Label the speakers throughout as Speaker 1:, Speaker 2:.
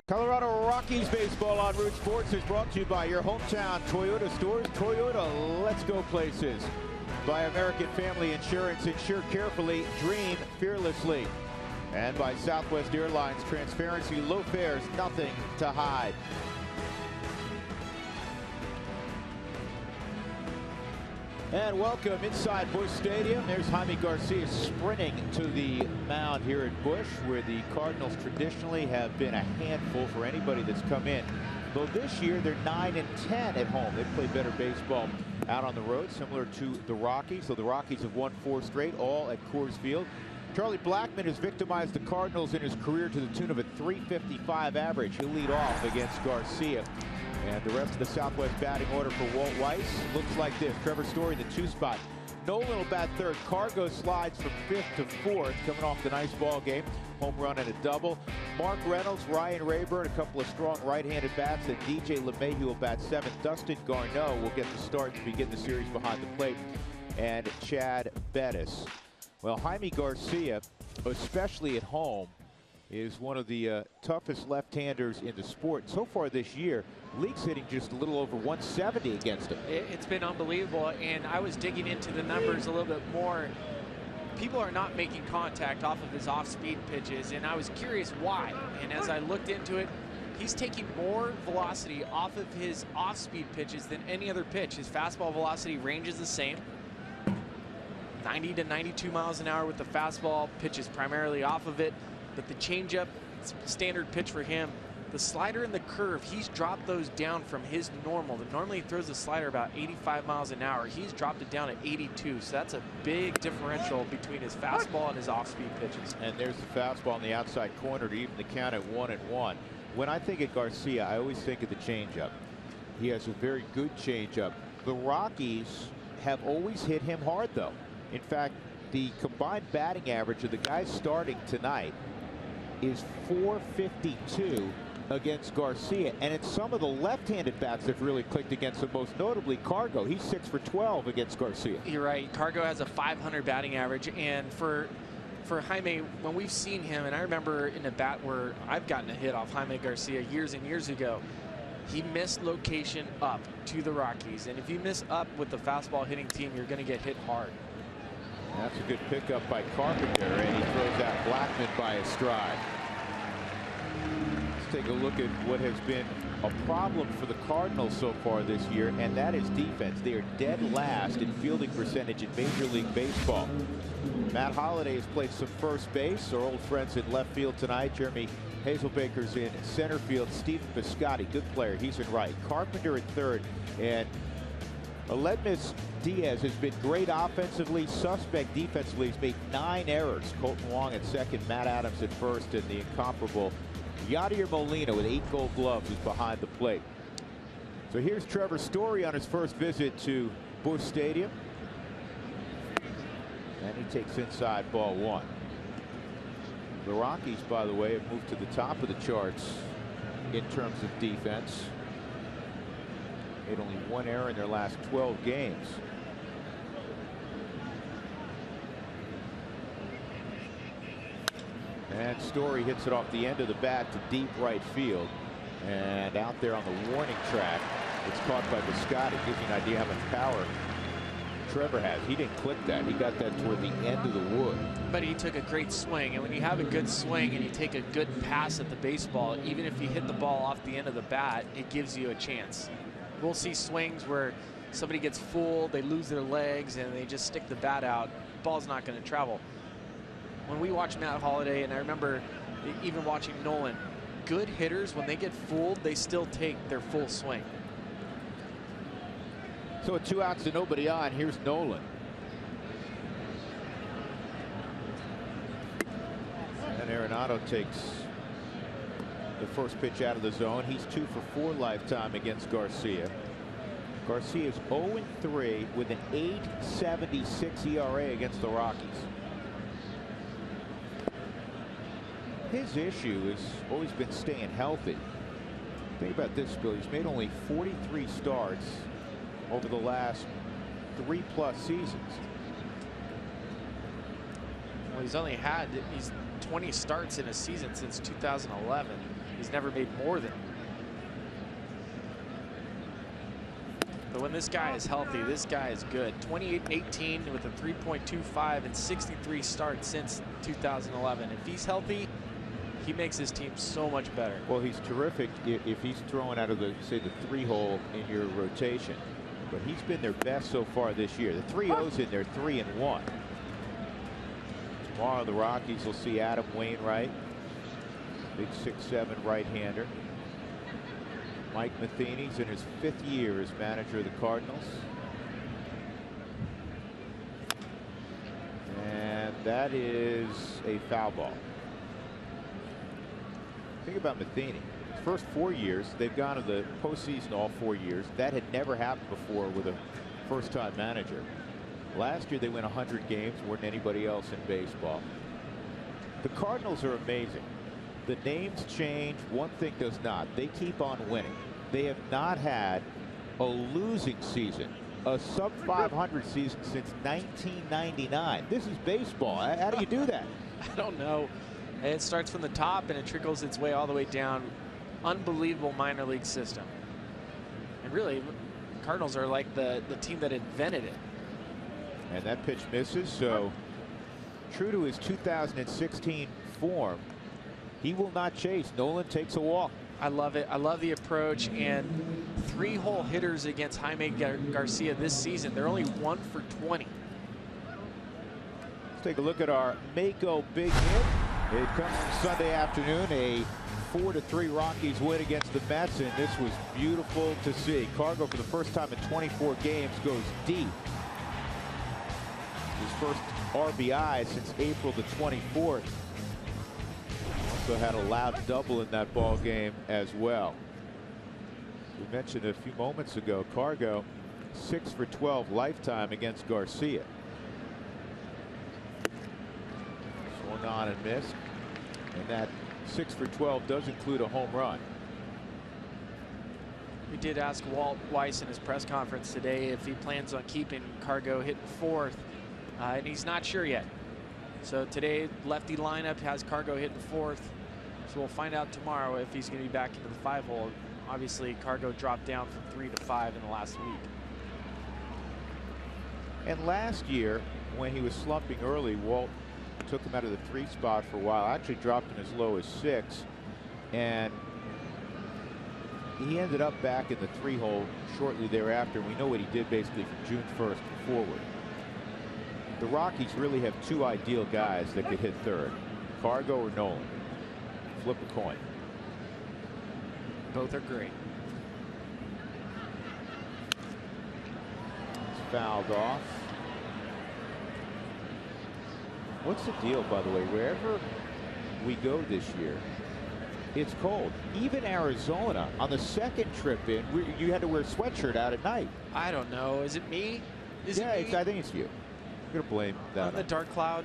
Speaker 1: Colorado Rockies baseball on Root Sports is brought to you by your hometown Toyota stores. Toyota, let's go places. By American Family Insurance, insure carefully, dream fearlessly. And by Southwest Airlines, transparency, low fares, nothing to hide. And welcome inside Busch Stadium. There's Jaime Garcia sprinting to the mound here at Busch, where the Cardinals traditionally have been a handful for anybody that's come in. Though this year they're 9-10 at home. They play better baseball out on the road, similar to the Rockies. So the Rockies have won 4 straight, all at Coors Field. Charlie Blackmon has victimized the Cardinals in his career to the tune of a .355 average. He'll lead off against Garcia. And the rest of the Southwest batting order for Walt Weiss looks like this. Trevor Story in the 2 spot. Nolan will bat 3rd. Cargo slides from 5th to 4th, coming off the nice ball game. Home run and a double. Mark Reynolds, Ryan Rayburn, a couple of strong right-handed bats. And DJ LeMahieu will bat 7th. Dustin Garneau will get the start to begin the series behind the plate. And Chad Bettis. Well, Jaime Garcia, especially at home, is one of the toughest left-handers in the sport. So far this year, league's hitting just a little over 170 against him.
Speaker 2: It's been unbelievable, and I was digging into the numbers a little bit more. People are not making contact off of his off-speed pitches, and I was curious why. And as I looked into it, he's taking more velocity off of his off-speed pitches than any other pitch. His fastball velocity range is the same, 90 to 92 miles an hour with the fastball, pitches primarily off of it. But the changeup, standard pitch for him. The slider and the curve, he's dropped those down from his normal. Normally he throws the slider about 85 miles an hour. He's dropped it down at 82. So that's a big differential between his fastball and his off-speed pitches.
Speaker 1: And there's the fastball on the outside corner to even the count at 1-1. When I think of Garcia, I always think of the changeup. He has a very good changeup. The Rockies have always hit him hard, though. In fact, the combined batting average of the guys starting tonight is .452 against Garcia, and it's some of the left-handed bats that really clicked against him, most notably Cargo. He's 6 for 12 against Garcia.
Speaker 2: You're right. Cargo has a .500 batting average, and for Jaime, when we've seen him, and I remember in a bat where I've gotten a hit off Jaime Garcia years and years ago, he missed location up to the Rockies, and if you miss up with the fastball hitting team, you're going to get hit hard.
Speaker 1: That's a good pickup by Carpenter, and he throws out Blackmon by his stride. Let's take a look at what has been a problem for the Cardinals so far this year, and that is defense. They are dead last in fielding percentage in Major League Baseball. Matt Holliday has played some first base. Our old friends in left field tonight. Jeremy Hazelbaker's in center field. Steven Piscotty, good player. He's in right. Carpenter at 3rd, and Aledmus Diaz has been great offensively, suspect defensively. He's made 9 errors. Colton Wong at 2nd, Matt Adams at 1st, and the incomparable Yadier Molina with 8 gold gloves is behind the plate. So here's Trevor Story on his first visit to Busch Stadium. And he takes inside ball 1. The Rockies, by the way, have moved to the top of the charts in terms of defense. Made only 1 error in their last 12 games. And Story hits it off the end of the bat to deep right field. And out there on the warning track, it's caught by Piscotty. Gives you an idea how much power Trevor has. He didn't clip that. He got that toward the end of the wood.
Speaker 2: But he took a great swing, and when you have a good swing and you take a good pass at the baseball, even if you hit the ball off the end of the bat, it gives you a chance. We'll see swings where somebody gets fooled, they lose their legs, and they just stick the bat out. The ball's not going to travel. When we watch Matt Holliday, and I remember even watching Nolan, good hitters, when they get fooled, they still take their full swing.
Speaker 1: So with 2 outs and nobody on, here's Nolan. And Arenado takes the first pitch out of the zone. He's 2 for 4 lifetime against Garcia. Garcia's 0-3 with an .876 ERA against the Rockies. His issue has always been staying healthy. Think about this, Bill. He's made only 43 starts over the last 3+ seasons.
Speaker 2: Well, he's 20 starts in a season since 2011. He's never made more than. But when this guy is healthy, this guy is good. 28-18 with a 3.25 and 63 starts since 2011. If he's healthy, he makes his team so much better.
Speaker 1: Well, he's terrific if he's throwing out of the, say, the 3-hole in your rotation. But he's been their best so far this year. The 3-0's in there, 3-1. Tomorrow the Rockies will see Adam Wainwright, big 6'7" right-hander. Mike Matheny's in his 5th year as manager of the Cardinals. And that is a foul ball. Think about Matheny. His first 4 years, they've gone to the postseason all 4 years. That had never happened before with a first-time manager. Last year, they went 100 games, more than anybody else in baseball. The Cardinals are amazing. The names change. One thing does not. They keep on winning. They have not had a losing season, a sub-500 season since 1999. This is baseball. How do you do that?
Speaker 2: I don't know. It starts from the top and it trickles its way all the way down. Unbelievable minor league system. And really, Cardinals are like the team that invented it.
Speaker 1: And that pitch misses. So true to his 2016 form, he will not chase. Nolan takes a walk.
Speaker 2: I love it. I love the approach. And 3-hole hitters against Jaime Garcia this season. They're only 1 for 20.
Speaker 1: Let's take a look at our Mako big hit. It comes from Sunday afternoon, a 4-3 Rockies win against the Mets, and this was beautiful to see. Cargo, for the first time in 24 games, goes deep. His first RBI since April the 24th. Also had a loud double in that ball game as well. We mentioned a few moments ago, Cargo 6 for 12 lifetime against Garcia. Swung on and missed, and that 6 for 12 does include a home run.
Speaker 2: We did ask Walt Weiss in his press conference today if he plans on keeping Cargo hitting 4th, and he's not sure yet. So today, lefty lineup has Cargo hitting 4th. So we'll find out tomorrow if he's going to be back into the 5-hole. Obviously, Cargo dropped down from 3 to 5 in the last week.
Speaker 1: And last year, when he was slumping early, Walt took him out of the 3 spot for a while. Actually dropped him as low as 6, and he ended up back in the 3-hole shortly thereafter. We know what he did basically from June 1st forward. The Rockies really have 2 ideal guys that could hit 3rd, Cargo or Nolan. Flip a coin.
Speaker 2: Both are great.
Speaker 1: It's fouled off. What's the deal, by the way? Wherever we go this year, it's cold. Even Arizona, on the 2nd trip in, you had to wear a sweatshirt out at night.
Speaker 2: I don't know. Is it me?
Speaker 1: Yeah, I think it's you. I'm going to blame that.
Speaker 2: On the dark cloud.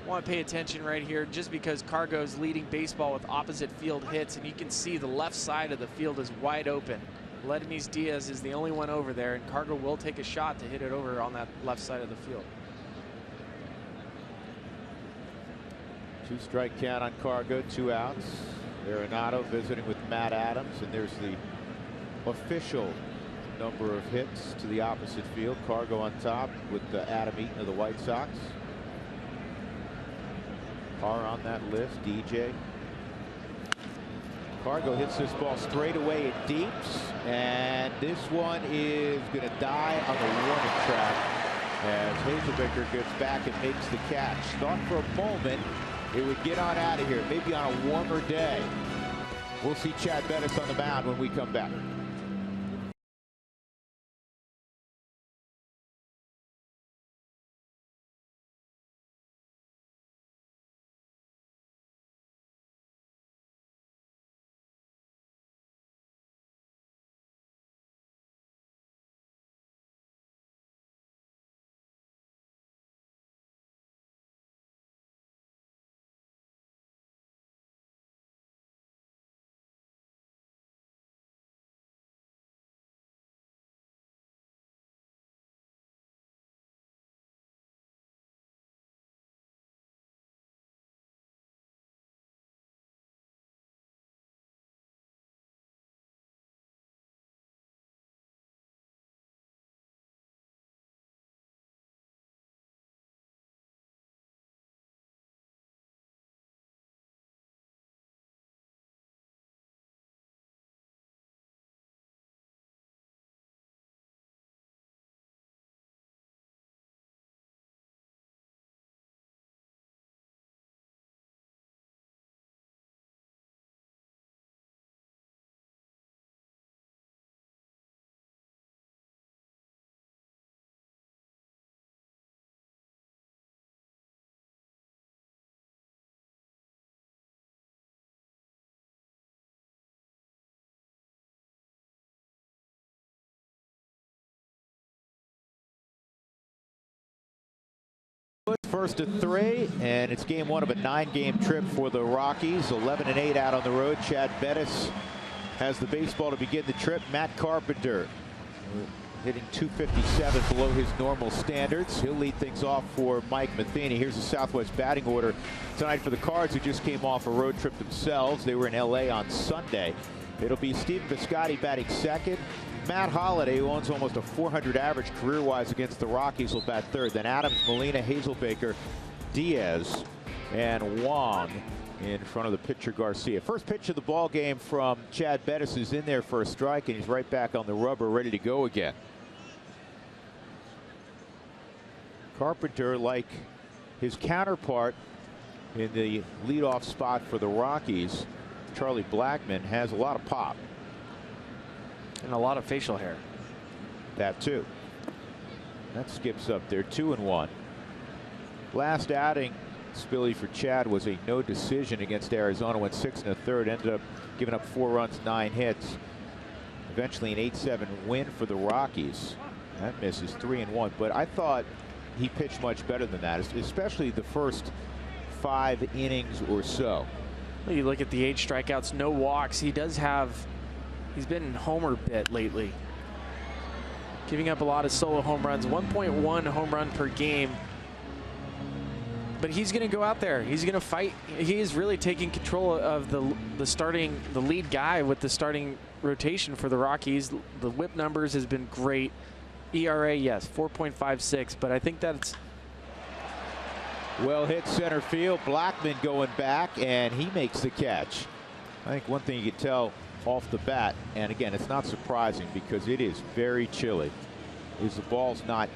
Speaker 2: Want to pay attention right here, just because Cargo's leading baseball with opposite field hits, and you can see the left side of the field is wide open. Ledemys Diaz is the only one over there, and Cargo will take a shot to hit it over on that left side of the field.
Speaker 1: 2-strike count on Cargo, 2 outs. Arenado visiting with Matt Adams, and there's the official number of hits to the opposite field. Cargo on top with Adam Eaton of the White Sox. Are on that list, DJ. Cargo hits this ball straight away. It deeps, and this one is going to die on the warning track as Hazelbaker gets back and makes the catch. Thought for a moment it would get on out of here, maybe on a warmer day. We'll see Chad Bettis on the mound when we come back. first of 3, and it's game 1 of a 9-game trip for the Rockies. 11-8 out on the road. Chad Bettis has the baseball to begin the trip. Matt Carpenter hitting .257 below his normal standards. He'll lead things off for Mike Matheny. Here's the Southwest batting order tonight for the Cards, who just came off a road trip themselves. They were in L.A. on Sunday. It'll be Stephen Piscotty batting second. Matt Holliday, who owns almost a .400 average career-wise against the Rockies, will bat third. Then Adams, Molina, Hazelbaker, Diaz, and Wong in front of the pitcher Garcia. First pitch of the ball game from Chad Bettis is in there for a strike, and he's right back on the rubber, ready to go again. Carpenter, like his counterpart in the leadoff spot for the Rockies, Charlie Blackmon, has a lot of pop.
Speaker 2: And a lot of facial hair.
Speaker 1: That too. That skips up there. 2-1. Last outing, Spilly, for Chad was a no decision against Arizona. Went 6 1/3. Ended up giving up 4 runs, 9 hits. Eventually an 8-7 win for the Rockies. That misses. 3-1. But I thought he pitched much better than that, especially the first 5 innings or so.
Speaker 2: You look at the 8 strikeouts, no walks. He does have. He's been homer bit lately, giving up a lot of solo home runs. 1.1 home run per game. But he's going to go out there. He's going to fight. He is really taking control of the lead guy with the starting rotation for the Rockies. The WHIP numbers has been great. ERA, yes, 4.56. But I think that's.
Speaker 1: Well hit center field. Blackmon going back, and he makes the catch. I think one thing you can tell off the bat, and again, it's not surprising because it is very chilly, is the ball's not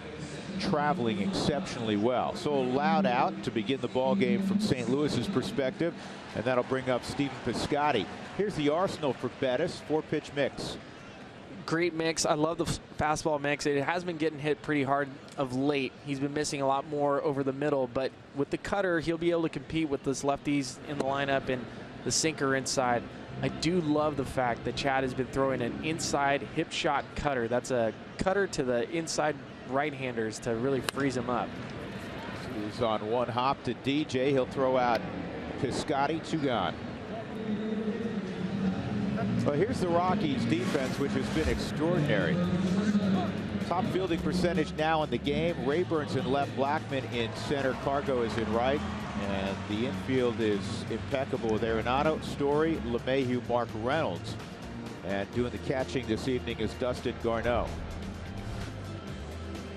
Speaker 1: traveling exceptionally well. So allowed out to begin the ball game from St. Louis's perspective, and that'll bring up Stephen Piscotty. Here's the arsenal for Bettis. 4-pitch mix.
Speaker 2: Great mix. I love the fastball mix. It has been getting hit pretty hard of late. He's been missing a lot more over the middle, but with the cutter, he'll be able to compete with those lefties in the lineup and the sinker inside. I do love the fact that Chad has been throwing an inside hip shot cutter. That's a cutter to the inside right-handers to really freeze him up.
Speaker 1: He's on one hop to DJ. He'll throw out Piscotty. 2 gone. Well, here's the Rockies defense, which has been extraordinary. Top fielding percentage now in the game. Rayburn's in left, Blackmon in center, Cargo is in right. And the infield is impeccable with Arenado, Story, LeMahieu, Mark Reynolds. And doing the catching this evening is Dustin Garneau.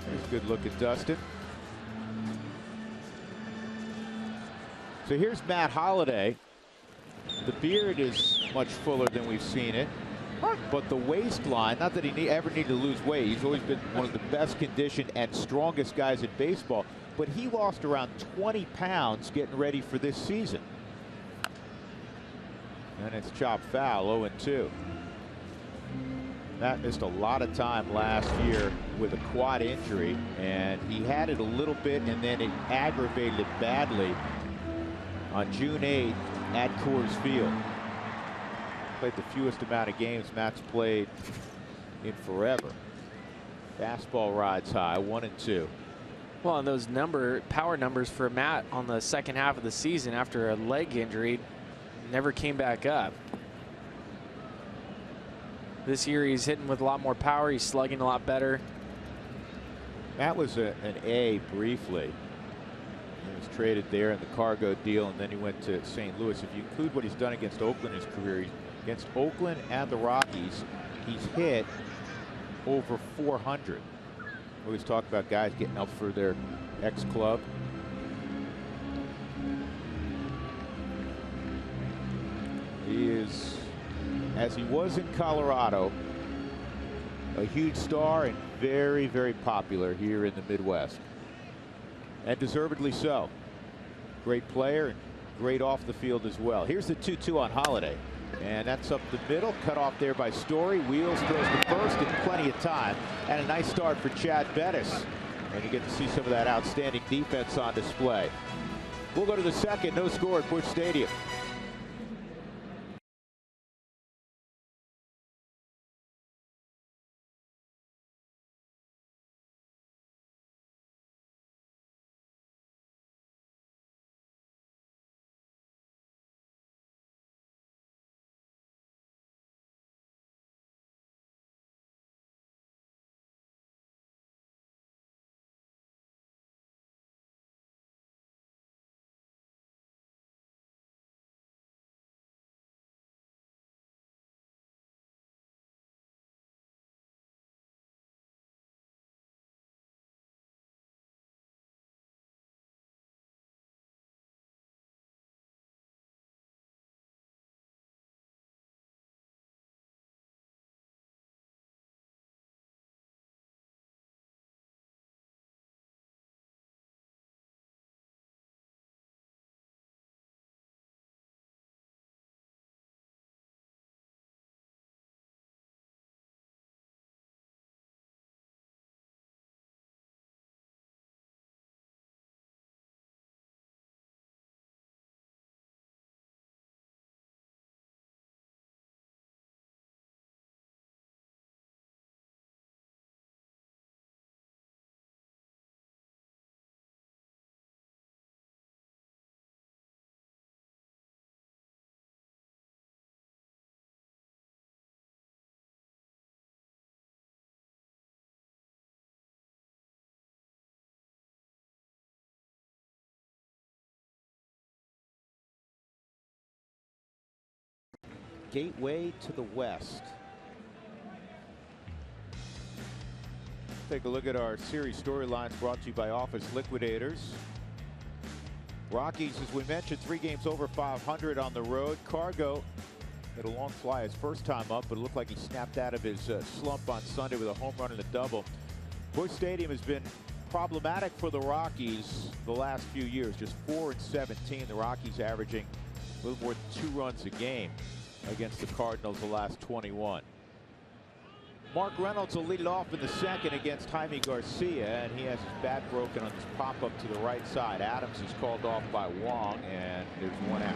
Speaker 1: Here's a good look at Dustin. So here's Matt Holliday. The beard is much fuller than we've seen it. But the waistline, not that he ever needed to lose weight. He's always been one of the best conditioned and strongest guys in baseball. But he lost around 20 pounds getting ready for this season. And it's chopped foul, 0-2. Matt missed a lot of time last year with a quad injury, and he had it a little bit, and then it aggravated it badly on June 8th at Coors Field. Played the fewest amount of games Matt's played in forever. Fastball rides high, 1-2.
Speaker 2: Well, and those power numbers for Matt on the second half of the season after a leg injury never came back up. This year he's hitting with a lot more power. He's slugging a lot better.
Speaker 1: Matt was an A briefly. He was traded there in the Cargo deal, and then he went to St. Louis. If you include what he's done against Oakland in his career, against Oakland and the Rockies, he's hit over 400. We always talk about guys getting up for their ex-club. He is, as he was in Colorado, a huge star and very, very popular here in the Midwest. And deservedly so. Great player and great off the field as well. Here's the 2-2 on Holliday. And that's up the middle, cut off there by Story. Wheels throws to first in plenty of time. And a nice start for Chad Bettis. And you get to see some of that outstanding defense on display. We'll go to the second. No score at Busch Stadium. gateway to the West. Take a look at our series storylines brought to you by Office Liquidators. Rockies, as we mentioned, 3 games over 500 on the road. Cargo had a long fly his first time up, but it looked like he snapped out of his slump on Sunday with a home run and a double. Busch Stadium has been problematic for the Rockies the last few years. Just 4-17. The Rockies averaging a little more than 2 runs a game against the Cardinals the last 21. Mark Reynolds will lead it off in the second against Jaime Garcia, and he has his bat broken on this pop-up to the right side. Adams is called off by Wong, and there's 1 out.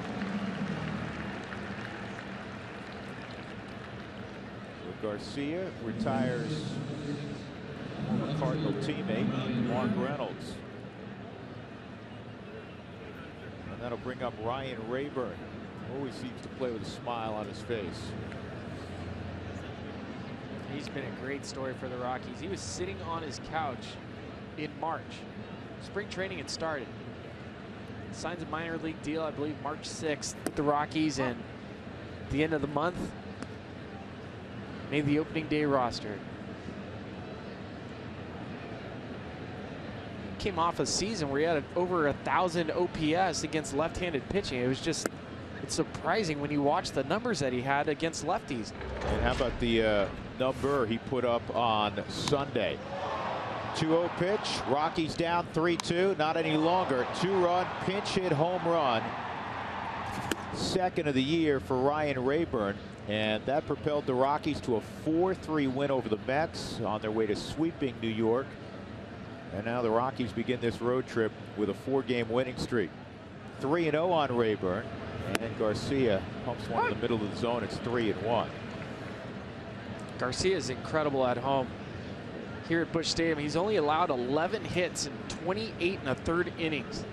Speaker 1: So Garcia retires former Cardinal teammate Mark Reynolds. And that'll bring up Ryan Rayburn. Always seems to play with a smile on his face.
Speaker 2: He's been a great story for the Rockies. He was sitting on his couch in March. Spring training had started. Signs a minor league deal, I believe, March 6th with the Rockies, and at the end of the month, made the opening day roster. Came off a season where he had over 1,000 OPS against left-handed pitching. It was just, it's surprising when you watch the numbers that he had against lefties.
Speaker 1: And how about the number he put up on Sunday? 2-0 pitch. Rockies down 3-2. Not any longer. 2-run pinch hit home run. Second of the year for Ryan Rayburn. And that propelled the Rockies to a 4-3 win over the Mets on their way to sweeping New York. And now the Rockies begin this road trip with a 4-game winning streak. 3-0 on Rayburn. And Garcia pumps one in the middle of the zone. It's 3-1.
Speaker 2: Garcia is incredible at home. Here at Busch Stadium, he's only allowed 11 hits in 28 1/3 innings.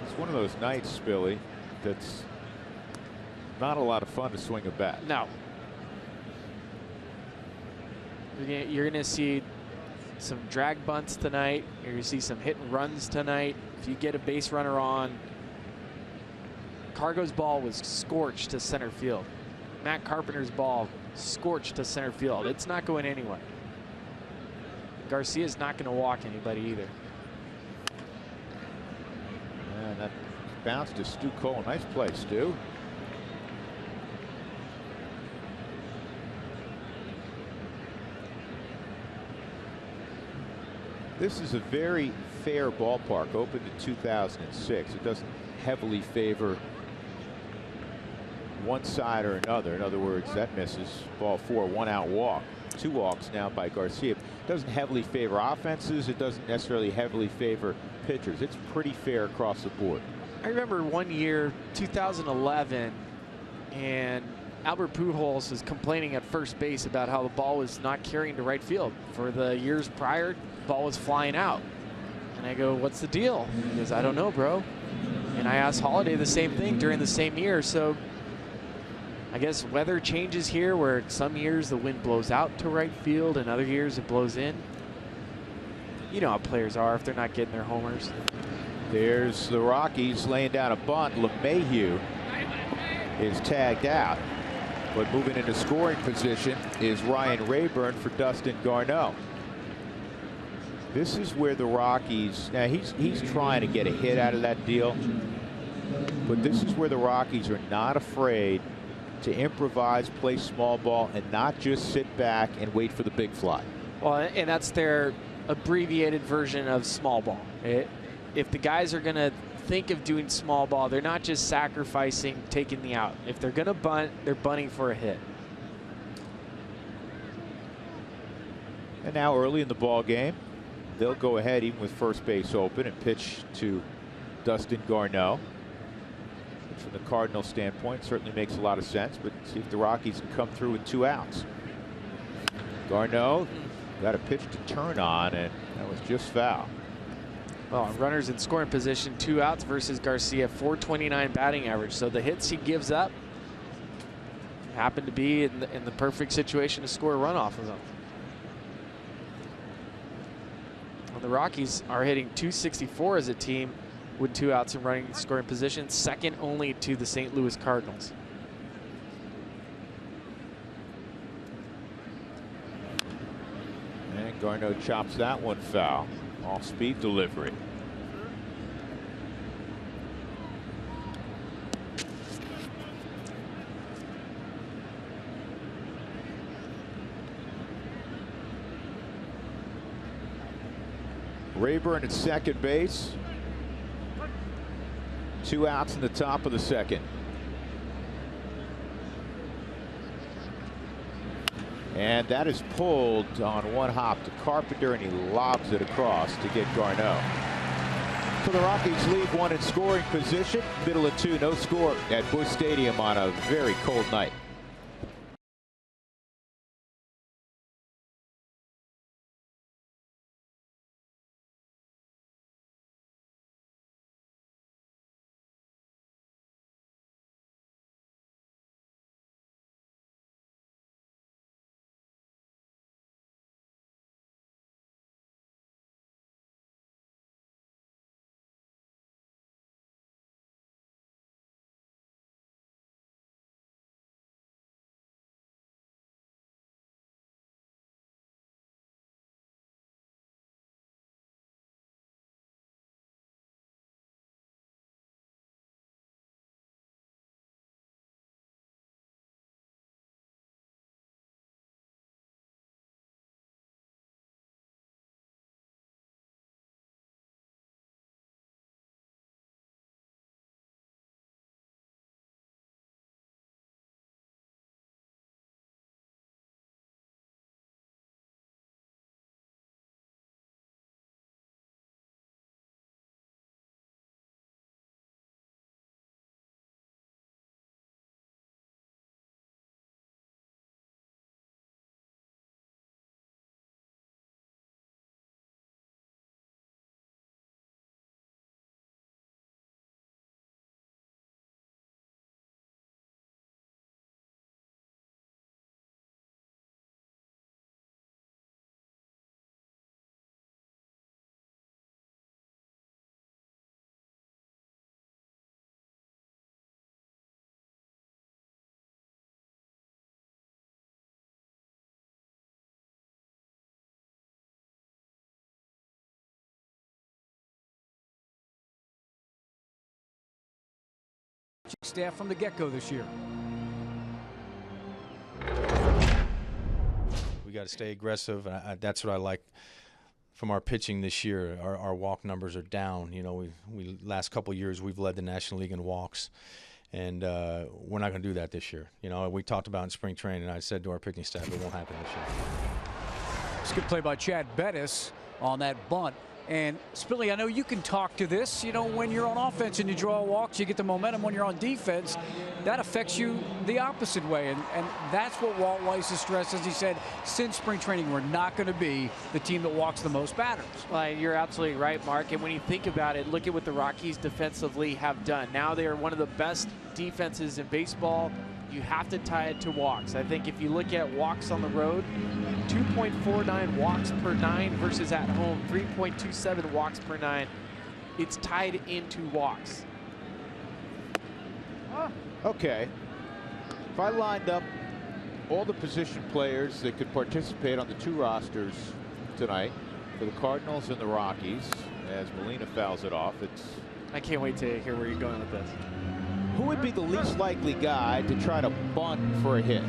Speaker 1: It's one of those nights, Billy, that's not a lot of fun to swing a bat.
Speaker 2: No. You're going to see some drag bunts tonight. You're going to see some hit and runs tonight. If you get a base runner on, Cargo's ball was scorched to center field. Matt Carpenter's ball scorched to center field. It's not going anywhere. Garcia's not going to walk anybody either.
Speaker 1: And that bounce to Stu Cole. Nice play, Stu. This is a very fair ballpark, opened in 2006. It doesn't heavily favor one side or another. In other words, that misses. Ball 4, 1 out walk. 2 walks now by Garcia. It doesn't heavily favor offenses. It doesn't necessarily heavily favor pitchers. It's pretty fair across the board.
Speaker 2: I remember one year, 2011, and Albert Pujols was complaining at first base about how the ball was not carrying to right field. For the years prior, the ball was flying out. And I go, what's the deal? He goes, I don't know, bro. And I asked Holiday the same thing during the same year. So I guess weather changes here, where some years the wind blows out to right field and other years it blows in. You know how players are if they're not getting their homers.
Speaker 1: There's the Rockies laying down a bunt. LeMahieu is tagged out. But moving into scoring position is Ryan Rayburn for Dustin Garneau. This is where the Rockies, now he's trying to get a hit out of that deal, but this is where the Rockies are not afraid to improvise, play small ball, and not just sit back and wait for the big fly.
Speaker 2: Well, and that's their abbreviated version of small ball. If the guys are going to think of doing small ball, they're not just sacrificing taking the out. If they're going to bunt, they're bunting for a hit.
Speaker 1: And now early in the ball game, they'll go ahead even with first base open and pitch to Dustin Garneau. Which from the Cardinals standpoint certainly makes a lot of sense, but see if the Rockies can come through with 2 outs. Garneau got a pitch to turn on, and that was just foul.
Speaker 2: Well, runners in scoring position, 2 outs versus Garcia, .429 batting average. So the hits he gives up happen to be in the perfect situation to score a run off of them. Well, the Rockies are hitting .264 as a team with 2 outs in running scoring position, second only to the St. Louis Cardinals.
Speaker 1: And Garneau chops that one foul. Off-speed delivery. Rayburn at second base. 2 outs in the top of the second. And that is pulled on one hop to Carpenter, and he lobs it across to get Garneau. So the Rockies lead 1 in scoring position. Middle of 2, no score at Busch Stadium on a very cold night.
Speaker 3: Staff from the get-go this year.
Speaker 4: We got to stay aggressive. That's what I like from our pitching this year. Our walk numbers are down. You know, we last couple of years we've led the National League in walks, and we're not going to do that this year. You know, we talked about in spring training, and I said to our pitching staff, it won't happen this year.
Speaker 3: It's a good play by Chad Bettis on that bunt. And Spilly, I know you can talk to this. You know, when you're on offense and you draw walks, you get the momentum. When you're on defense, that affects you the opposite way. And that's what Walt Weiss has stressed, as he said, since spring training, we're not going to be the team that walks the most batters.
Speaker 2: Well, you're absolutely right, Mark. And when you think about it, look at what the Rockies defensively have done. Now they are one of the best defenses in baseball. You have to tie it to walks. I think if you look at walks on the road, 2.49 walks per 9 versus at home, 3.27 walks per 9. It's tied into walks.
Speaker 1: Okay. If I lined up all the position players that could participate on the 2 rosters tonight for the Cardinals and the Rockies, as Molina fouls it off,
Speaker 2: I can't wait to hear where you're going with this.
Speaker 1: Who would be the least likely guy to try to bunt for a hit?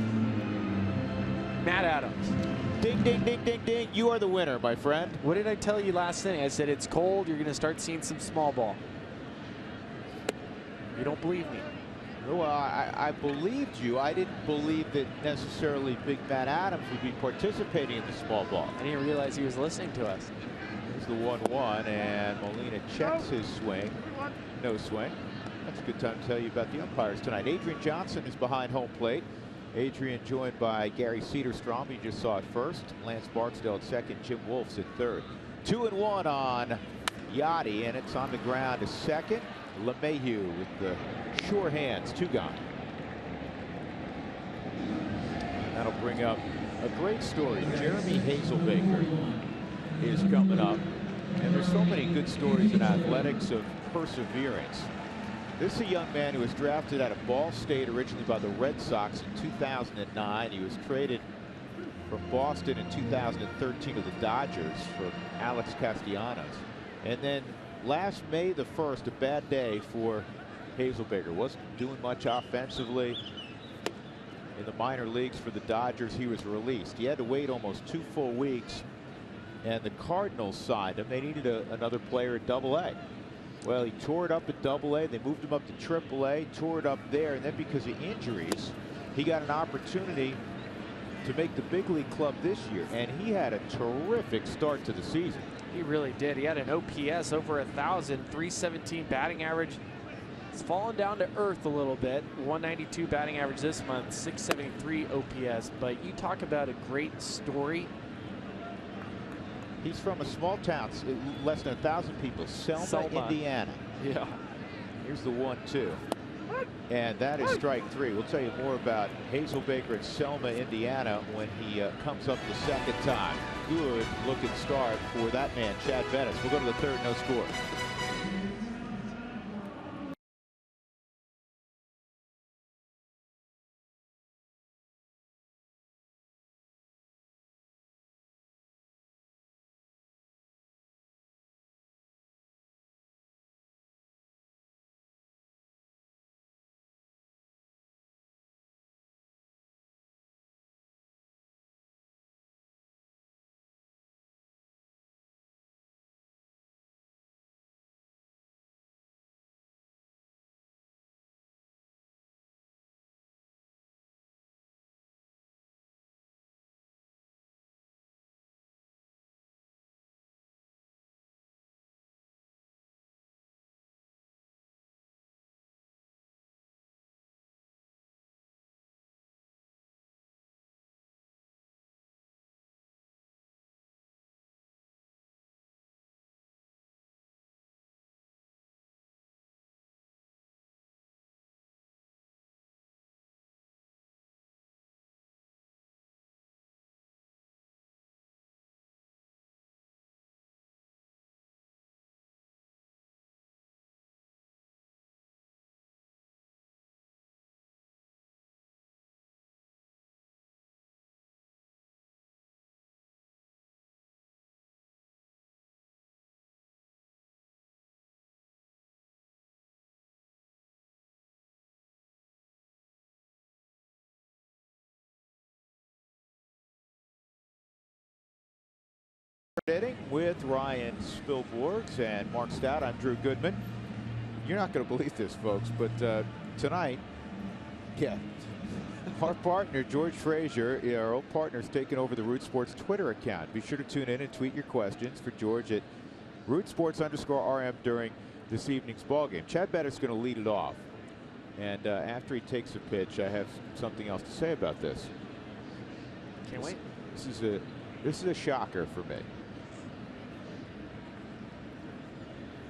Speaker 2: Matt Adams.
Speaker 1: Ding, ding, ding, ding, ding. You are the winner, my friend.
Speaker 2: What did I tell you last night? I said it's cold. You're going to start seeing some small ball. You don't believe me.
Speaker 1: Well, I believed you. I didn't believe that necessarily Big Matt Adams would be participating in the small ball.
Speaker 2: I didn't realize he was listening to us.
Speaker 1: Here's the 1-1, and Molina checks his swing. No swing. That's a good time to tell you about the umpires tonight. Adrian Johnson is behind home plate. Adrian joined by Gary Cedarstrom. You just saw it first. Lance Barksdale at second. Jim Wolf's at third. 2-1 on Yachty, and it's on the ground to second. LeMahieu with the sure hands. 2 gone. That'll bring up a great story. Jeremy Hazelbaker is coming up. And there's so many good stories in athletics of perseverance. This is a young man who was drafted out of Ball State originally by the Red Sox in 2009. He was traded from Boston in 2013 to the Dodgers for Alex Castellanos. And then last May the 1st, a bad day for Hazelbaker. Wasn't doing much offensively. In the minor leagues for the Dodgers, he was released. He had to wait almost 2 full weeks, and the Cardinals signed him. They needed another player at Double-A. Well, he tore it up at Double-A. They moved him up to Triple-A, tore it up there, and then because of injuries, he got an opportunity to make the big league club this year, and he had a terrific start to the season.
Speaker 2: He really did. He had an OPS over 1,000, 317 batting average. It's fallen down to earth a little bit. 192 batting average this month, 673 OPS. But you talk about a great story.
Speaker 1: He's from a small town, less than 1,000 people, Selma, Indiana.
Speaker 2: Yeah.
Speaker 1: Here's the 1-2. And that is strike 3. We'll tell you more about Hazelbaker at Selma, Indiana when he comes up the second time. Good looking start for that man, Chad Bettis. We'll go to the third, no score. Inning with Ryan Spilborghs and Mark Stout. I'm Drew Goodman. You're not going to believe this, folks, but tonight, our partner George Frazier, our old partner, is taking over the Root Sports Twitter account. Be sure to tune in and tweet your questions for George at @RootSports_RM during this evening's ballgame. Chad Bettis is going to lead it off, and after he takes a pitch, I have something else to say about this.
Speaker 2: Can't wait.
Speaker 1: This is a shocker for me.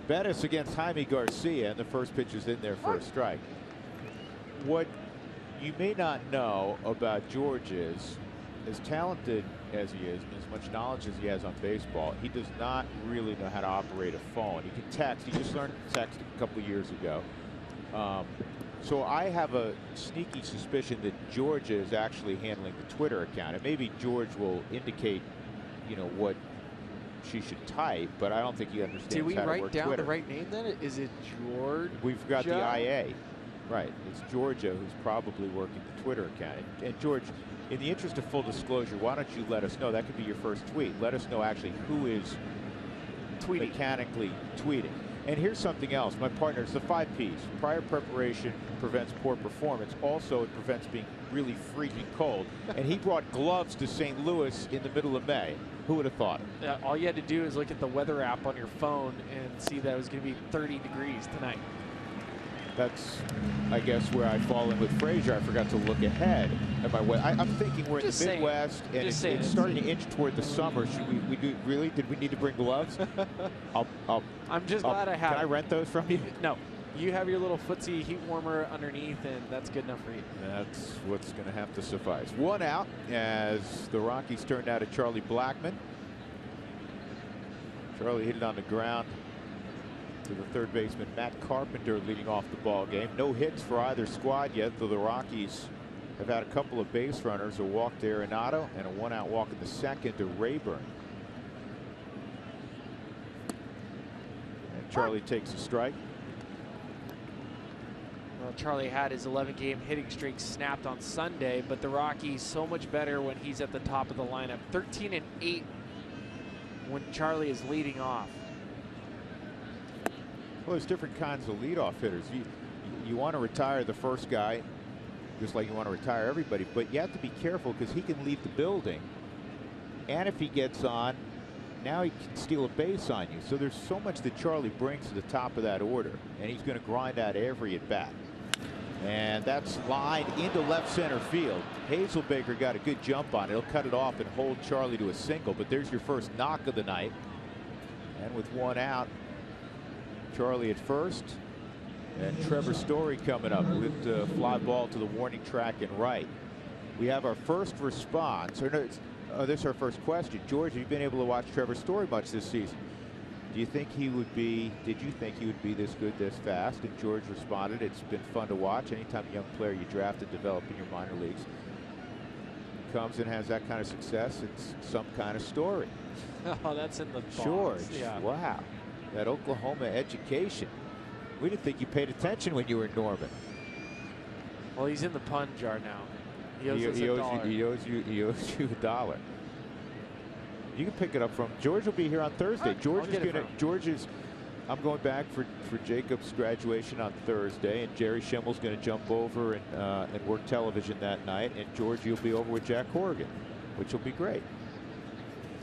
Speaker 1: Bettis against Jaime Garcia, and the first pitch is in there for a strike. What you may not know about George is, as talented as he is, and as much knowledge as he has on baseball, he does not really know how to operate a phone. He can text. He just learned to text a couple of years ago. So I have a sneaky suspicion that George is actually handling the Twitter account. And maybe George will indicate, you know, what she should type, but I don't think he understands how to work Twitter.
Speaker 2: Did we write down the right name then? Is it George?
Speaker 1: We've got the IA. Right. It's Georgia who's probably working the Twitter account. And George, in the interest of full disclosure, why don't you let us know? That could be your first tweet. Let us know actually who is mechanically tweeting. And here's something else. My partner, it's the 5 Ps. Prior preparation prevents poor performance. Also, it prevents being really freaking cold. And he brought gloves to St. Louis in the middle of May. Who would have thought it?
Speaker 2: All you had to do is look at the weather app on your phone and see that it was going to be 30 degrees tonight.
Speaker 1: That's, I guess, where I fall in with Frazier. I forgot to look ahead at my weather. I'm thinking we're in the Midwest, and it's starting to inch toward the summer. Should we do, really? Did we need to bring gloves?
Speaker 2: I'm just glad I have.
Speaker 1: Can I rent those from you?
Speaker 2: No. You have your little footsie heat warmer underneath, and that's good enough for you.
Speaker 1: That's what's going to have to suffice. 1 out as the Rockies turned out at Charlie Blackmon. Charlie hit it on the ground to the third baseman Matt Carpenter leading off the ball game. No hits for either squad yet, though the Rockies have had a couple of base runners, a walk to Arenado and a one-out walk in the second to Rayburn. And Charlie takes a strike.
Speaker 2: Well, Charlie had his 11-game hitting streak snapped on Sunday, but the Rockies so much better when he's at the top of the lineup. 13-8 when Charlie is leading off.
Speaker 1: Well, there's different kinds of leadoff hitters. You want to retire the first guy, just like you want to retire everybody, but you have to be careful because he can leave the building, and if he gets on, now he can steal a base on you. So there's so much that Charlie brings to the top of that order, and he's going to grind out every at bat. And that's lined into left center field. Hazelbaker got a good jump on it. He'll cut it off and hold Charlie to a single, but there's your first knock of the night. And with one out, Charlie at first, and Trevor Story coming up with a fly ball to the warning track and right. We have our first response, or no, this is our first question. George, have you been able to watch Trevor Story much this season? Do you think he would be, did you think he would be this good this fast? And George responded, it's been fun to watch. Anytime a young player you draft and develop in your minor leagues comes and has that kind of success, it's some kind of story.
Speaker 2: Oh, that's in the thoughts.
Speaker 1: George,
Speaker 2: yeah.
Speaker 1: Wow. That Oklahoma education. We didn't think you paid attention when you were in Norman.
Speaker 2: Well, he's in the pun jar now. He owes us $1.
Speaker 1: He owes you $1. You can pick it up from George. Will be here on Thursday. I'm going back for Jacob's graduation on Thursday, and Jerry Schimmel's going to jump over and work television that night, and George, you'll be over with Jack Horgan, which will be great.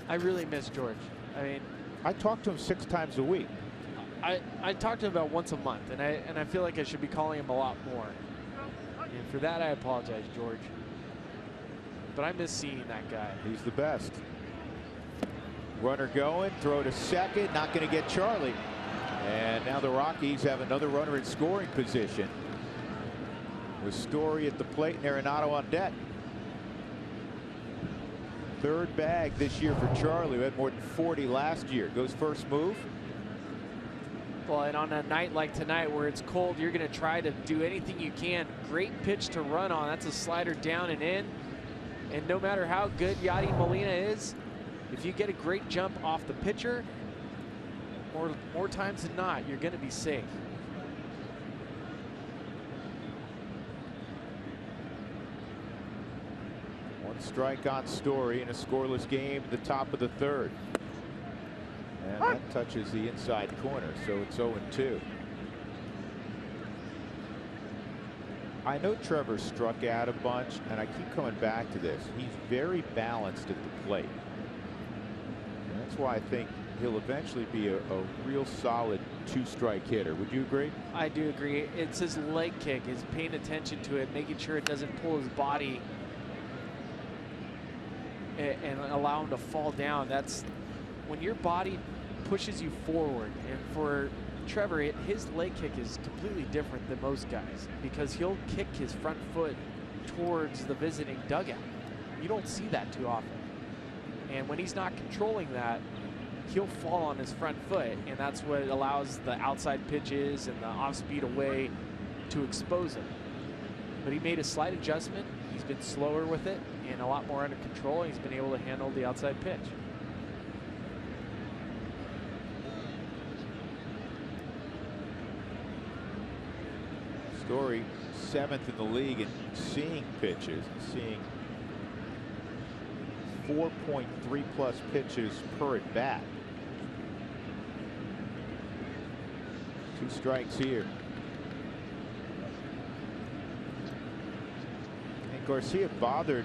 Speaker 2: I really miss George. I mean,
Speaker 1: I talk to him 6 times a week.
Speaker 2: I talk to him about once a month, and I feel like I should be calling him a lot more. And for that, I apologize, George. But I miss seeing that guy.
Speaker 1: He's the best. Runner going, throw to second, not going to get Charlie. And now the Rockies have another runner in scoring position with Story at the plate and Arenado on deck. Third bag this year for Charlie, who had more than 40 last year. Goes first move.
Speaker 2: Well, and on a night like tonight where it's cold, you're going to try to do anything you can. Great pitch to run on. That's a slider down and in. And no matter how good Yadi Molina is, if you get a great jump off the pitcher, more times than not, you're going to be safe.
Speaker 1: One strike on Story in a scoreless game at the top of the third. And that touches the inside corner, so it's 0-2. I know Trevor struck out a bunch, and I keep coming back to this. He's very balanced at the plate. And that's why I think he'll eventually be a real solid 2-strike hitter. Would you agree?
Speaker 2: I do agree. It's his leg kick. He's paying attention to it, making sure it doesn't pull his body and allow him to fall down. That's when your body pushes you forward. And for Trevor, his leg kick is completely different than most guys because he'll kick his front foot towards the visiting dugout. You don't see that too often. And when he's not controlling that, he'll fall on his front foot, and that's what allows the outside pitches and the off-speed away to expose him. But he made a slight adjustment. He's been slower with it and a lot more under control. He's been able to handle the outside pitch.
Speaker 1: Story 7th in the league in seeing pitches, seeing 4.3 plus pitches per at bat. 2 strikes here. And Garcia bothered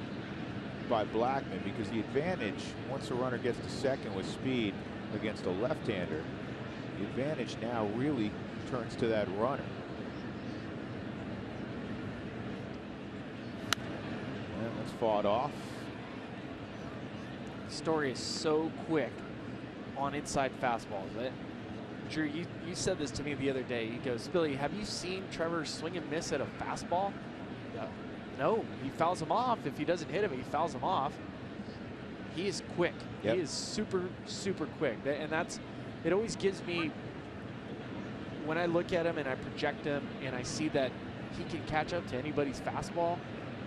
Speaker 1: by Blackman because the advantage, once a runner gets to second with speed against a left-hander, the advantage now really turns to that runner. And that's fought off.
Speaker 2: Story is so quick on inside fastballs. Drew, you said this to me the other day. He goes, Billy, have you seen Trevor swing and miss at a fastball? No, he fouls him off. If he doesn't hit him, he fouls him off. He is quick.
Speaker 1: Yep.
Speaker 2: He is super, super quick. And it always gives me when I look at him and I project him and I see that he can catch up to anybody's fastball,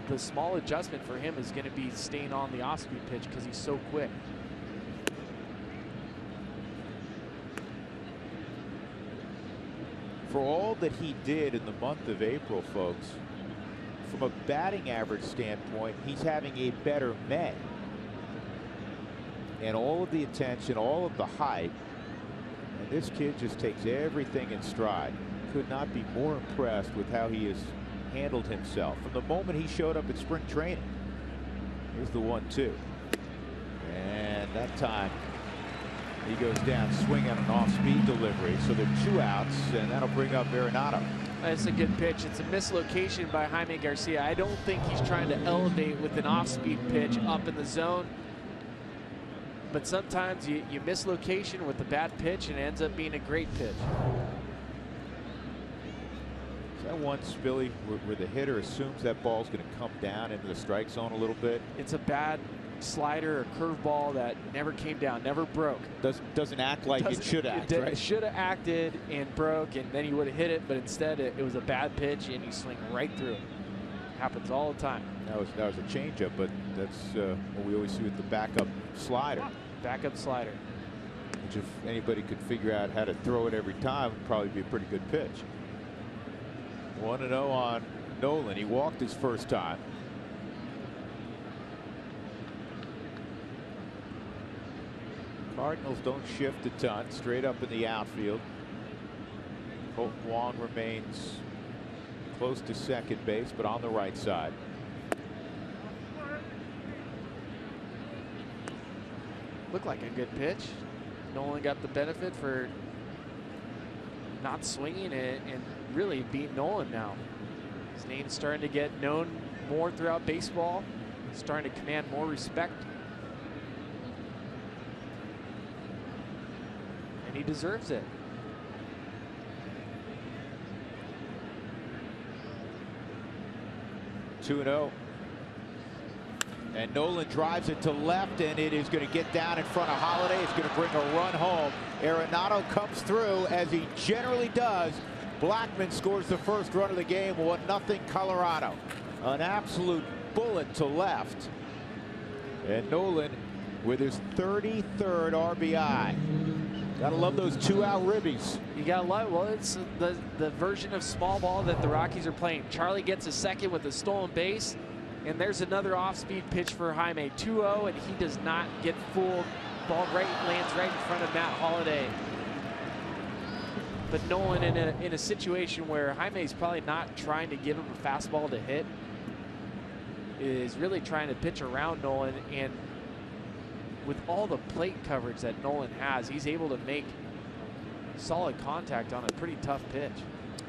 Speaker 2: the small adjustment for him is going to be staying on the off-speed pitch because he's so quick.
Speaker 1: For all that he did in the month of April, folks, from a batting average standpoint, he's having a better May. And all of the attention, all of the hype, and this kid just takes everything in stride. Could not be more impressed with how he has handled himself from the moment he showed up at spring training. Here's the 1-2. And that time he goes down swinging on an off-speed delivery. So there are 2 outs, and that'll bring up Arenado.
Speaker 2: That's a good pitch. It's a mislocation by Jaime Garcia. I don't think he's trying to elevate with an off-speed pitch up in the zone. But sometimes you miss location with a bad pitch and it ends up being a great pitch.
Speaker 1: Is that one, Spilly, where the hitter assumes that ball's going to come down into the strike zone a little bit?
Speaker 2: It's a bad slider or curveball that never came down, never broke.
Speaker 1: Doesn't act like it should act, right?
Speaker 2: It should have acted and broke, and then he would have hit it, but instead it was a bad pitch and you swing right through it. Happens all the time.
Speaker 1: That was a changeup, but that's what we always see with the backup slider.
Speaker 2: Backup slider.
Speaker 1: Which, if anybody could figure out how to throw it every time, would probably be a pretty good pitch. 1-0 on Nolan. He walked his first time. Cardinals don't shift a ton. Straight up in the outfield. Colton Wong remains close to second base, but on the right side.
Speaker 2: Looked like a good pitch. Nolan got the benefit for not swinging it and really beat Nolan now. His name's starting to get known more throughout baseball. Starting to command more respect. And he deserves it.
Speaker 1: Two-0. And Nolan drives it to left, and it is going to get down in front of Holiday. It's going to bring a run home. Arenado comes through, as he generally does. Blackman scores the first run of the game. 1-0 Colorado. An absolute bullet to left. And Nolan with his 33rd RBI. Gotta love those 2-out ribbies.
Speaker 2: You gotta love it. Well, it's the version of small ball that the Rockies are playing. Charlie gets a second with a stolen base. And there's another off-speed pitch for Jaime. 2-0, and he does not get fooled. Ball lands right in front of Matt Holliday. But Nolan, in a situation where Jaime's probably not trying to give him a fastball to hit, is really trying to pitch around Nolan. And with all the plate coverage that Nolan has, he's able to make solid contact on a pretty tough pitch.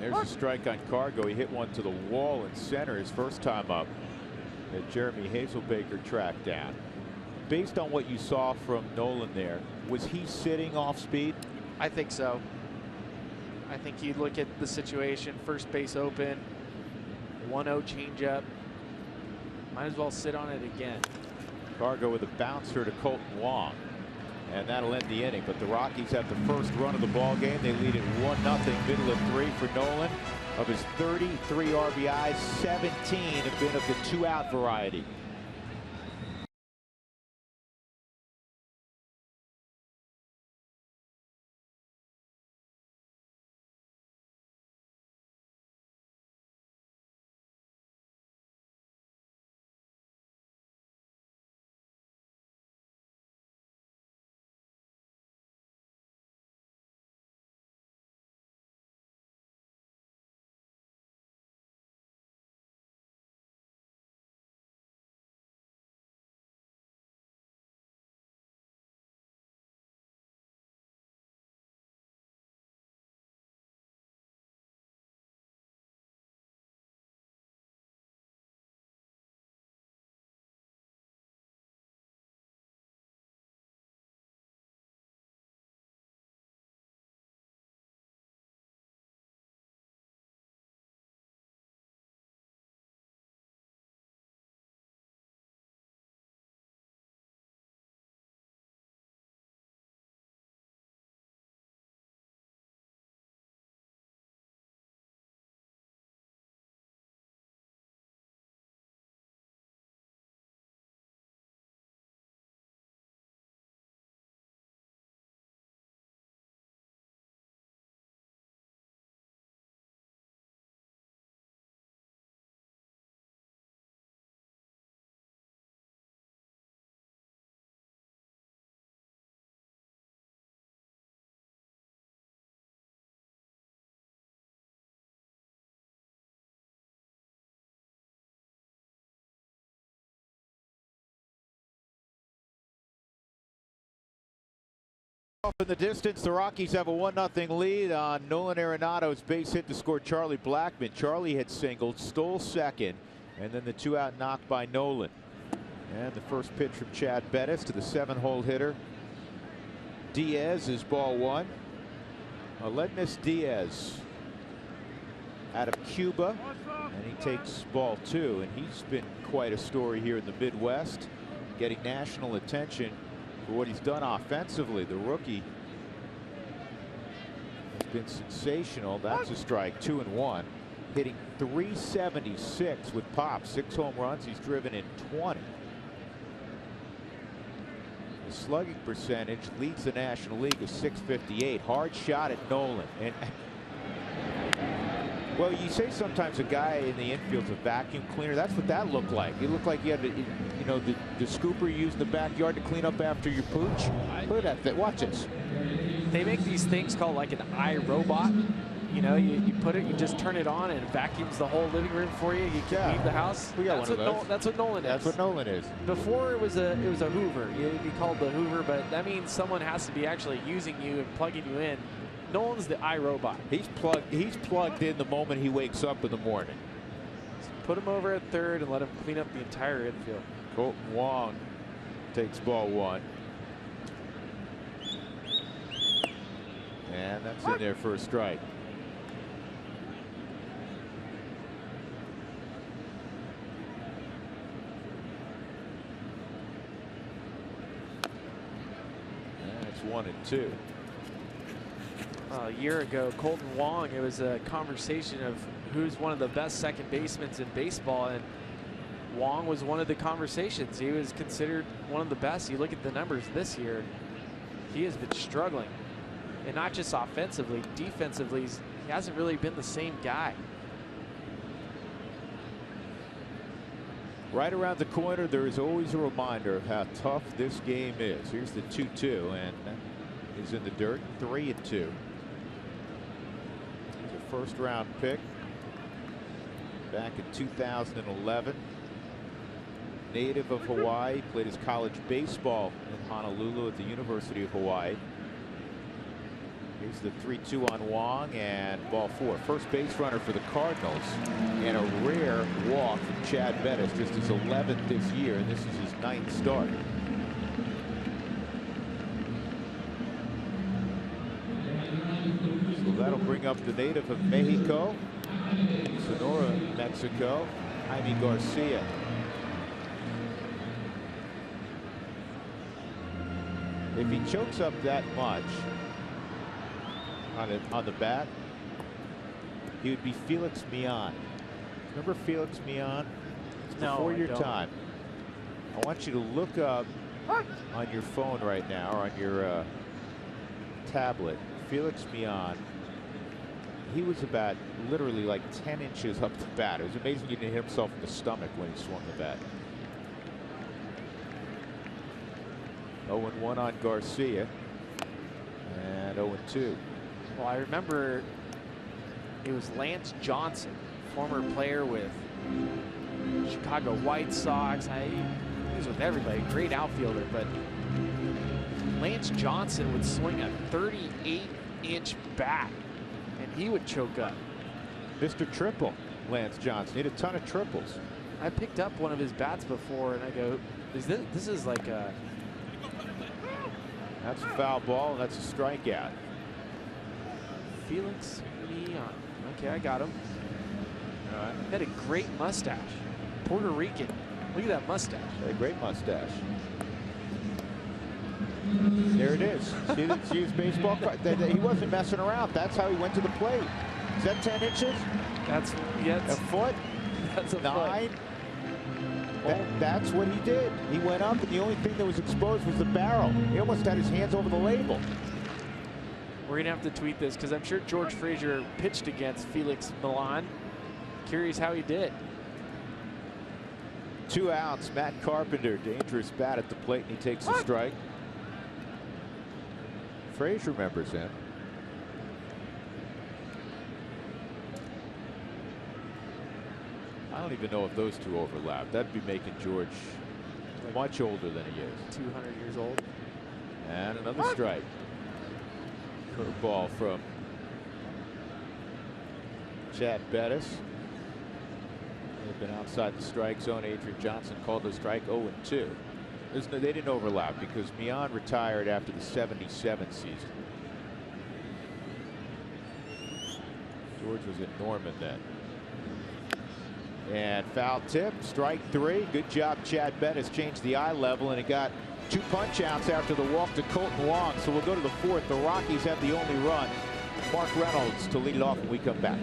Speaker 1: There's a strike on Cargo. He hit one to the wall in center his first time up. That Jeremy Hazelbaker tracked down. Based on what you saw from Nolan there, was he sitting off speed?
Speaker 2: I think so. I think you look at the situation, first base open, 1-0 changeup. Might as well sit on it again.
Speaker 1: Cargo with a bouncer to Colton Wong. And that'll end the inning. But the Rockies have the first run of the ball game. They lead it 1-0, middle of 3 for Nolan. Of his 33 RBIs, 17 have been of the 2-out variety. Off in the distance, the Rockies have a 1-0 lead on Nolan Arenado's base hit to score Charlie Blackmon. Charlie had singled, stole second, and then the 2-out knock by Nolan. And the first pitch from Chad Bettis to the 7-hole hitter Diaz is ball one. Aledmus Diaz out of Cuba, and he takes ball two, and he's been quite a story here in the Midwest, getting national attention for what he's done offensively. The rookie has been sensational. That's a strike, 2-1, hitting .376 with pop, 6 home runs. He's driven in 20. The slugging percentage leads the National League with .658. Hard shot at Nolan. And well, you say sometimes a guy in the infield's a vacuum cleaner. That's what that looked like. It looked like you had, you know, the scooper you use in the backyard to clean up after your pooch. Look at that. Watch this.
Speaker 2: They make these things called like an iRobot. You know, you put it, you just turn it on, and it vacuums the whole living room for you. You can leave the house.
Speaker 1: We got
Speaker 2: that's
Speaker 1: one of those.
Speaker 2: That's what Nolan is.
Speaker 1: That's what Nolan is.
Speaker 2: Before it was a Hoover. You'd be called the Hoover, but that means someone has to be actually using you and plugging you in. Nolan's the iRobot.
Speaker 1: He's plugged in the moment he wakes up in the morning.
Speaker 2: So put him over at third and let him clean up the entire infield.
Speaker 1: Colton Wong takes ball one. And that's in there for a strike. And it's 1-2.
Speaker 2: A year ago, Colton Wong, it was a conversation of who's one of the best second basemen in baseball, and Wong was one of the conversations. He was considered one of the best. You look at the numbers this year, he has been struggling. And not just offensively, defensively, he hasn't really been the same guy.
Speaker 1: Right around the corner, there is always a reminder of how tough this game is. Here's the 2-2, and he's in the dirt, 3-2. He's a first-round pick back in 2011. Native of Hawaii, played his college baseball in Honolulu at the University of Hawaii. Here's the 3-2 on Wong, and ball four. First base runner for the Cardinals, and a rare walk from Chad Bettis, just his 11th this year, and this is his 9th start. So that'll bring up the native of Mexico, Sonora, Mexico, Jaime Garcia. If he chokes up that much on the bat, he would be Felix Millan. Remember Felix Millan? It's before your time. I want you to look up on your phone right now, or on your tablet, Felix Millan. He was about literally like 10 inches up the bat. It was amazing he didn't hit himself in the stomach when he swung the bat. 0-1 on Garcia, and 0-2.
Speaker 2: Well, I remember it was Lance Johnson, former player with Chicago White Sox. He was with everybody, great outfielder, but Lance Johnson would swing a 38-inch bat, and he would choke up.
Speaker 1: Mr. Triple, Lance Johnson. He had a ton of triples.
Speaker 2: I picked up one of his bats before, and I go, this is like a...
Speaker 1: That's a foul ball, and that's a strikeout.
Speaker 2: Felix Millan. Okay, I got him.
Speaker 1: All right.
Speaker 2: He had a great mustache. Puerto Rican. Look at that mustache.
Speaker 1: A great mustache. There it is. See his baseball card? He wasn't messing around. That's how he went to the plate. Is that 10 inches?
Speaker 2: That's
Speaker 1: a foot.
Speaker 2: That's a
Speaker 1: 9. That's what he did. He went up, and the only thing that was exposed was the barrel. He almost had his hands over the label.
Speaker 2: We're going to have to tweet this, because I'm sure George Frazier pitched against Felix Millan. Curious how he did.
Speaker 1: 2 outs. Matt Carpenter, dangerous bat at the plate, and he takes a strike. Frazier remembers him. I don't even know if those two overlap. That'd be making George much older than he is.
Speaker 2: 200 years old.
Speaker 1: And another strike. Curveball from Chad Bettis. They've been outside the strike zone. Adrian Johnson called the strike 0-2. They didn't overlap because Mian retired after the '77 season. George was at Norman then. And foul tip, strike 3. Good job, Chad Bettis. Changed the eye level, and it got 2 punch outs after the walk to Colton Wong. So we'll go to the 4th. The Rockies have the only run. Mark Reynolds to lead it off when we come back.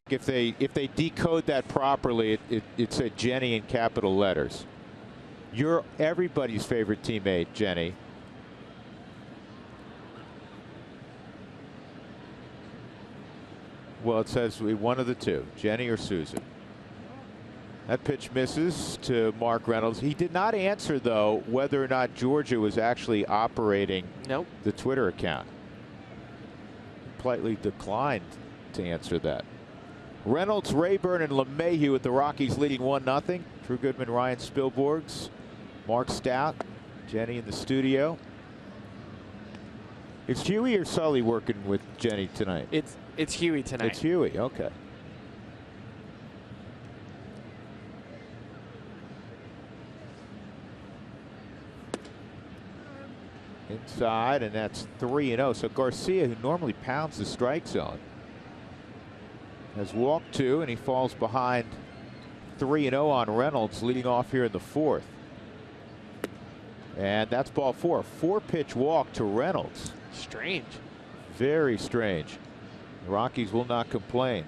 Speaker 1: If they decode that properly, it said Jenny in capital letters. You're everybody's favorite teammate, Jenny. Well, it says one of the two, Jenny or Susan. That pitch misses to Mark Reynolds. He did not answer, though, whether or not Georgia was actually operating the Twitter account. Politely declined to answer that. Reynolds, Rayburn, and LeMahieu with the Rockies leading 1-0. Drew Goodman, Ryan Spilborghs, Mark Stout, Jenny in the studio. Is Huey or Sully working with Jenny tonight?
Speaker 2: It's Huey tonight.
Speaker 1: It's Huey, okay. Inside, and that's 3-0. So Garcia, who normally pounds the strike zone, has walked 2, and he falls behind 3-0 on Reynolds, leading off here in the 4th. And that's ball 4. 4-pitch walk to Reynolds.
Speaker 2: Strange.
Speaker 1: Very strange. The Rockies will not complain.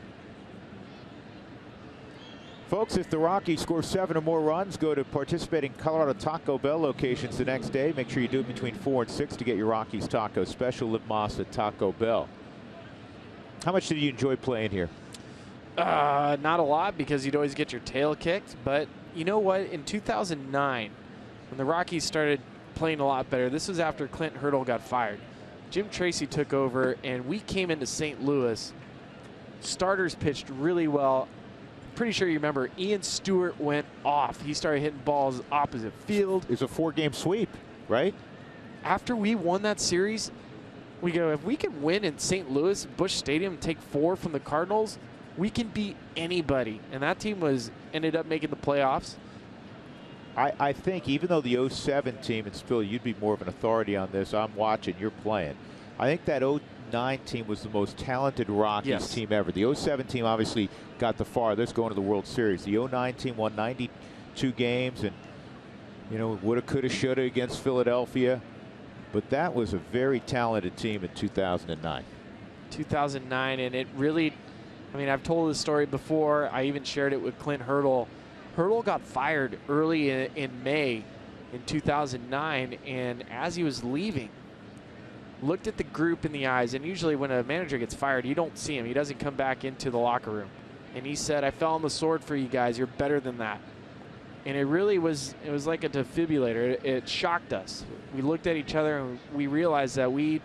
Speaker 1: Folks, if the Rockies score 7 or more runs, go to participating Colorado Taco Bell locations the next day. Make sure you do it between 4 and 6 to get your Rockies taco special. Lip Moss at Taco Bell. How much did you enjoy playing here?
Speaker 2: Not a lot, because you'd always get your tail kicked. But you know what? In 2009, when the Rockies started playing a lot better, this was after Clint Hurdle got fired. Jim Tracy took over, and we came into St. Louis. Starters pitched really well. Pretty sure you remember Ian Stewart went off. He started hitting balls opposite field.
Speaker 1: It's a 4-game sweep, right?
Speaker 2: After we won that series, we go, if we can win in St. Louis, Busch Stadium, and take 4 from the Cardinals, we can beat anybody. And that team ended up making the playoffs.
Speaker 1: I think even though the 07 team, and Spill, you'd be more of an authority on this, I'm watching, you're playing. I think that 09 team was the most talented Rockies team ever. The 07 team obviously got the farthest, going to the World Series. The 09 team won 92 games, and You know, woulda, coulda, shoulda against Philadelphia. But that was a very talented team in 2009.
Speaker 2: 2009, and it really, I mean, I've told this story before. I even shared it with Clint Hurdle. Hurdle got fired early in May in 2009, and as he was leaving, looked at the group in the eyes, and usually when a manager gets fired, you don't see him. He doesn't come back into the locker room. And he said, "I fell on the sword for you guys. You're better than that." And it really was, it was like a defibrillator. It shocked us. We looked at each other and we realized that we,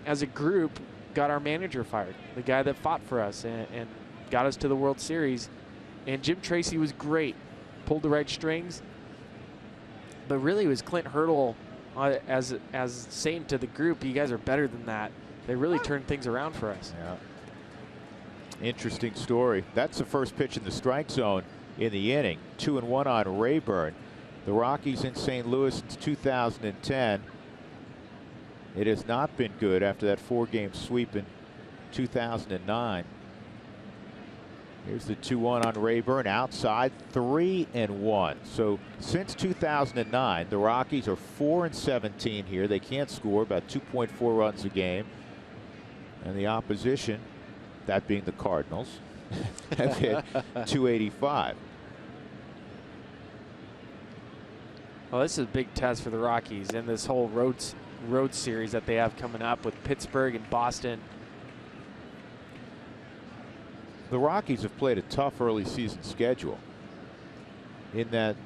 Speaker 2: as a group, got our manager fired, the guy that fought for us and got us to the World Series. And Jim Tracy was great, pulled the right strings. But really it was Clint Hurdle as saying to the group, "You guys are better than that." They really turned things around for us.
Speaker 1: Yeah. Interesting story. That's the first pitch in the strike zone in the inning. 2-1 on Rayburn. The Rockies in St. Louis since 2010. It has not been good after that 4-game sweep in 2009. Here's the 2-1 on Rayburn. Outside, 3-1. So since 2009, the Rockies are 4-17 here. They can't score, about 2.4 runs a game. And the opposition, that being the Cardinals, have hit 285.
Speaker 2: Well, this is a big test for the Rockies and this whole road series that they have coming up with Pittsburgh and Boston.
Speaker 1: The Rockies have played a tough early season schedule in that,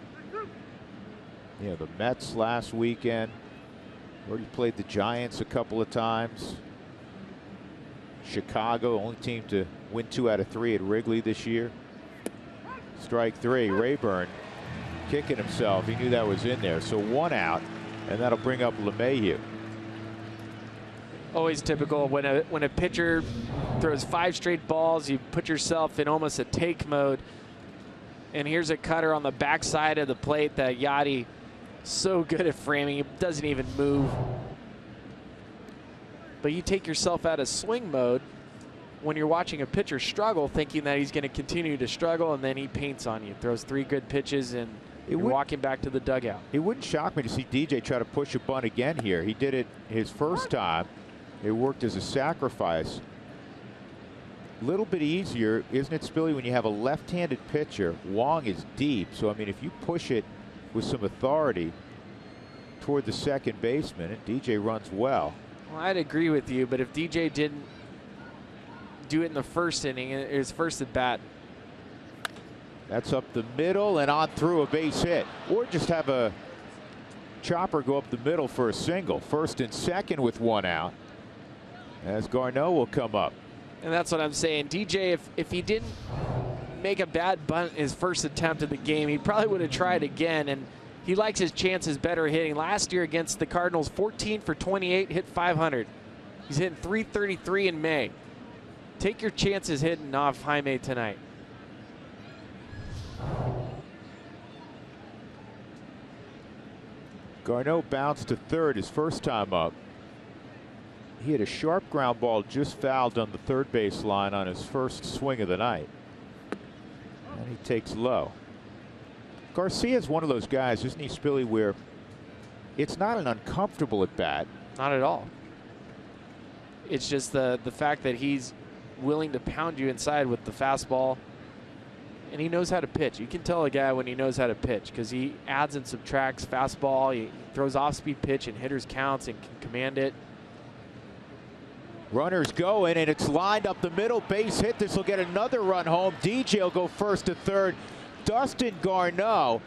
Speaker 1: you know, the Mets last weekend, already played the Giants a couple of times. Chicago, only team to win 2 out of 3 at Wrigley this year. Strike 3. Rayburn kicking himself. He knew that was in there. So 1 out, and that'll bring up LeMahieu.
Speaker 2: Always typical when a pitcher throws 5 straight balls, you put yourself in almost a take mode. And here's a cutter on the backside of the plate that Yachty, so good at framing, it doesn't even move. But you take yourself out of swing mode when you're watching a pitcher struggle, thinking that he's going to continue to struggle, and then he paints on you, throws 3 good pitches, and you're walking back to the dugout.
Speaker 1: It wouldn't shock me to see DJ try to push a bunt again here. He did it his first time. It worked as a sacrifice. A little bit easier, isn't it, Spilly, when you have a left-handed pitcher? Wong is deep, so I mean, if you push it with some authority toward the second baseman, and DJ runs well.
Speaker 2: Well, I'd agree with you, but if DJ didn't do it in the first inning, his first at bat.
Speaker 1: That's up the middle and on through, a base hit. Or just have a chopper go up the middle for a single. First and second with 1 out. As Garneau will come up.
Speaker 2: And that's what I'm saying. DJ, if he didn't make a bad bunt his first attempt of the game, he probably would have tried again. And he likes his chances better hitting. Last year against the Cardinals, 14 for 28, hit 500. He's hitting 333 in May. Take your chances hitting off Jaime tonight.
Speaker 1: Garneau bounced to third his first time up. He had a sharp ground ball just fouled on the third base line on his first swing of the night. And he takes low. Garcia is one of those guys, isn't he, Spilly, where it's not an uncomfortable at bat.
Speaker 2: Not at all. It's just the fact that he's willing to pound you inside with the fastball. And he knows how to pitch. You can tell a guy when he knows how to pitch because he adds and subtracts fastball. He throws off-speed pitch and hitters counts and can command it.
Speaker 1: Runners going, and it's lined up the middle, base hit. This will get another run home. DJ will go first to third. Dustin Garneau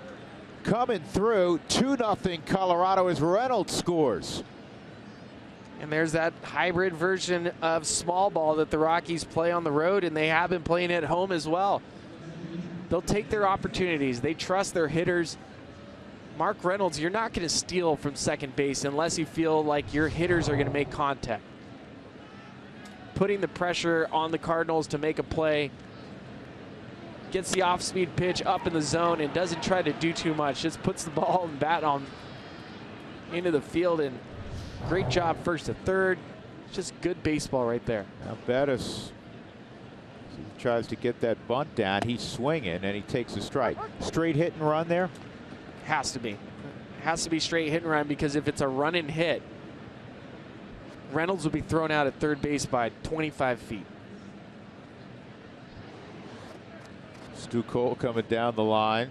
Speaker 1: coming through. 2-0 Colorado as Reynolds scores.
Speaker 2: And there's that hybrid version of small ball that the Rockies play on the road, and they have been playing at home as well. They'll take their opportunities. They trust their hitters. Mark Reynolds, you're not going to steal from second base unless you feel like your hitters are going to make contact. Putting the pressure on the Cardinals to make a play. Gets the off-speed pitch up in the zone and doesn't try to do too much. Just puts the ball and bat on into the field, and great job first to third. Just good baseball right there.
Speaker 1: Now Bettis tries to get that bunt down. He's swinging and he takes a strike. Straight hit and run there?
Speaker 2: Has to be. has to be straight hit and run, because if it's a run and hit, Reynolds will be thrown out at third base by 25 feet.
Speaker 1: Stu Cole coming down the line.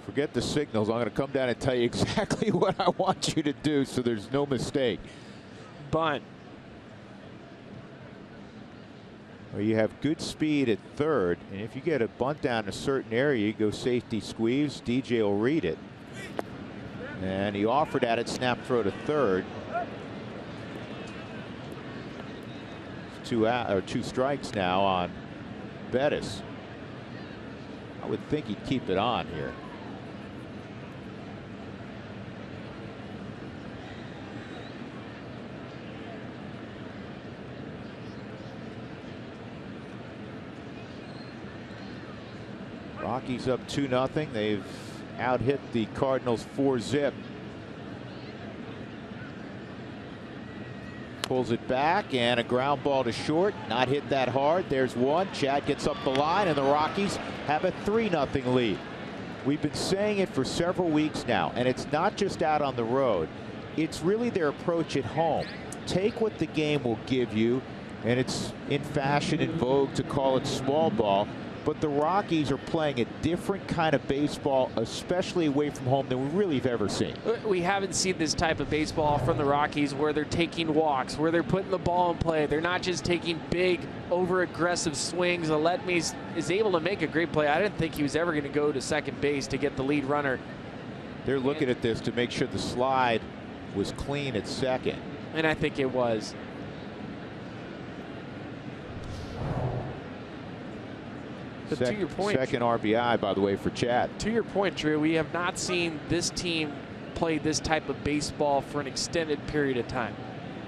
Speaker 1: Forget the signals. I'm going to come down and tell you exactly what I want you to do so there's no mistake.
Speaker 2: Bunt.
Speaker 1: Well, you have good speed at third, and if you get a bunt down a certain area, you go safety squeeze. DJ will read it. And he offered at it, snap throw to third. Two strikes now on Bettis. I would think he'd keep it on here. Rockies up 2-0. They've out-hit the Cardinals 4-zip. Pulls it back, and a ground ball to short. Not hit that hard. There's one. Chad gets up the line, and the Rockies have a 3-0 lead. We've been saying it for several weeks now, and it's not just out on the road. It's really their approach at home. Take what the game will give you, and it's in fashion, in vogue to call it small ball. But the Rockies are playing a different kind of baseball, especially away from home, than we really have ever seen.
Speaker 2: We haven't seen this type of baseball from the Rockies, where they're taking walks, where they're putting the ball in play. They're not just taking big, over-aggressive swings. Aletme is able to make a great play. I didn't think he was ever going to go to second base to get the lead runner.
Speaker 1: They're looking at this to make sure the slide was clean at second.
Speaker 2: And I think it was. But to your point,
Speaker 1: second RBI, by the way, for Chad.
Speaker 2: To your point, Drew, we have not seen this team play this type of baseball for an extended period of time.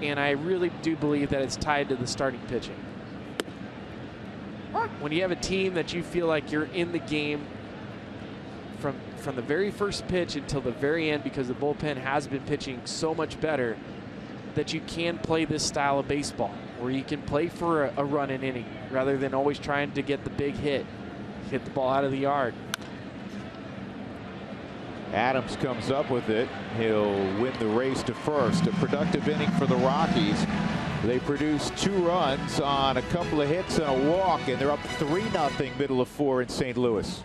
Speaker 2: And I really do believe that it's tied to the starting pitching. When you have a team that you feel like you're in the game from the very first pitch until the very end, because the bullpen has been pitching so much better, that you can play this style of baseball, where you can play for a run an inning rather than always trying to get the big hit the ball out of the yard.
Speaker 1: Adams comes up with it. He'll win the race to first. A productive inning for the Rockies. They produced 2 runs on a couple of hits and a walk, and they're up 3-0 middle of 4 in St. Louis.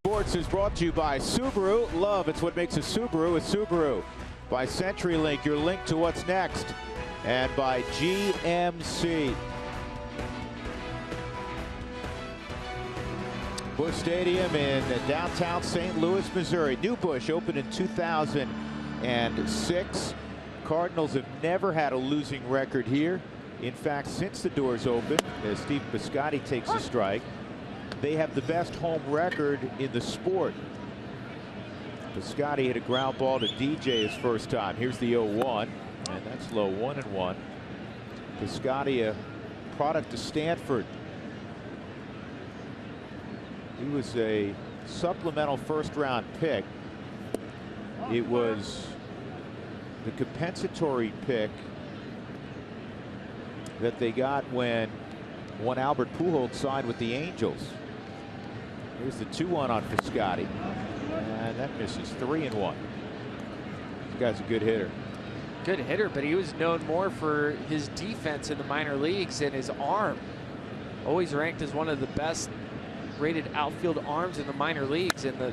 Speaker 1: Sports is brought to you by Subaru. Love, it's what makes a Subaru a Subaru. By CenturyLink, your link to what's next. And by GMC. Busch Stadium in downtown St. Louis, Missouri. New Busch opened in 2006. Cardinals have never had a losing record here. In fact, since the doors open, as Steve Piscotty takes a strike, they have the best home record in the sport. Piscotty hit a ground ball to DJ his first time. Here's the 0-1, and that's low, 1-1. Piscotty, a product of Stanford. He was a supplemental first-round pick. It was the compensatory pick that they got when one Albert Pujols signed with the Angels. Here's the 2-1 on Piscotty, and that misses. 3-1. This guy's a good hitter.
Speaker 2: Good hitter, but he was known more for his defense in the minor leagues and his arm. Always ranked as one of the best rated outfield arms in the minor leagues, and the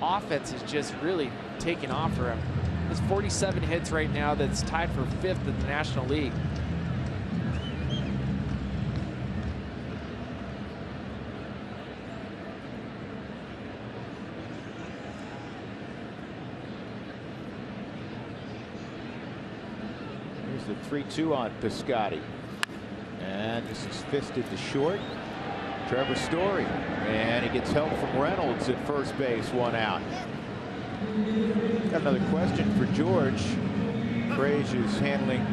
Speaker 2: offense is just really taking off for him. There's 47 hits right now. That's tied for 5th in the National League.
Speaker 1: Here's the 3-2 on Piscotty, and this is fisted to short. Trevor Story, and he gets help from Reynolds at first base, 1 out. Got another question for George. Frage is handling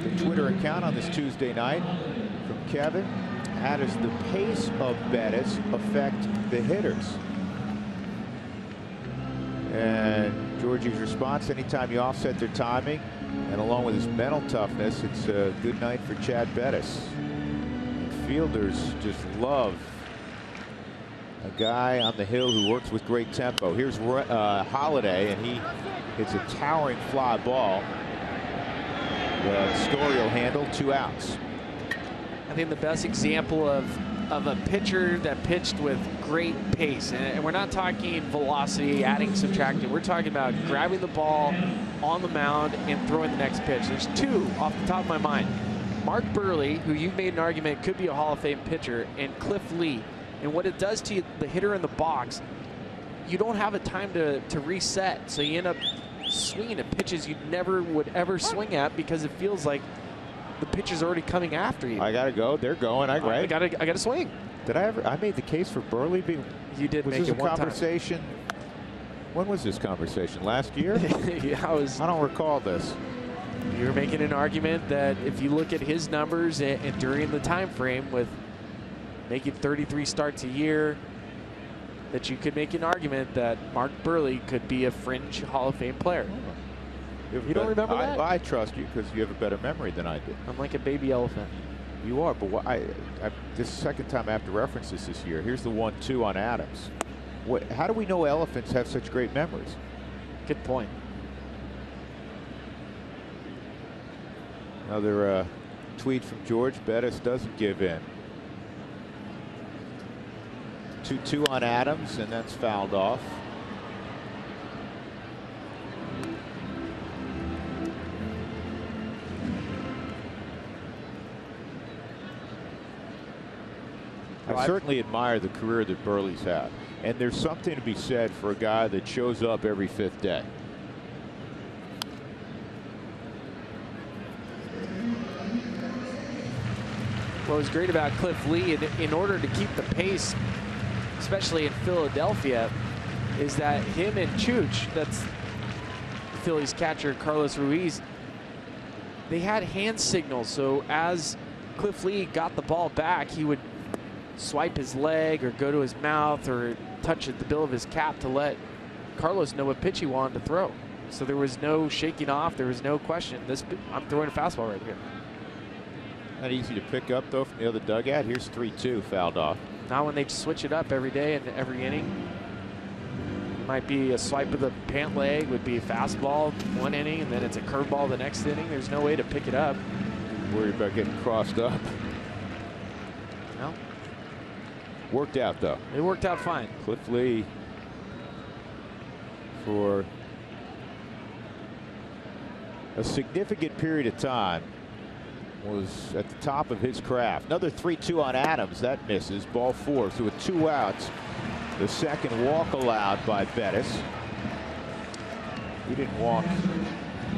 Speaker 1: the Twitter account on this Tuesday night. From Kevin, how does the pace of Bettis affect the hitters? And Georgie's response: anytime you offset their timing, and along with his mental toughness, it's a good night for Chad Bettis. Fielders just love a guy on the hill who works with great tempo. Here's Holiday, and he hits a towering fly ball. Story will handle, 2 outs.
Speaker 2: I think the best example of a pitcher that pitched with great pace, and we're not talking velocity, adding, subtracting. We're talking about grabbing the ball on the mound and throwing the next pitch. There's 2 off the top of my mind. Mark Burley, who you've made an argument could be a Hall of Fame pitcher, and Cliff Lee. And what it does to you, the hitter in the box, you don't have a time to reset. So you end up swinging at pitches you never would ever swing at because it feels like the pitcher's already coming after you.
Speaker 1: I got to go. They're going. I
Speaker 2: got to swing.
Speaker 1: Did I ever? I made the case for Burley being.
Speaker 2: You did make
Speaker 1: it one
Speaker 2: conversation.
Speaker 1: When was this conversation? Last year?
Speaker 2: Yeah,
Speaker 1: I don't recall this.
Speaker 2: You're making an argument that if you look at his numbers and during the time frame with making 33 starts a year, that you could make an argument that Mark Burley could be a fringe Hall of Fame player. You don't remember that?
Speaker 1: I trust you because you have a better memory than I do.
Speaker 2: I'm like a baby elephant.
Speaker 1: You are, but this is the second time I have to reference this year. Here's the 1-2 on Adams. How do we know elephants have such great memories?
Speaker 2: Good point.
Speaker 1: Another tweet from George. Bettis doesn't give in. 2-2 on Adams, and that's fouled off. I certainly admire the career that Burley's had, and there's something to be said for a guy that shows up every 5th day.
Speaker 2: What was great about Cliff Lee, in order to keep the pace, especially in Philadelphia, is that him and Chooch, that's the Phillies catcher Carlos Ruiz, they had hand signals. So as Cliff Lee got the ball back, he would swipe his leg or go to his mouth or touch at the bill of his cap to let Carlos know what pitch he wanted to throw. So there was no shaking off. There was no question. I'm throwing a fastball right here.
Speaker 1: Not easy to pick up, though, from the other dugout. Here's 3-2, fouled off.
Speaker 2: Now when they switch it up every day and every inning, might be a swipe of the pant leg, would be a fastball one inning, and then it's a curveball the next inning. There's no way to pick it up.
Speaker 1: Worried about getting crossed up.
Speaker 2: No.
Speaker 1: Worked out, though.
Speaker 2: It worked out fine.
Speaker 1: Cliff Lee, for a significant period of time, was at the top of his craft. Another 3-2 on Adams. That misses. Ball 4. So with 2 outs, the second walk allowed by Bettis. He didn't walk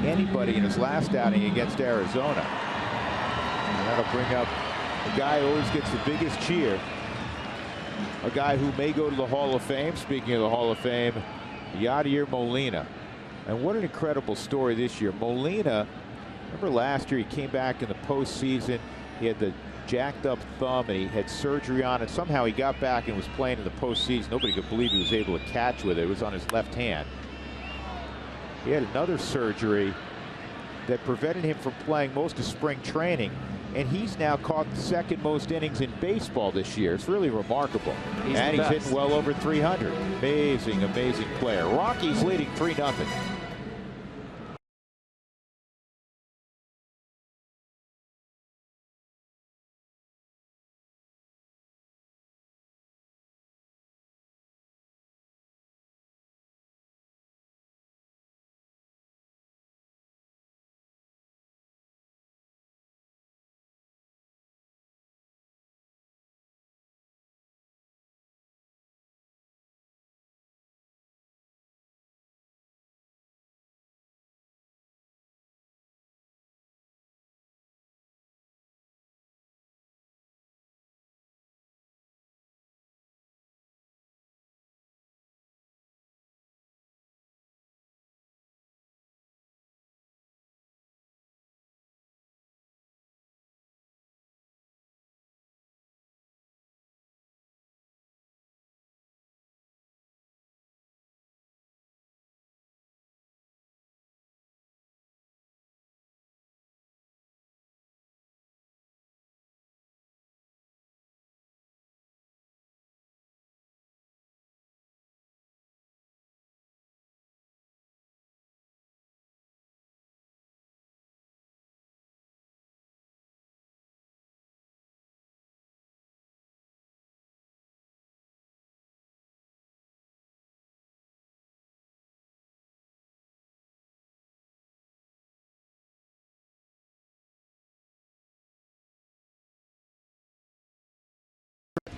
Speaker 1: anybody in his last outing against Arizona. That'll bring up the guy who always gets the biggest cheer. A guy who may go to the Hall of Fame. Speaking of the Hall of Fame, Yadier Molina. And what an incredible story this year. Molina, remember last year he came back in the postseason. He had the jacked up thumb and he had surgery on it. Somehow he got back and was playing in the postseason. Nobody could believe he was able to catch with it. It was on his left hand. He had another surgery that prevented him from playing most of spring training. And he's now caught the second most innings in baseball this year. It's really remarkable. And he's hitting well over 300. Amazing, amazing player. Rockies leading 3-0.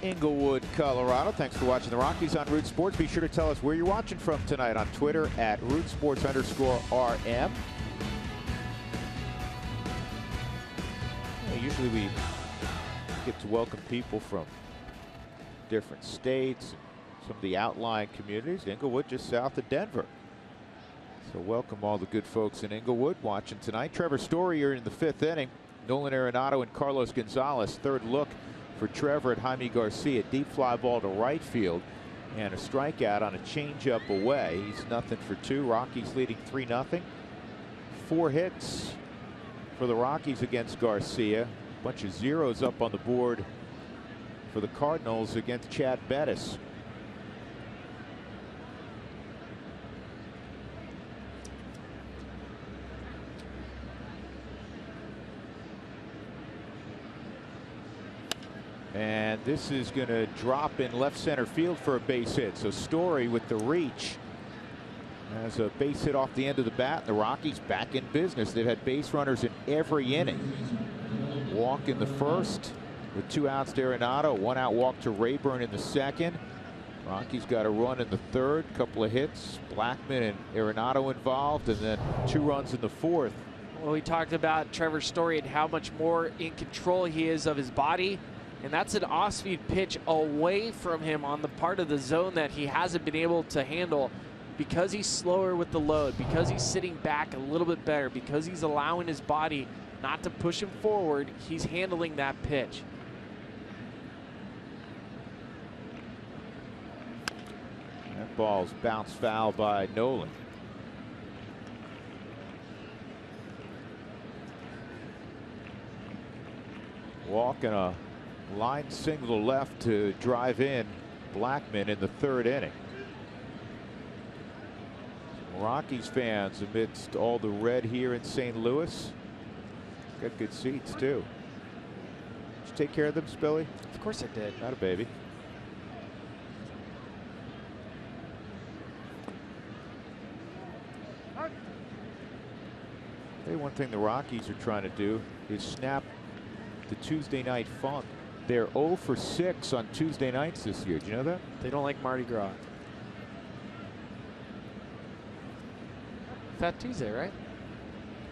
Speaker 1: Inglewood, Colorado. Thanks for watching the Rockies on Root Sports. Be sure to tell us where you're watching from tonight on Twitter at @RootSports_RM. Usually we get to welcome people from different states, some of the outlying communities. Inglewood just south of Denver. So welcome all the good folks in Inglewood watching tonight. Trevor Story here in the 5th inning. Nolan Arenado and Carlos Gonzalez. Third look for Trevor at Jaime Garcia. Deep fly ball to right field and a strikeout on a changeup away. He's 0-for-2. Rockies leading 3-0. 4 hits for the Rockies against Garcia. A bunch of zeros up on the board for the Cardinals against Chad Bettis. And this is going to drop in left center field for a base hit. So Story with the reach has a base hit off the end of the bat. The Rockies back in business. They've had base runners in every inning. Walk in the first with 2 outs to Arenado. 1 out walk to Rayburn in the second. Rockies got a run in the third. Couple of hits. Blackman and Arenado involved, and then 2 runs in the fourth.
Speaker 2: Well, we talked about Trevor Story and how much more in control he is of his body. And that's an off-speed pitch away from him on the part of the zone that he hasn't been able to handle because he's slower with the load, because he's sitting back a little bit better, because he's allowing his body not to push him forward. He's handling that pitch.
Speaker 1: That ball's bounced foul by Nolan. Walk and a line single left to drive in Blackman in the 3rd inning. Rockies fans amidst all the red here in St. Louis. Got good seats too. Did you take care of them, Spilly?
Speaker 2: Of course I did.
Speaker 1: Not a baby. Hey, one thing the Rockies are trying to do is snap the Tuesday night funk. They're 0-for-6 on Tuesday nights this year. Do you know that?
Speaker 2: They don't like Mardi Gras. Fat Tuesday, right?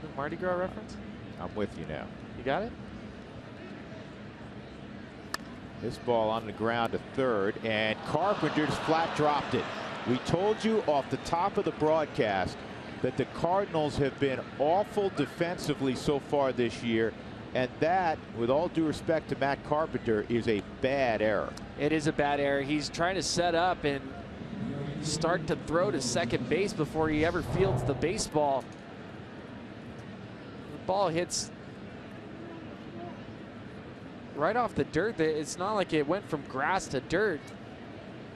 Speaker 2: The Mardi Gras reference?
Speaker 1: I'm with you now.
Speaker 2: You got it?
Speaker 1: This ball on the ground to third, and Carpenter just flat dropped it. We told you off the top of the broadcast that the Cardinals have been awful defensively so far this year, and that, with all due respect to Matt Carpenter, is a bad error.
Speaker 2: It is a bad error. He's trying to set up and start to throw to second base before he ever fields the baseball. The ball hits right off the dirt. It's not like it went from grass to dirt,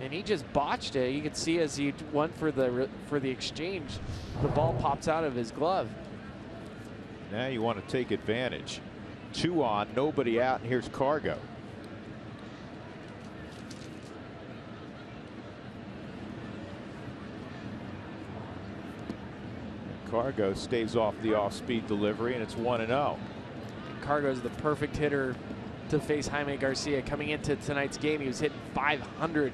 Speaker 2: and he just botched it. You can see as he went for the exchange, the ball pops out of his glove.
Speaker 1: Now you want to take advantage. 2 on, nobody out, and here's Cargo. Cargo stays off the off-speed delivery, and it's 1-0.
Speaker 2: Cargo is the perfect hitter to face Jaime Garcia. Coming into tonight's game, he was hitting .500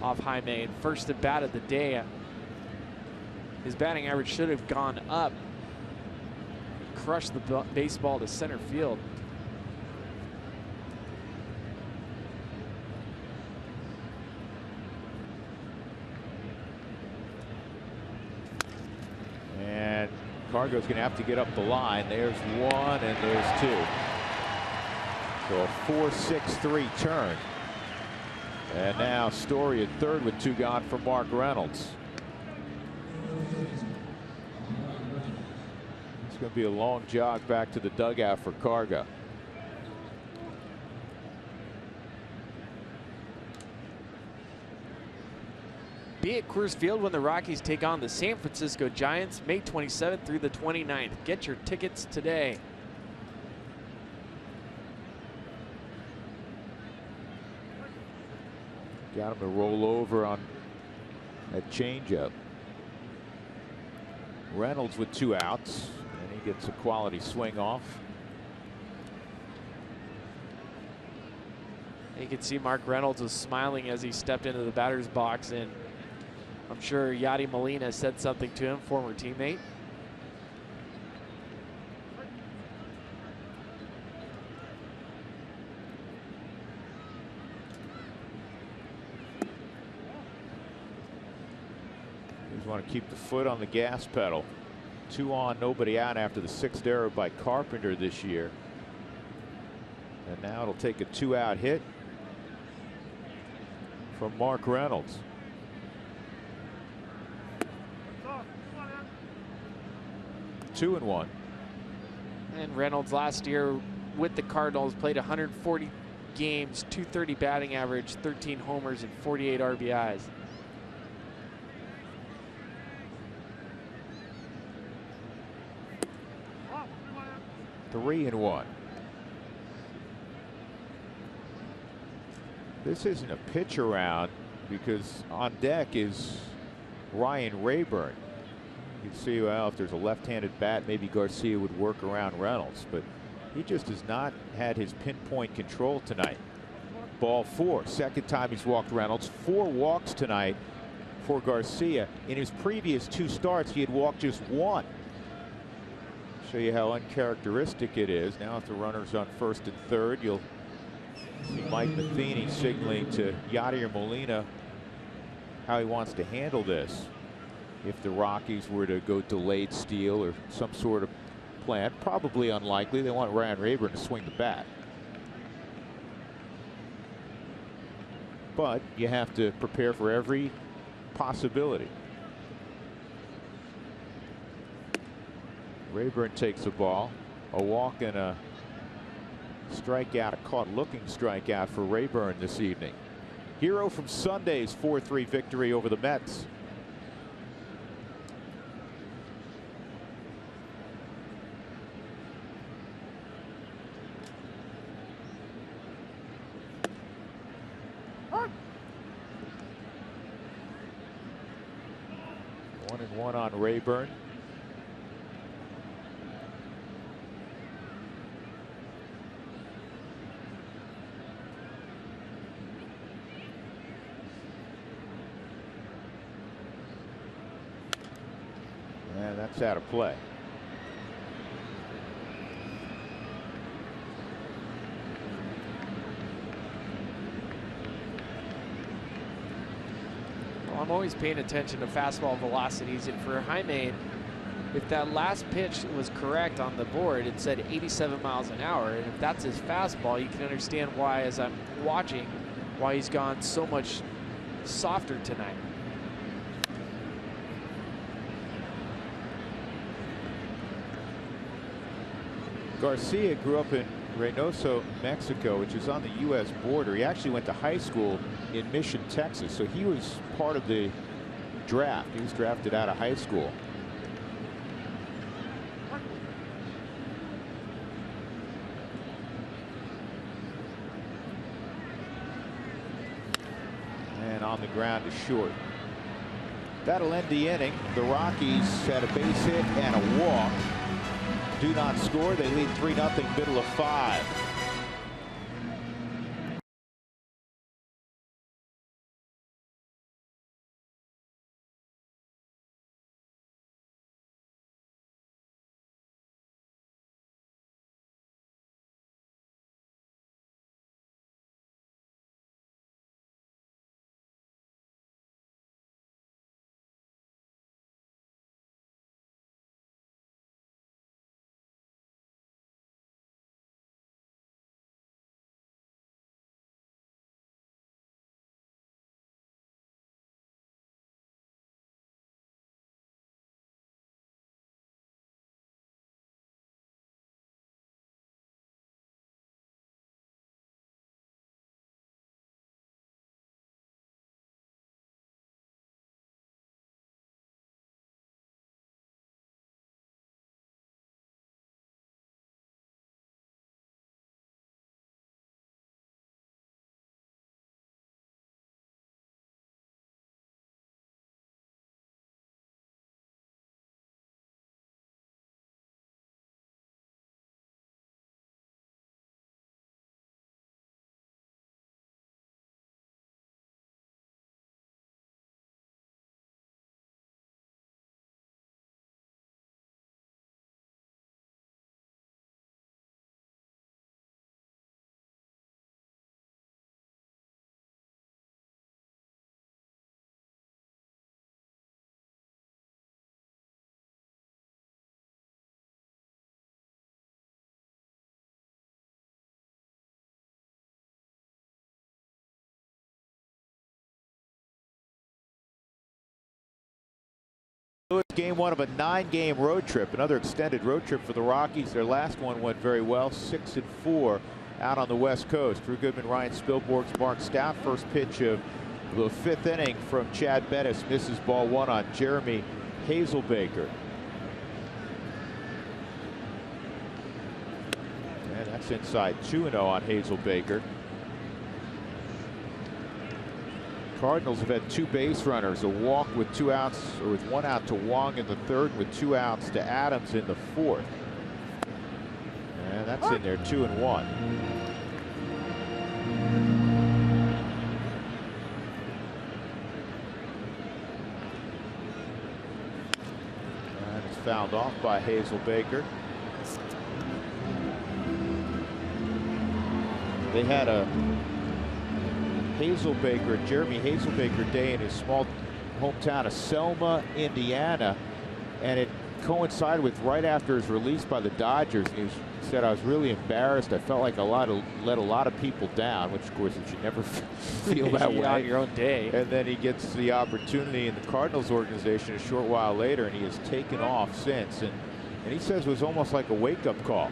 Speaker 2: off Jaime, and first at bat of the day. His batting average should have gone up. He crushed the baseball to center field.
Speaker 1: And Cargo's going to have to get up the line. There's 1 and there's 2. So a 4-6-3 turn. And now Story at third with 2 gone for Mark Reynolds. It's going to be a long jog back to the dugout for Cargo.
Speaker 2: Be at Coors Field when the Rockies take on the San Francisco Giants May 27th through the 29th. Get your tickets today.
Speaker 1: Got him to roll over on that changeup. Reynolds with 2 outs, and he gets a quality swing off.
Speaker 2: You can see Mark Reynolds was smiling as he stepped into the batter's box, and I'm sure Yadi Molina said something to him, former teammate.
Speaker 1: You just want to keep the foot on the gas pedal. 2 on, nobody out after the 6th error by Carpenter this year. And now it'll take a 2-out hit from Mark Reynolds. Two and 1.
Speaker 2: And Reynolds last year with the Cardinals played 140 games, .230 batting average, 13 homers, and 48 RBIs.
Speaker 1: Three and 1. This isn't a pitch around because on deck is Ryan Rayburn. You can see, well, if there's a left-handed bat, maybe Garcia would work around Reynolds, but he just has not had his pinpoint control tonight. Ball 4, second time he's walked Reynolds. 4 walks tonight for Garcia. In his previous 2 starts, he had walked just 1. Show you how uncharacteristic it is. Now if the runner's on first and third, you'll see Mike Matheny signaling to Yadier Molina how he wants to handle this. If the Rockies were to go delayed steal or some sort of plan, probably unlikely. They want Ryan Rayburn to swing the bat. But you have to prepare for every possibility. Rayburn takes the ball. A walk and a strikeout, a caught looking strikeout for Rayburn this evening. Hero from Sunday's 4-3 victory over the Mets. One and 1 on Rayburn. And that's out of play.
Speaker 2: I'm always paying attention to fastball velocities, and for Jaime, if that last pitch was correct on the board, it said 87 miles an hour, and if that's his fastball, you can understand why, as I'm watching, why he's gone so much softer tonight.
Speaker 1: Garcia grew up in Reynosa, Mexico, which is on the U.S. border. He actually went to high school in Mission, Texas, so he was part of the draft. He was drafted out of high school. And on the ground to short. That'll end the inning. The Rockies had a base hit and a walk. Do not score. They lead 3-0, middle of 5. Game 1 of a 9-game road trip, another extended road trip for the Rockies. Their last one went very well, 6-4 out on the West Coast. Drew Goodman, Ryan Spilborghs, Mark Staff. First pitch of the 5th inning from Chad Bettis, misses ball 1 on Jeremy Hazelbaker. And that's inside 2-0 on Hazelbaker. Cardinals have had 2 base runners, a walk with 2 outs, or with 1 out to Wong in the 3rd, with 2 outs to Adams in the 4th. And that's in there, 2-1. And it's fouled off by Hazelbaker. They had a Jeremy Hazelbaker Day in his small hometown of Selma, Indiana, and it coincided with right after his release by the Dodgers. And he said, "I was really embarrassed. I felt like let a lot of people down," which of course you should never feel that way
Speaker 2: on your own day.
Speaker 1: And then he gets the opportunity in the Cardinals organization a short while later, and he has taken off since. And he says it was almost like a wake-up call.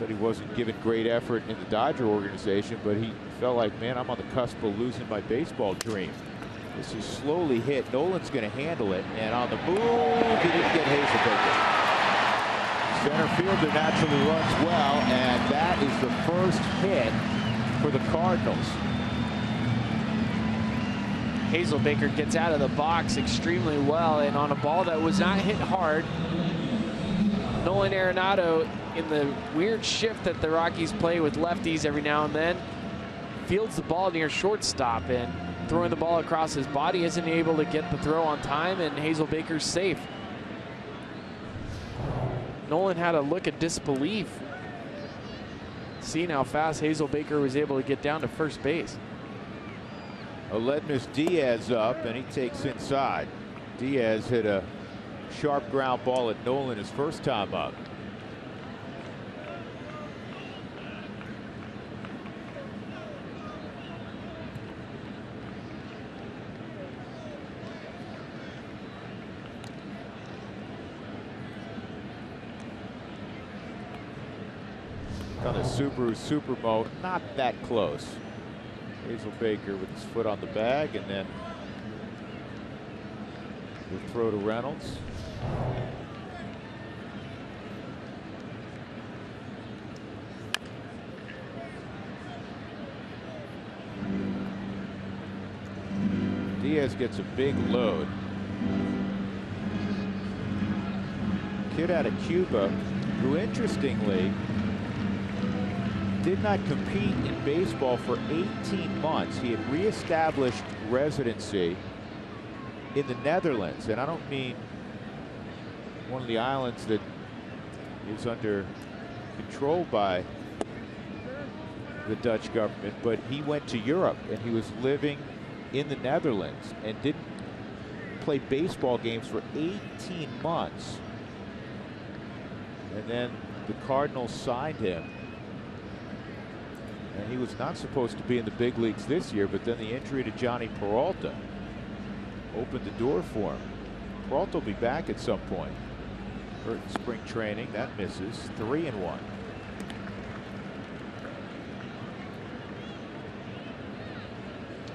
Speaker 1: That he wasn't given great effort in the Dodger organization, but he felt like, man, I'm on the cusp of losing my baseball dream. This is slowly hit. Nolan's going to handle it, and on the move, he didn't get Hazelbaker. Center fielder naturally runs well, and that is the first hit for the Cardinals.
Speaker 2: Hazelbaker gets out of the box extremely well, and on a ball that was not hit hard, Nolan Arenado, in the weird shift that the Rockies play with lefties every now and then, fields the ball near shortstop, and throwing the ball across his body isn't able to get the throw on time, and Hazelbaker's safe. Nolan had a look of disbelief seeing how fast Hazelbaker was able to get down to first base.
Speaker 1: Aledmus Diaz up, and he takes inside. Diaz hit a sharp ground ball at Nolan his first time up. On a Subaru Supermo, not that close. Hazel Baker with his foot on the bag, and then the throw to Reynolds. Diaz gets a big load. Kid out of Cuba, who interestingly did not compete in baseball for 18 months. He had reestablished residency in the Netherlands, and I don't mean one of the islands that is under control by the Dutch government, but he went to Europe and he was living in the Netherlands and didn't play baseball games for 18 months. And then the Cardinals signed him. And he was not supposed to be in the big leagues this year, but then the injury to Johnny Peralta opened the door for him. Peralta will be back at some point. Hurt in spring training. That misses. 3-1.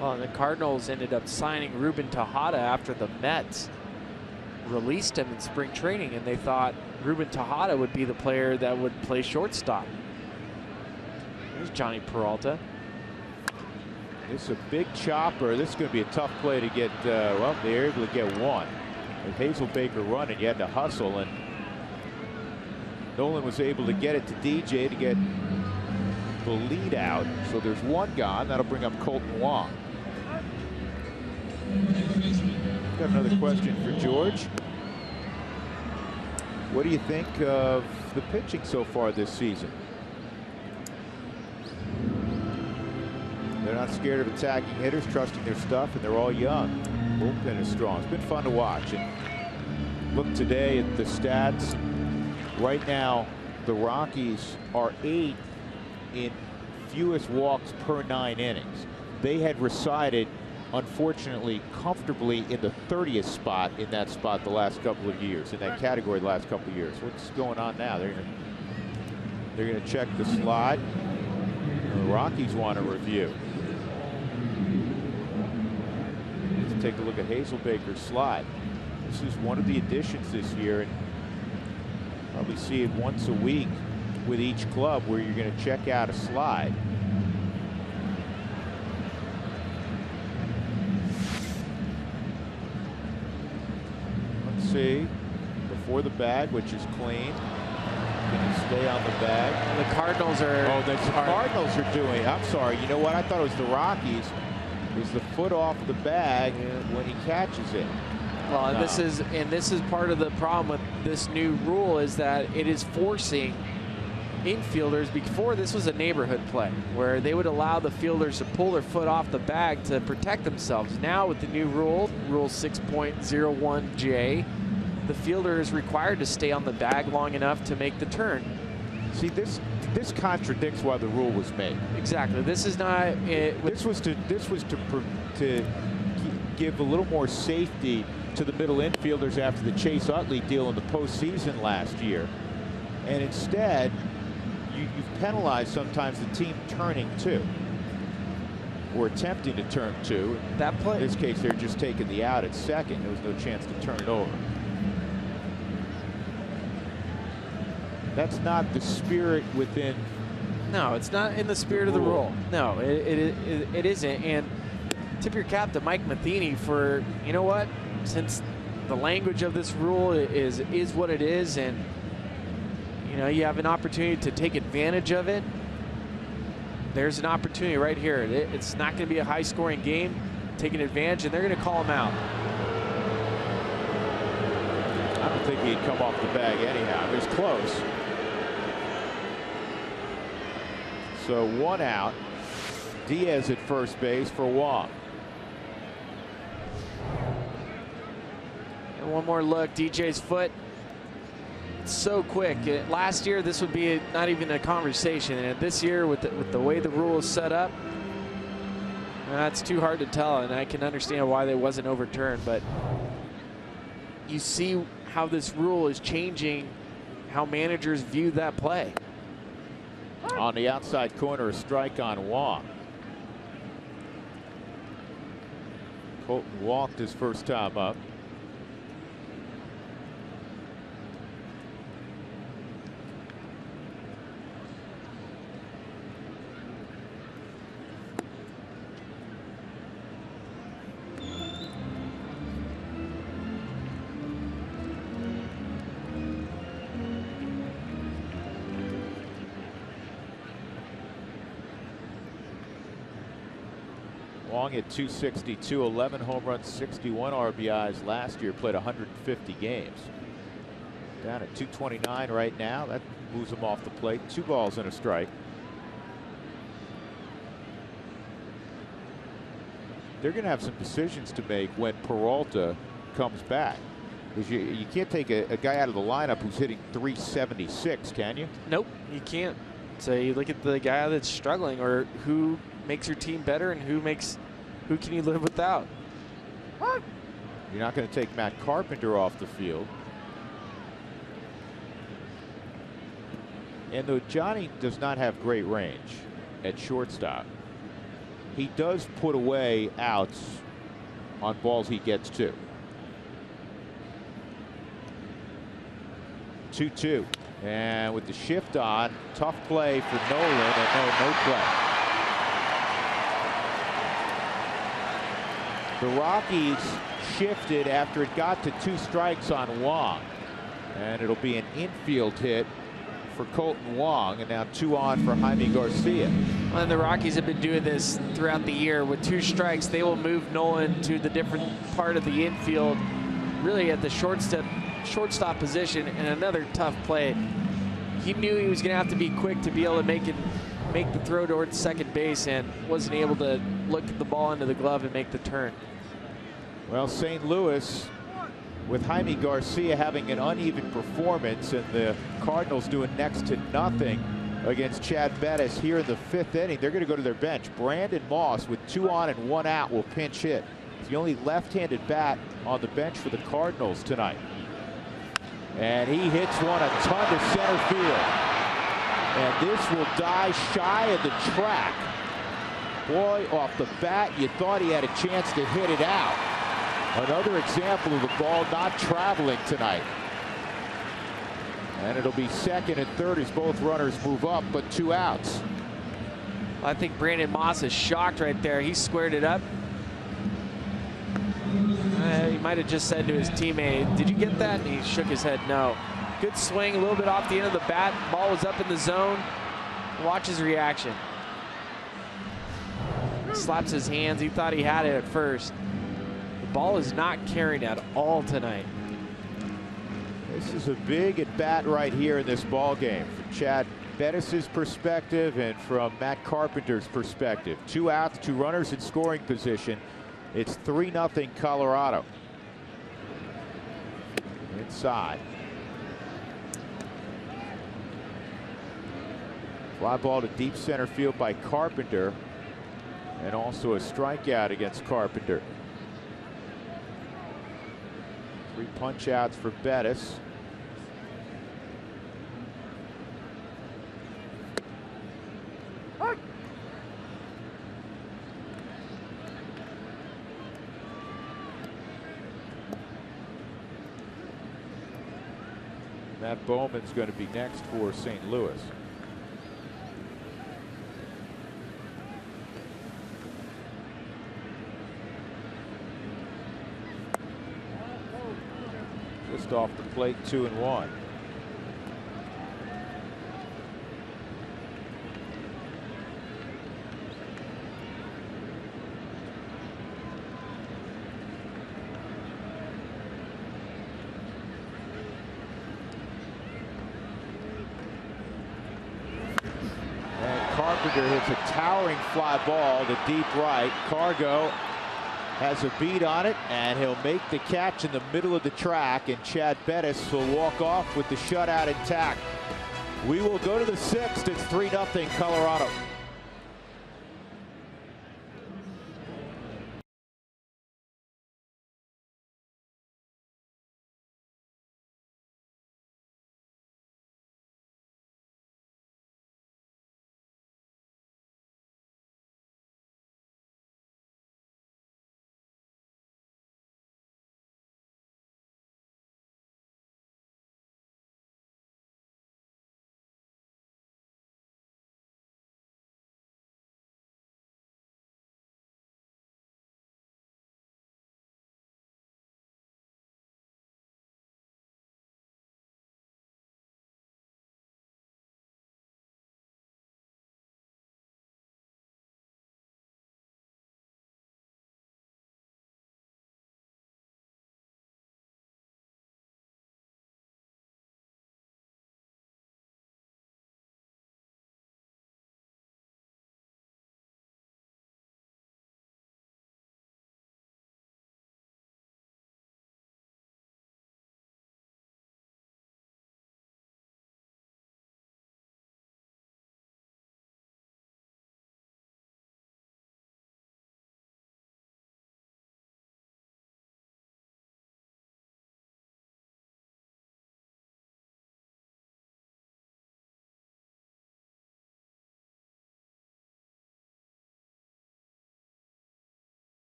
Speaker 2: Well, the Cardinals ended up signing Ruben Tejada after the Mets released him in spring training, and they thought Ruben Tejada would be the player that would play shortstop. There's Johnny Peralta.
Speaker 1: This is a big chopper. This is going to be a tough play to get. Well, they're able to get one. With Hazel Baker running, you had to hustle, and Nolan was able to get it to DJ to get the lead out. So there's one gone. That'll bring up Colton Wong. Got another question for George. What do you think of the pitching so far this season? They're not scared of attacking hitters, trusting their stuff, and they're all young. Bullpen is strong. It's been fun to watch. And look today at the stats. Right now, the Rockies are 8th in fewest walks per 9 innings. They had resided, unfortunately, comfortably in the 30th spot in that spot the last couple of years, in that category the last couple of years. What's going on now? They're going to check the slide. The Rockies want a review. Let's take a look at Hazel Baker's slide. This is one of the additions this year, and probably see it once a week with each club where you're going to check out a slide. Let's see. Before the bag, which is clean. Can he stay on the bag?
Speaker 2: And the Cardinals are.
Speaker 1: Oh, the Cardinals are doing. I'm sorry. You know what? I thought it was the Rockies. Is the foot off the bag when he catches it?
Speaker 2: Well, and
Speaker 1: No.
Speaker 2: this is part of the problem with this new rule, is that it is forcing infielders. Before, this was a neighborhood play where they would allow the fielders to pull their foot off the bag to protect themselves. Now with the new rule, Rule 6.01J, the fielder is required to stay on the bag long enough to make the turn.
Speaker 1: See, this contradicts why the rule was made.
Speaker 2: Exactly. This is not.
Speaker 1: This was to give a little more safety to the middle infielders after the Chase Utley deal in the postseason last year, and instead you've penalized sometimes the team turning two or attempting to turn two.
Speaker 2: That play.
Speaker 1: In this case, they're just taking the out at second. There was no chance to turn it over. That's not the spirit within.
Speaker 2: No, it's not in the spirit of the rule. No, it isn't. And tip your cap to Mike Matheny for, you know what, since the language of this rule is what it is, and you know, you have an opportunity to take advantage of it. There's an opportunity right here. It's not going to be a high-scoring game. Taking advantage, and they're going to call him out.
Speaker 1: I don't think he'd come off the bag anyhow. It was close. So one out. Diaz at first base for Wong.
Speaker 2: One more look. DJ's foot. It's so quick. Last year, this would be not even a conversation. And this year, with the way the rule is set up, that's too hard to tell. And I can understand why they wasn't overturned. But you see how this rule is changing how managers view that play.
Speaker 1: On the outside corner, a strike on Wong. Colton walked his first time up. Wong at 262, 11 home runs, 61 RBIs last year, played 150 games. Down at 229 right now. That moves him off the plate. 2 balls and a strike. They're going to have some decisions to make when Peralta comes back. Because you can't take a guy out of the lineup who's hitting 376, can you?
Speaker 2: Nope, you can't. So you look at the guy that's struggling, or who makes your team better, and who can you live without?
Speaker 1: You're not going to take Matt Carpenter off the field. And though Johnny does not have great range at shortstop, he does put away outs on balls he gets to. 2-2. And with the shift on, tough play for Nolan, and no play. The Rockies shifted after it got to 2 strikes on Wong. And it'll be an infield hit for Colton Wong, and now 2 on for Jaime Garcia.
Speaker 2: Well, and the Rockies have been doing this throughout the year. With 2 strikes, they will move Nolan to the different part of the infield, really at the shortstop position, and another tough play. He knew he was going to have to be quick to be able to make the throw towards second base, and wasn't able to look at the ball into the glove and make the turn.
Speaker 1: Well, St. Louis, with Jaime Garcia having an uneven performance and the Cardinals doing next to nothing against Chad Bettis here in the 5th inning, they're going to go to their bench. Brandon Moss, with 2 on and 1 out, will pinch hit. It's the only left-handed bat on the bench for the Cardinals tonight. And he hits one a ton to center field. And this will die shy of the track. Boy, off the bat, you thought he had a chance to hit it out. Another example of the ball not traveling tonight. And it'll be second and third as both runners move up, but 2 outs.
Speaker 2: I think Brandon Moss is shocked right there. He squared it up. He might have just said to his teammate, "Did you get that?" And he shook his head no. Good swing, a little bit off the end of the bat. Ball was up in the zone. Watch his reaction. Slaps his hands. He thought he had it at first. The ball is not carrying at all tonight.
Speaker 1: This is a big at bat right here in this ball game from Chad Bettis' perspective and from Matt Carpenter's perspective. 2 outs, 2 runners in scoring position. It's 3-0 Colorado. Inside. Fly ball to deep center field by Carpenter, and also a strikeout against Carpenter. 3 punch outs for Bettis. Matt Bowman's going to be next for St. Louis. Just off the plate, 2-1. Carpenter hits a towering fly ball to deep right. Cargo has a beat on it, and he'll make the catch in the middle of the track, and Chad Bettis will walk off with the shutout intact. We will go to the 6th. It's 3-0 Colorado.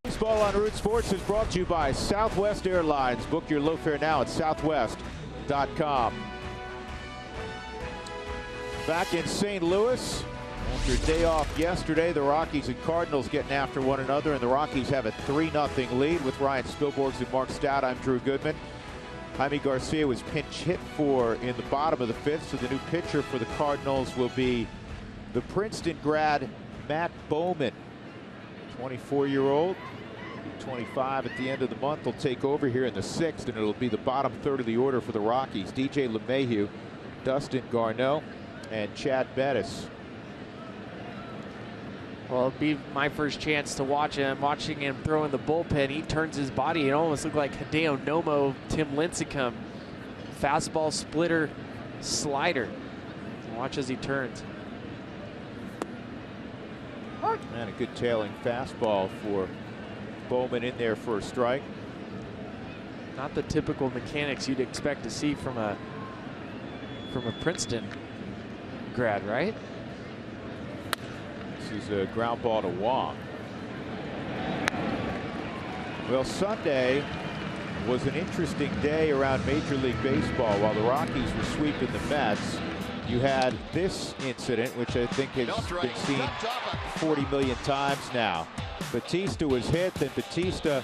Speaker 1: Baseball on Root Sports is brought to you by Southwest Airlines. Book your low fare now at southwest.com. Back in St. Louis, after a day off yesterday, the Rockies and Cardinals getting after one another, and the Rockies have a 3-0 lead with Ryan Spilborghs and Mark Stout. I'm Drew Goodman. Jaime Garcia was pinch hit for in the bottom of the 5th, so the new pitcher for the Cardinals will be the Princeton grad Matt Bowman. 24-year-old, 25 at the end of the month, will take over here in the 6th, and it'll be the bottom third of the order for the Rockies. DJ LeMahieu, Dustin Garneau, and Chad Bettis.
Speaker 2: Well, it'll be my first chance to watch him. Watching him throw in the bullpen, he turns his body. It almost looked like Hideo Nomo, Tim Lincecum. Fastball, splitter, slider. Watch as he turns.
Speaker 1: And a good tailing fastball for Bowman in there for a strike.
Speaker 2: Not the typical mechanics you'd expect to see from a Princeton grad, right?
Speaker 1: This is a ground ball to Wong. Well, Sunday was an interesting day around Major League Baseball. While the Rockies were sweeping the Mets, you had this incident, which I think has been seen 40 million times now. Batista was hit, then Batista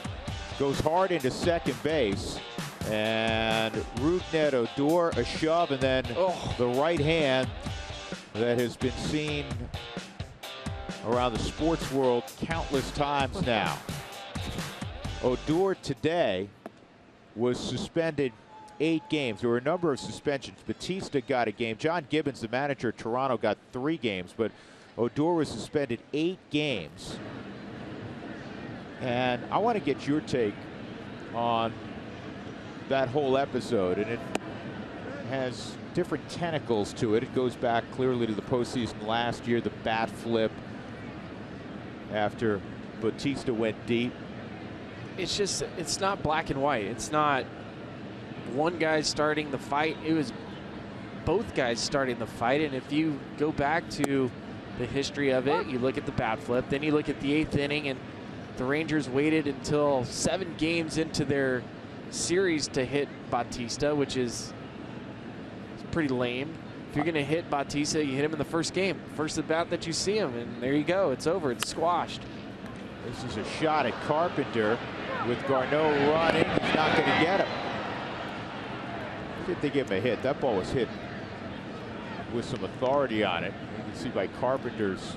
Speaker 1: goes hard into second base, and Rougned Odor a shove, and then the right hand that has been seen around the sports world countless times now. Odor today was suspended 8 games. There were a number of suspensions. Batista got a game. John Gibbons, the manager of Toronto, got 3 games, but Odor was suspended 8 games. And I want to get your take on that whole episode, and it has different tentacles to it. It goes back clearly to the postseason last year, the bat flip after Batista went deep.
Speaker 2: It's just, it's not black and white. It's not one guy starting the fight. It was both guys starting the fight. And if you go back to the history of it, you look at the bat flip, then you look at the 8th inning, and the Rangers waited until 7 games into their series to hit Batista, which is pretty lame. If you're going to hit Batista, you hit him in the first game, first at bat that you see him, and there you go. It's over. It's squashed.
Speaker 1: This is a shot at Carpenter with Garneau running. He's not going to get him. Did they give him a hit? That ball was hit with some authority on it. You can see by Carpenter's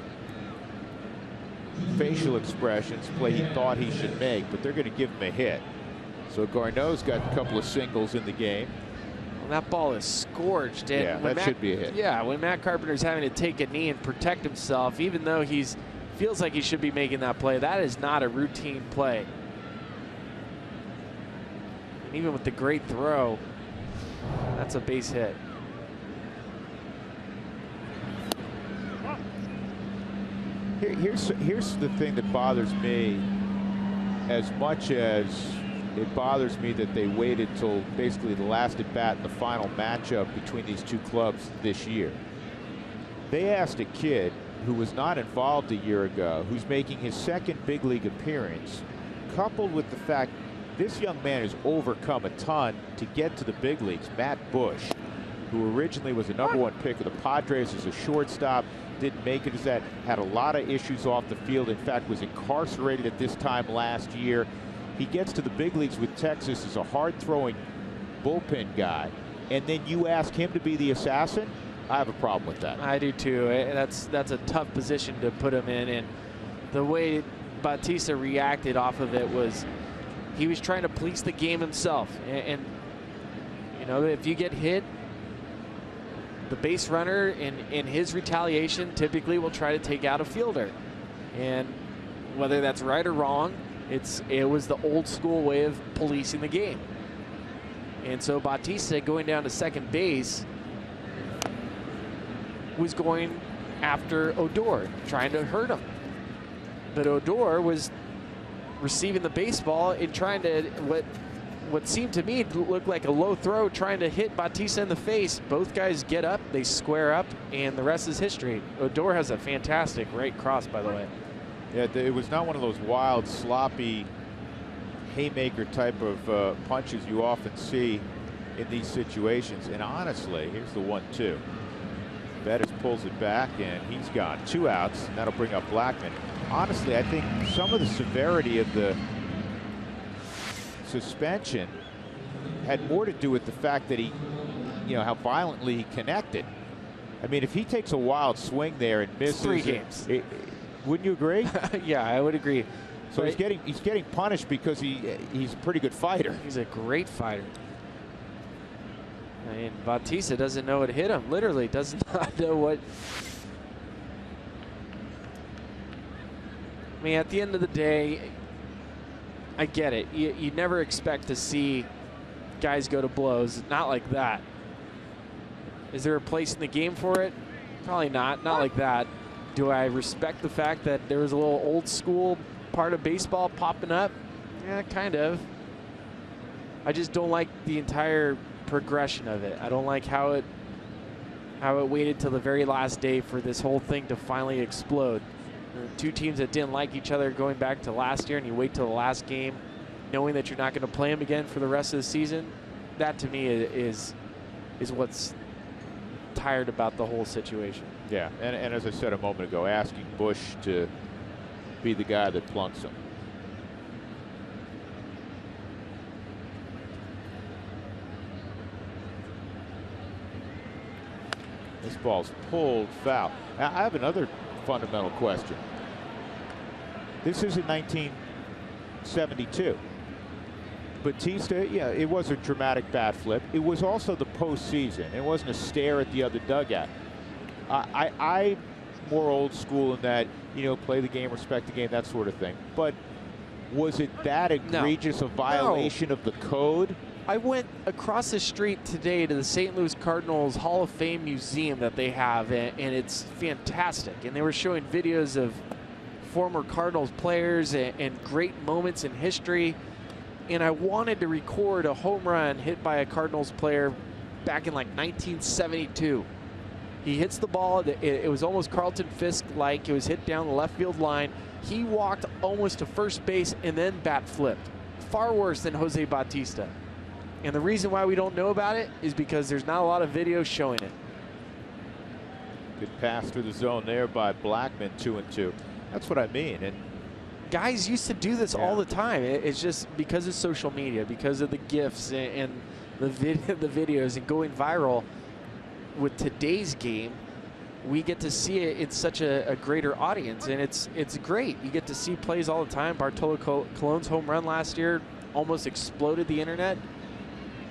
Speaker 1: facial expressions, play he thought he should make, but they're going to give him a hit. So Garneau's got a couple of singles in the game.
Speaker 2: That ball is scorched. And
Speaker 1: yeah, that should be a hit.
Speaker 2: Yeah, when Matt Carpenter's having to take a knee and protect himself, even though he's feels like he should be making that play, that is not a routine play. And even with the great throw, that's a base hit.
Speaker 1: Here's the thing that bothers me. As much as it bothers me that they waited till basically the last at bat in the final matchup between these two clubs this year. They asked a kid who was not involved a year ago, who's making his second big league appearance, coupled with the fact this young man has overcome a ton to get to the big leagues. Matt Bush, who originally was a #1 pick of the Padres as a shortstop, didn't make it as that, had a lot of issues off the field, in fact was incarcerated at this time last year. He gets to the big leagues with Texas as a hard-throwing bullpen guy, and then you ask him to be the assassin? I have a problem with that.
Speaker 2: I do too. That's a tough position to put him in, and the way Bautista reacted off of it was he was trying to police the game himself. And you know, if you get hit, the base runner in his retaliation typically will try to take out a fielder. And whether that's right or wrong, it was the old school way of policing the game. And so Bautista going down to second base was going after Odor, trying to hurt him. But Odor was receiving the baseball and trying to, what seemed to me to look like a low throw, trying to hit Bautista in the face. Both guys get up, they square up, and the rest is history. Odor has a fantastic right cross, by the way.
Speaker 1: Yeah, it was not one of those wild, sloppy, haymaker type of punches you often see in these situations. And honestly, here's the 1-2. Bettis pulls it back, and he's gone. 2 outs, and that'll bring up Blackman. Honestly, I think some of the severity of the suspension had more to do with the fact that he, you know, how violently he connected. I mean, if he takes a wild swing there and misses,
Speaker 2: 3 games.
Speaker 1: Wouldn't you agree?
Speaker 2: Yeah, I would agree.
Speaker 1: So he's getting punished because he's a pretty good fighter.
Speaker 2: He's a great fighter. I mean, Bautista doesn't know what hit him. Literally does not know what. I mean, at the end of the day, I get it. You never expect to see guys go to blows. Not like that. Is there a place in the game for it? Probably not. Not like that. Do I respect the fact that there was a little old school part of baseball popping up? Yeah, kind of. I just don't like the entire progression of it. I don't like how it waited till the very last day for this whole thing to finally explode. Two teams that didn't like each other going back to last year, and you wait till the last game knowing that you're not going to play them again for the rest of the season. That to me is what's tired about the whole situation.
Speaker 1: Yeah, and as I said a moment ago, asking Bush to be the guy that plunks him. This ball's pulled foul. Now, I have another fundamental question. This is in 1972. Bautista, yeah, it was a dramatic bat flip. It was also the postseason. It wasn't a stare at the other dugout. I'm more old school in that, you know, play the game, respect the game, that sort of thing. But was it that egregious a violation of the code?
Speaker 2: I went across the street today to the St. Louis Cardinals Hall of Fame Museum that they have, and it's fantastic. And they were showing videos of former Cardinals players and great moments in history. And I wanted to record a home run hit by a Cardinals player back in like 1972. He hits the ball. It was almost Carlton Fisk-like. It was hit down the left field line. He walked almost to first base and then bat flipped. Far worse than Jose Bautista. And the reason why we don't know about it is because there's not a lot of video showing it.
Speaker 1: Good pass through the zone there by Blackman, 2-2. That's what I mean. And
Speaker 2: guys used to do this all the time. It's just because of social media, because of the GIFs and the videos and going viral. With today's game, we get to see it in such a greater audience, and it's great. You get to see plays all the time. Bartolo Colon's home run last year almost exploded the internet.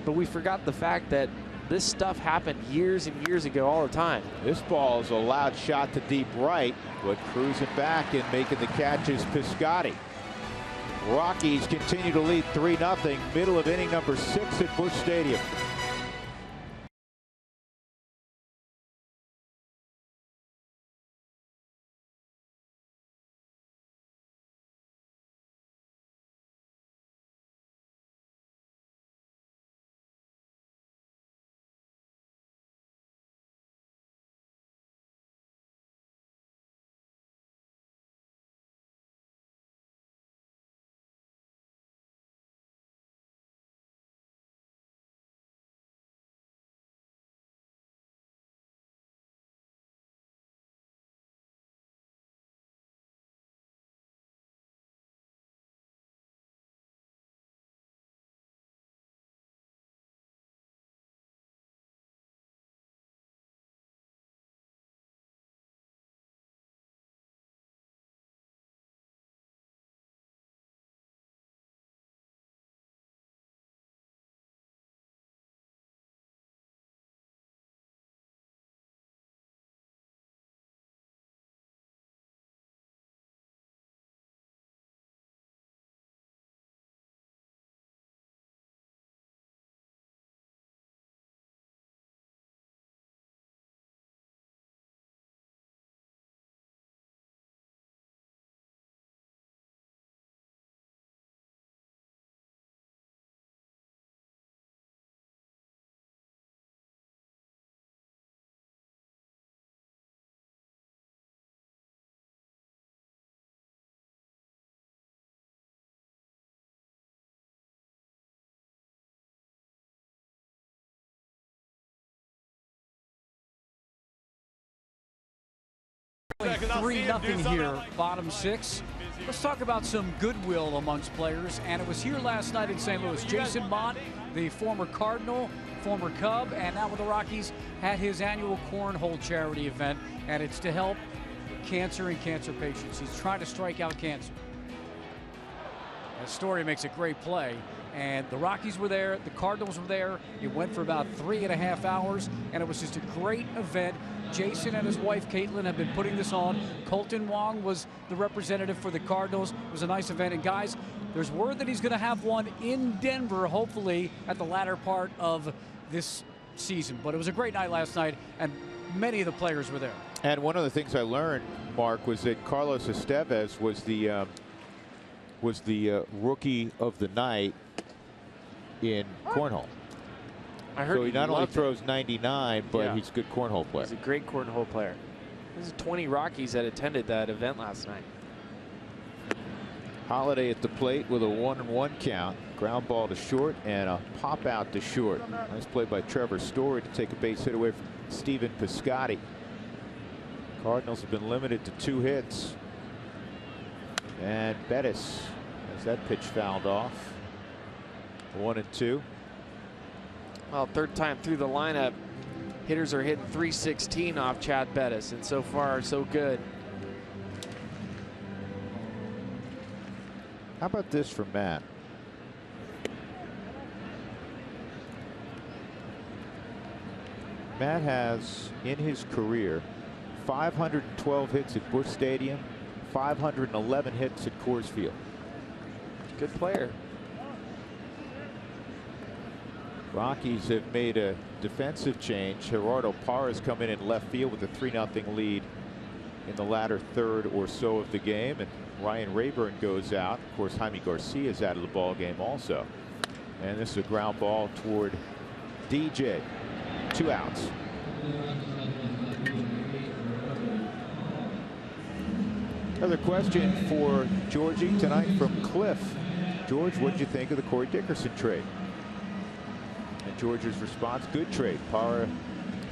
Speaker 2: But we forgot the fact that this stuff happened years and years ago all the time.
Speaker 1: This ball is a loud shot to deep right, but cruising back and making the catch is Piscotty. Rockies continue to lead 3-0, middle of inning number 6 at Busch Stadium.
Speaker 3: Only 3-0 here, bottom 6. Let's talk about some goodwill amongst players, and it was here last night in St. Louis. Jason Mott, the former Cardinal, former Cub, and now with the Rockies, had his annual cornhole charity event, and it's to help cancer and cancer patients. He's trying to strike out cancer. That story makes a great play, and the Rockies were there, the Cardinals were there. It went for about 3.5 hours, and it was just a great event. Jason and his wife Caitlin have been putting this on. Colton Wong was the representative for the Cardinals. It was a nice event, and guys, there's word that he's going to have one in Denver, hopefully at the latter part of this season. But it was a great night last night, and many of the players were there.
Speaker 1: And one of the things I learned, Mark, was that Carlos Estevez was the rookie of the night in cornhole.
Speaker 2: I heard
Speaker 1: so he not only
Speaker 2: loved
Speaker 1: throws 99, but
Speaker 2: Yeah.
Speaker 1: he's a good cornhole player.
Speaker 2: He's a great cornhole player. There's 20 Rockies that attended that event last night.
Speaker 1: Holiday at the plate with a 1-1 count. Ground ball to short and a pop out to short. Nice play by Trevor Story to take a base hit away from Stephen Piscotty. Cardinals have been limited to 2 hits. And Bettis has that pitch fouled off. 1-2.
Speaker 2: Well, third time through the lineup, hitters are hitting .316 off Chad Bettis, and so far so good.
Speaker 1: How about this from Matt? Matt has in his career 512 hits at Busch Stadium, 511 hits at Coors Field.
Speaker 2: Good player.
Speaker 1: Rockies have made a defensive change. Gerardo Parra's come in left field with a 3-0 lead in the latter third or so of the game, and Ryan Rayburn goes out. Of course, Jaime Garcia is out of the ball game also. And this is a ground ball toward DJ. 2 outs. Another question for Georgie tonight from Cliff. George, what did you think of the Corey Dickerson trade? And George's response, good trade. Parra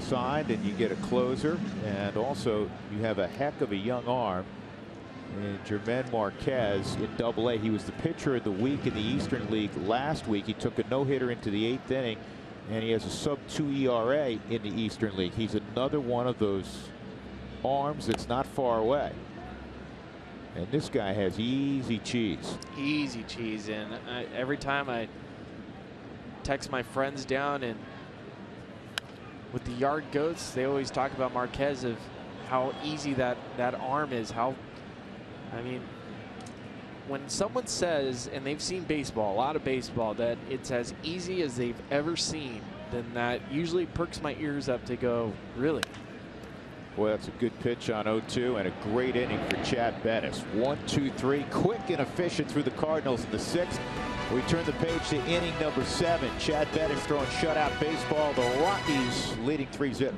Speaker 1: signed and you get a closer, and also you have a heck of a young arm in German Marquez in Double-A. He was the pitcher of the week in the Eastern League last week. He took a no-hitter into the 8th inning, and he has a sub-2 ERA in the Eastern League. He's another one of those arms that's not far away. And this guy has easy cheese.
Speaker 2: Easy cheese. And every time I text my friends down in with the yard goats, they always talk about Marquez of how easy that arm is. I mean, when someone says, and they've seen baseball, a lot of baseball, that it's as easy as they've ever seen, then that usually perks my ears up to go, really?
Speaker 1: Boy, that's a good pitch on 0-2 and a great inning for Chad Bettis. 1, 2, 3, quick and efficient through the Cardinals in the 6th. We turn the page to inning number 7. Chad Bettis throwing shutout baseball. The Rockies leading 3-0.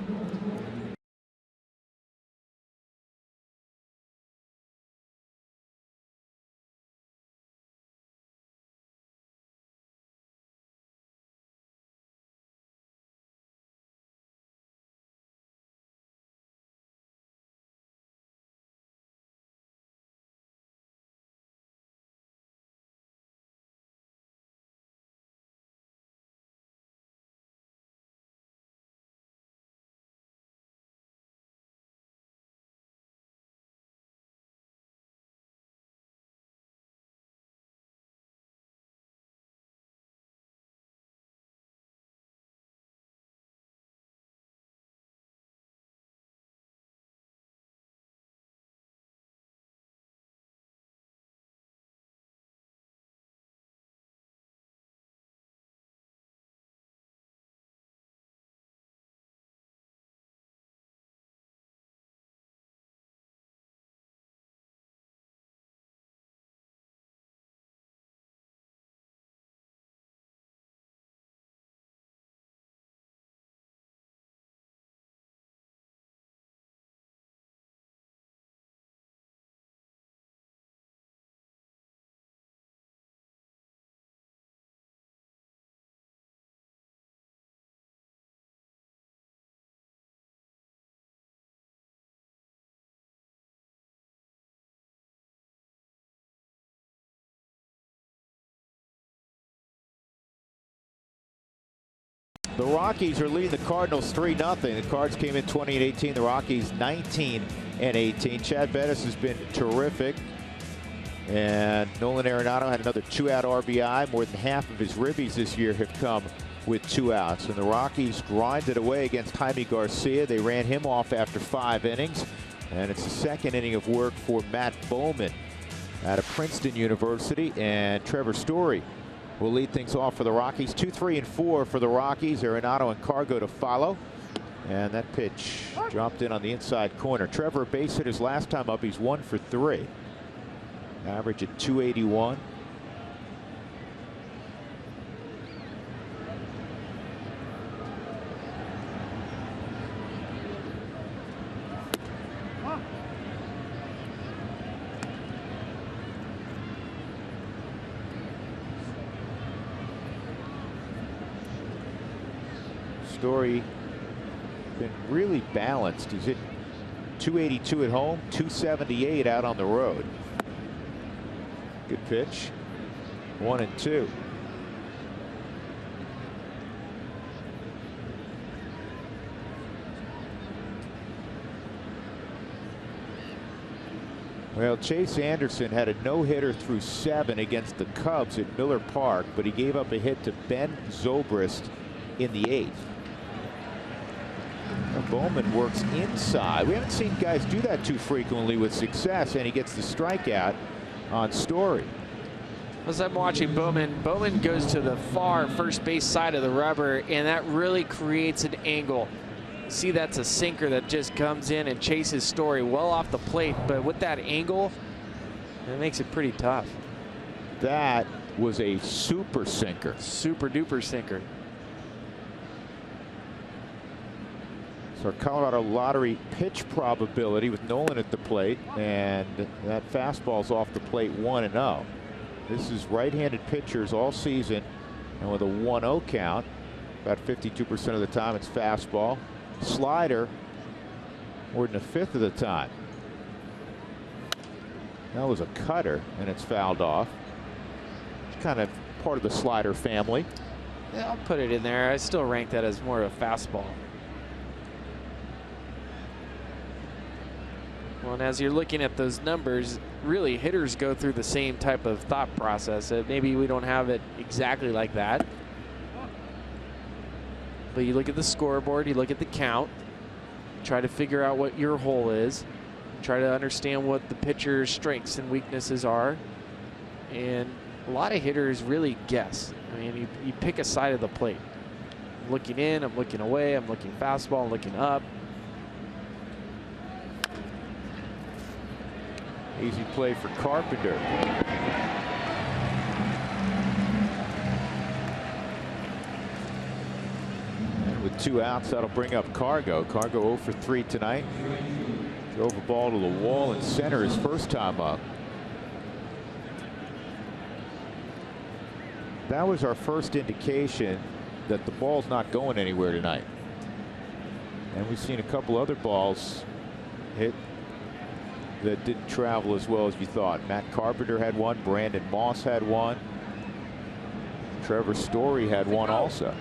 Speaker 1: The Rockies are leading the Cardinals 3-0. The Cards came in 20-18. The Rockies 19-18. Chad Bettis has been terrific. And Nolan Arenado had another 2-out RBI. More than half of his ribbies this year have come with 2 outs. And the Rockies grinded away against Jaime Garcia. They ran him off after 5 innings. And it's the 2nd inning of work for Matt Bowman out of Princeton University. And Trevor Story will lead things off for the Rockies. 2, 3, and 4 for the Rockies. Arenado and Cargo to follow. And that pitch dropped in on the inside corner. Trevor base hit his last time up. He's 1 for 3. Average at 281. Story been really balanced. He's hit 282 at home, 278 out on the road. Good pitch. 1-2. Well, Chase Anderson had a no-hitter through 7 against the Cubs at Miller Park, but he gave up a hit to Ben Zobrist in the 8th. Bowman works inside. We haven't seen guys do that too frequently with success, and he gets the strikeout on Story.
Speaker 2: As I'm watching Bowman goes to the far first base side of the rubber, and that really creates an angle. See, that's a sinker that just comes in and chases Story well off the plate, but with that angle, it makes it pretty tough.
Speaker 1: That was a super sinker.
Speaker 2: Super duper sinker.
Speaker 1: Our Colorado Lottery pitch probability with Nolan at the plate, and that fastball's off the plate 1-0. This is right-handed pitchers all season, and with a 1-0 count, about 52% of the time it's fastball. Slider more than 1/5 of the time. That was a cutter, and it's fouled off. It's kind of part of the slider family.
Speaker 2: Yeah, I'll put it in there. I still rank that as more of a fastball. Well, and as you're looking at those numbers, really hitters go through the same type of thought process. Maybe we don't have it exactly like that. but you look at the scoreboard, you look at the count, try to figure out what your hole is, try to understand what the pitcher's strengths and weaknesses are. And a lot of hitters really guess. I mean, you pick a side of the plate. I'm looking in, I'm looking away, I'm looking fastball, I'm looking up.
Speaker 1: Easy play for Carpenter. And with 2 outs, that'll bring up Cargo. Cargo 0 for 3 tonight. Drove a ball to the wall in center his first time up. That was our first indication that the ball's not going anywhere tonight. And we've seen a couple other balls hit that didn't travel as well as you thought. Matt Carpenter had one. Brandon Moss had one. Trevor Story had one also.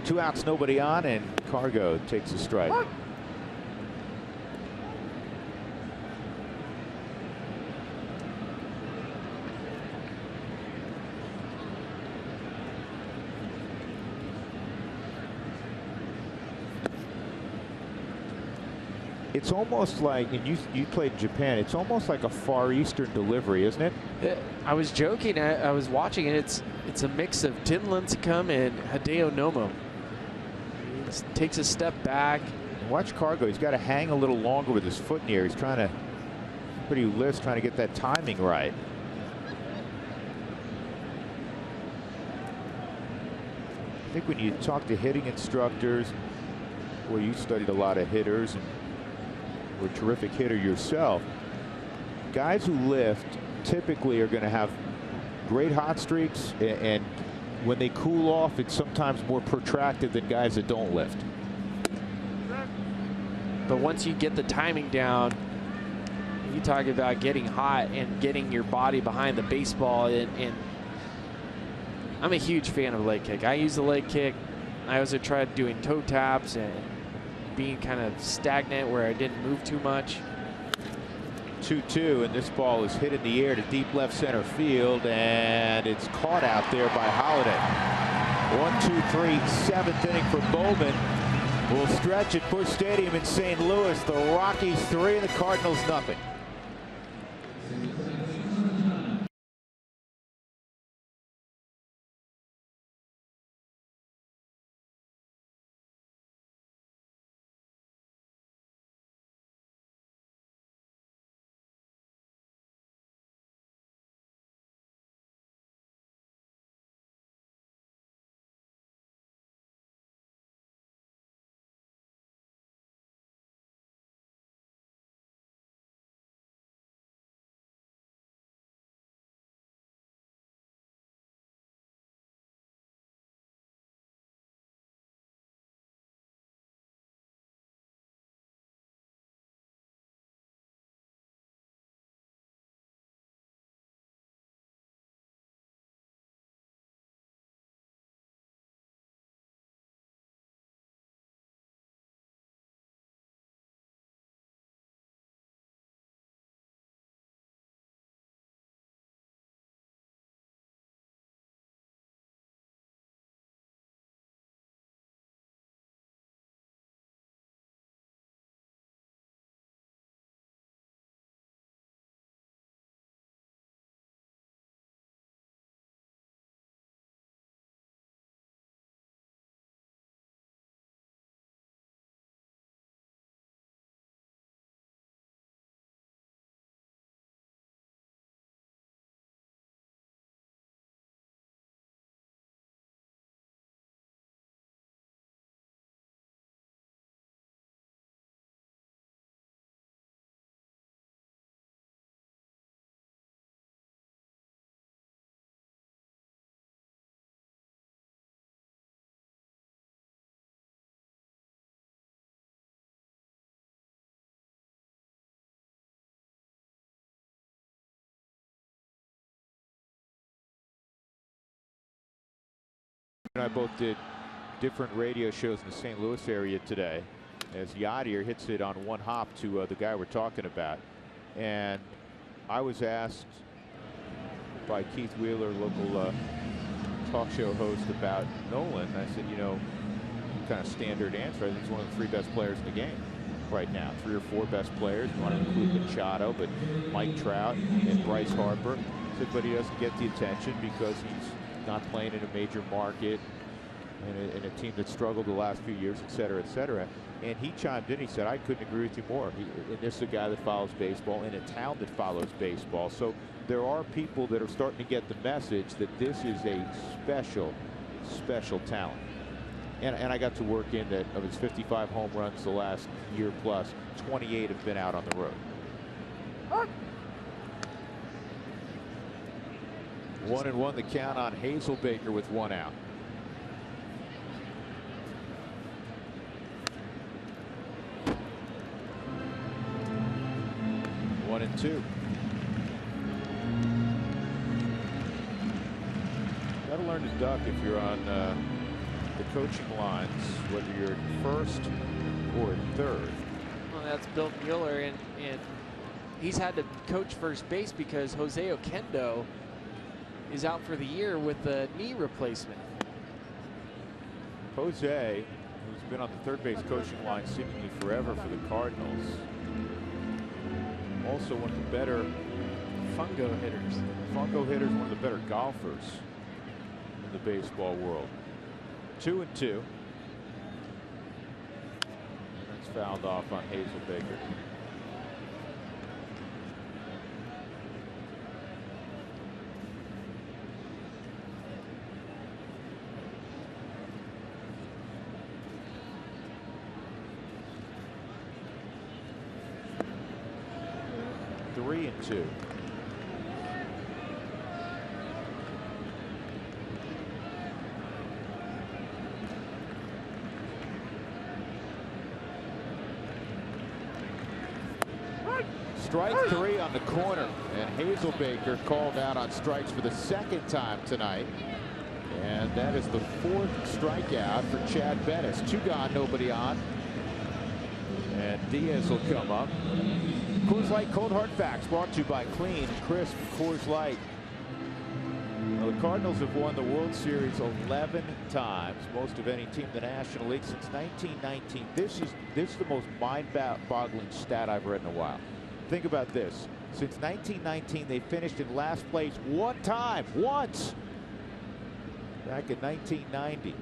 Speaker 1: 2 outs, nobody on, and Cargo takes a strike. It's almost like, and you played in Japan, it's almost like a Far Eastern delivery, isn't it?
Speaker 2: I was joking. I was watching it. It's a mix of Tin Lincecum and Hideo Nomo. He takes a step back.
Speaker 1: Watch Cargo. He's got to hang a little longer with his foot in the air. He's trying to pretty loose, trying to get that timing right. I think when you talk to hitting instructors, well, you studied a lot of hitters and were a terrific hitter yourself. Guys who lift typically are going to have great hot streaks, and when they cool off, it's sometimes more protracted than guys that don't lift.
Speaker 2: But once you get the timing down, you talk about getting hot and getting your body behind the baseball. And I'm a huge fan of leg kick. I use the leg kick. I also tried doing toe taps and being kind of stagnant where I didn't move too much.
Speaker 1: 2-2, and this ball is hit in the air to deep left center field, and it's caught out there by Holiday. 1, 2, 3, 7th inning for Bowman. We'll stretch at Busch Stadium in St. Louis. The Rockies 3 and the Cardinals nothing. And I both did different radio shows in the St. Louis area today, as Yadier hits it on one hop to the guy we're talking about. And I was asked by Keith Wheeler, local talk show host about Nolan. I said, you know, kind of standard answer. I think he's one of the 3 best players in the game right now. 3 or 4 best players. You want to include Machado, but Mike Trout and Bryce Harper. I said, but he doesn't get the attention because he's not playing in a major market, in a team that struggled the last few years, et cetera, et cetera. And he chimed in. He said, I couldn't agree with you more. And this is a guy that follows baseball in a town that follows baseball. So there are people that are starting to get the message that this is a special, special talent. And I got to work in that of his 55 home runs the last year plus, 28 have been out on the road. 1-1 the count on Hazelbaker with 1 out. One and 2. Got to learn to duck if you're on the coaching lines, whether you're in first or in third.
Speaker 2: Well, that's Bill Mueller, and he's had to coach first base because Jose Oquendo is out for the year with a knee replacement.
Speaker 1: Jose, who's been on the third base coaching line seemingly forever for the Cardinals, also one of the better
Speaker 2: fungo hitters.
Speaker 1: Fungo hitters, one of the better golfers in the baseball world. 2 and 2. That's fouled off on Hazelbaker. Three and 2. Strike 3 on the corner, and Hazelbaker called out on strikes for the 2nd time tonight. And that is the 4th strikeout for Chad Bettis. 2 gone, nobody on. And Diaz will come up. Coors Light Cold Hard Facts brought to you by Clean and Crisp Coors Light. Well, the Cardinals have won the World Series 11 times, most of any team in the National League since 1919. This is the most mind-boggling stat I've read in a while. Think about this. Since 1919, they finished in last place 1 time, once, back in 1990.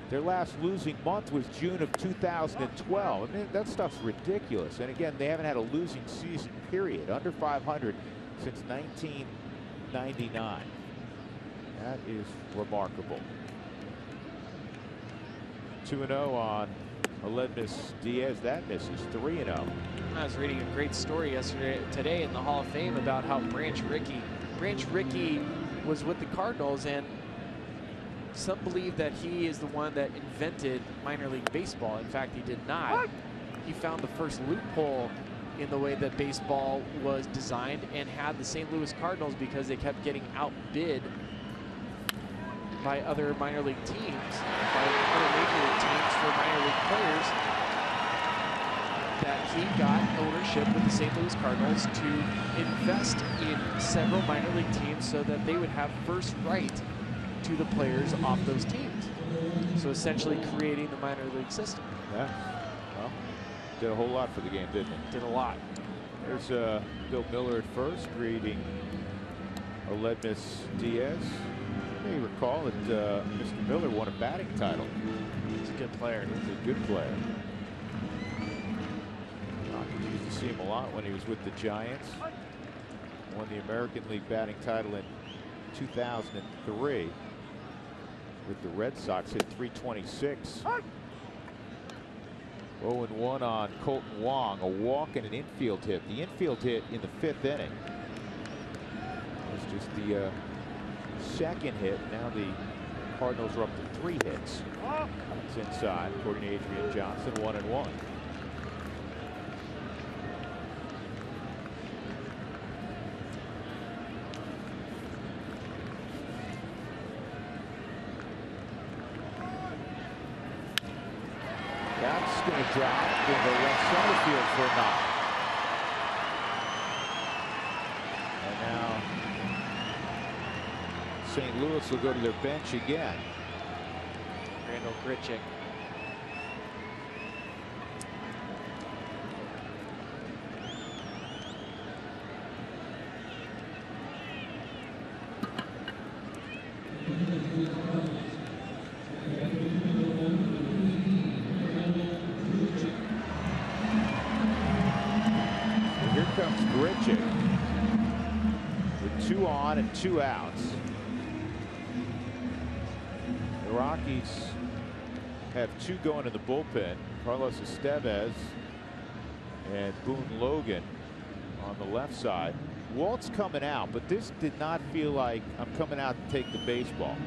Speaker 1: Their last losing month was June of 2012. I mean, that stuff's ridiculous. And again, they haven't had a losing season, period, under 500 since 1999. That is remarkable. 2-0 on Aledmys Diaz. That misses. 3-0.
Speaker 2: I was reading a great story today in the Hall of Fame about how Branch Rickey was with the Cardinals, and some believe that he is the one that invented minor league baseball. In fact, he did not. He found the first loophole in the way that baseball was designed and had the St. Louis Cardinals because they kept getting outbid by other minor league teams, by other major league teams for minor league players, that he got ownership with the St. Louis Cardinals to invest in several minor league teams so that they would have first right to the players off those teams. So essentially creating the minor league system.
Speaker 1: Yeah, well, did a whole lot for the game, didn't it?
Speaker 2: Did a lot.
Speaker 1: There's Bill Miller at first, greeting Aledmys Diaz. You may recall that Mr. Miller won a batting title.
Speaker 2: He's a good player.
Speaker 1: He's a good player. You used to see him a lot when he was with the Giants. Won the American League batting title in 2003 with the Red Sox. Hit .326. 0-1 on Colton Wong, a walk and an infield hit. The infield hit in the 5th inning. It was just the 2nd hit. Now the Cardinals are up to 3 hits. It's inside, according to Adrian Johnson. 1-1. That's going to drop in the left center field for a knock. And now St. Louis will go to their bench again.
Speaker 2: Randall Grichuk.
Speaker 1: Here comes Grichuk with 2 on and 2 outs. The Rockies have 2 going in the bullpen. Carlos Estevez and Boone Logan on the left side. Walt's coming out, but this did not feel like I'm coming out to take the baseball.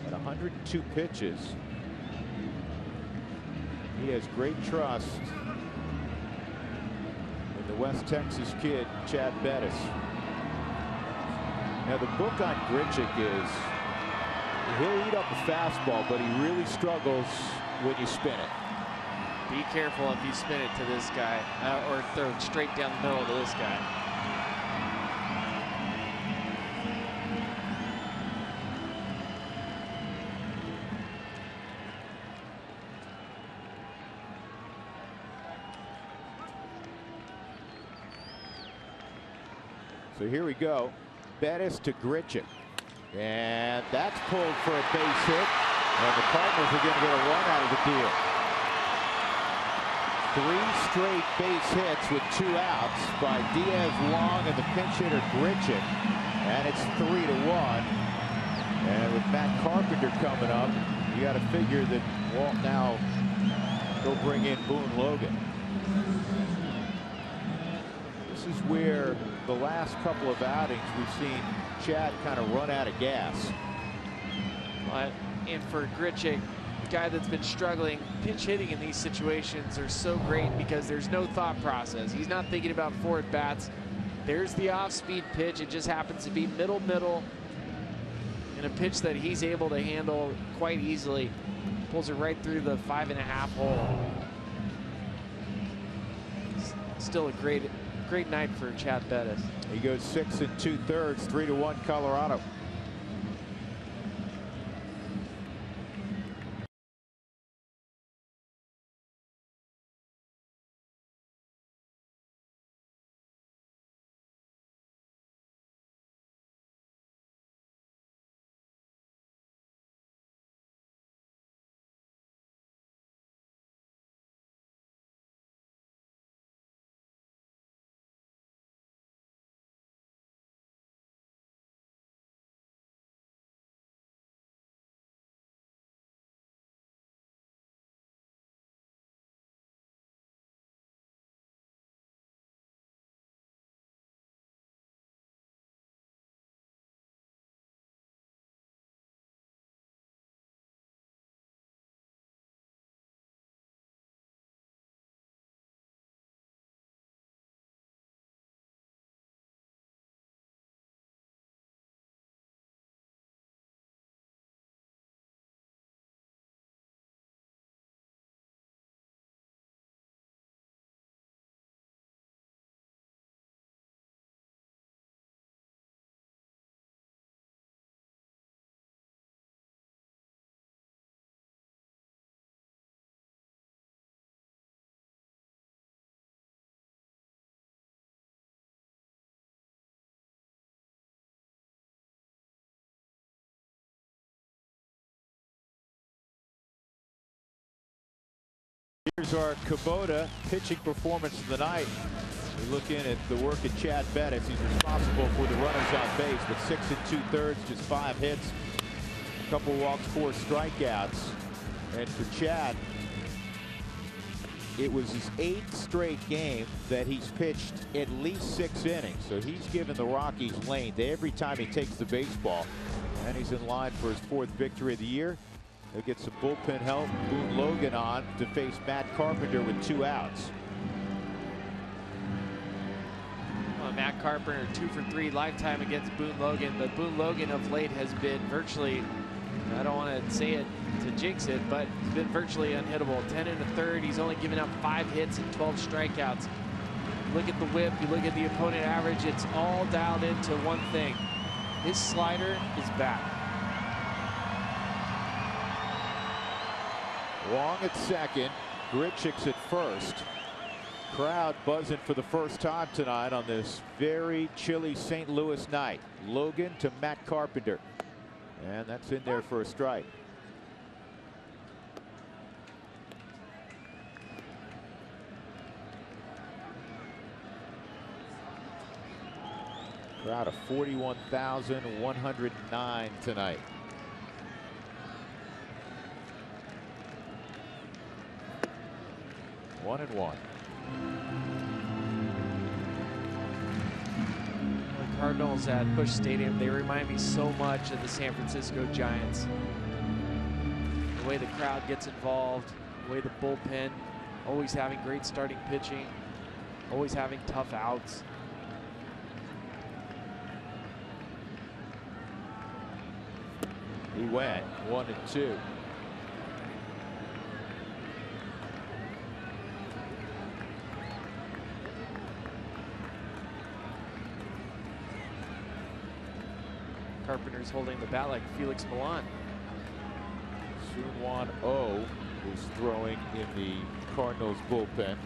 Speaker 1: At 102 pitches, he has great trust in the West Texas kid, Chad Bettis. Now, the book on Grichuk is he'll eat up a fastball, but he really struggles when you spin it.
Speaker 2: Be careful if you spin it to this guy or throw it straight down the middle to this guy.
Speaker 1: So here we go. Bettis to Grichuk. And that's pulled for a base hit. And the Cardinals are going to get a run out of the deal. 3 straight base hits with 2 outs by Diaz, Long, and the pinch hitter Grichuk. And it's 3-1. And with Matt Carpenter coming up, you got to figure that Walt now go bring in Boone Logan. This is where the last couple of outings we've seen Chad kind of run out of gas.
Speaker 2: And for Grichuk, a guy that's been struggling, pinch hitting in these situations are so great because there's no thought process. He's not thinking about 4 at bats. There's the off-speed pitch. It just happens to be middle, and a pitch that he's able to handle quite easily. Pulls it right through the 5.5 hole. Still a great night for Chad Bettis.
Speaker 1: He goes 6 2/3, 3-1 Colorado. Here's our Kubota pitching performance of the night. We look in at the work of Chad Bettis. He's responsible for the runners on base, but 6 2/3, just 5 hits, a couple walks, 4 strikeouts. And for Chad, it was his 8th straight game that he's pitched at least 6 innings. So he's given the Rockies length every time he takes the baseball. And he's in line for his 4th victory of the year. They'll get some bullpen help. Boone Logan on to face Matt Carpenter with 2 outs.
Speaker 2: Well, Matt Carpenter 2 for 3 lifetime against Boone Logan, but Boone Logan of late has been virtually, I don't want to say it to jinx it, but he's been virtually unhittable. 10 1/3. He's only given up 5 hits and 12 strikeouts. Look at the whip, you look at the opponent average, it's all dialed into one thing. His slider is back.
Speaker 1: Wong at second, Grichuk's at first. Crowd buzzing for the first time tonight on this very chilly St. Louis night. Logan to Matt Carpenter, and that's in there for a strike. Crowd of 41,109 tonight. One and one.
Speaker 2: The Cardinals at Busch Stadium, they remind me so much of the San Francisco Giants. The way the crowd gets involved, the way the bullpen, always having great starting pitching, always having tough outs.
Speaker 1: He went 1-2.
Speaker 2: Carpenter's holding the bat like Felix Milan.
Speaker 1: Soon-Won Oh is throwing in the Cardinals bullpen.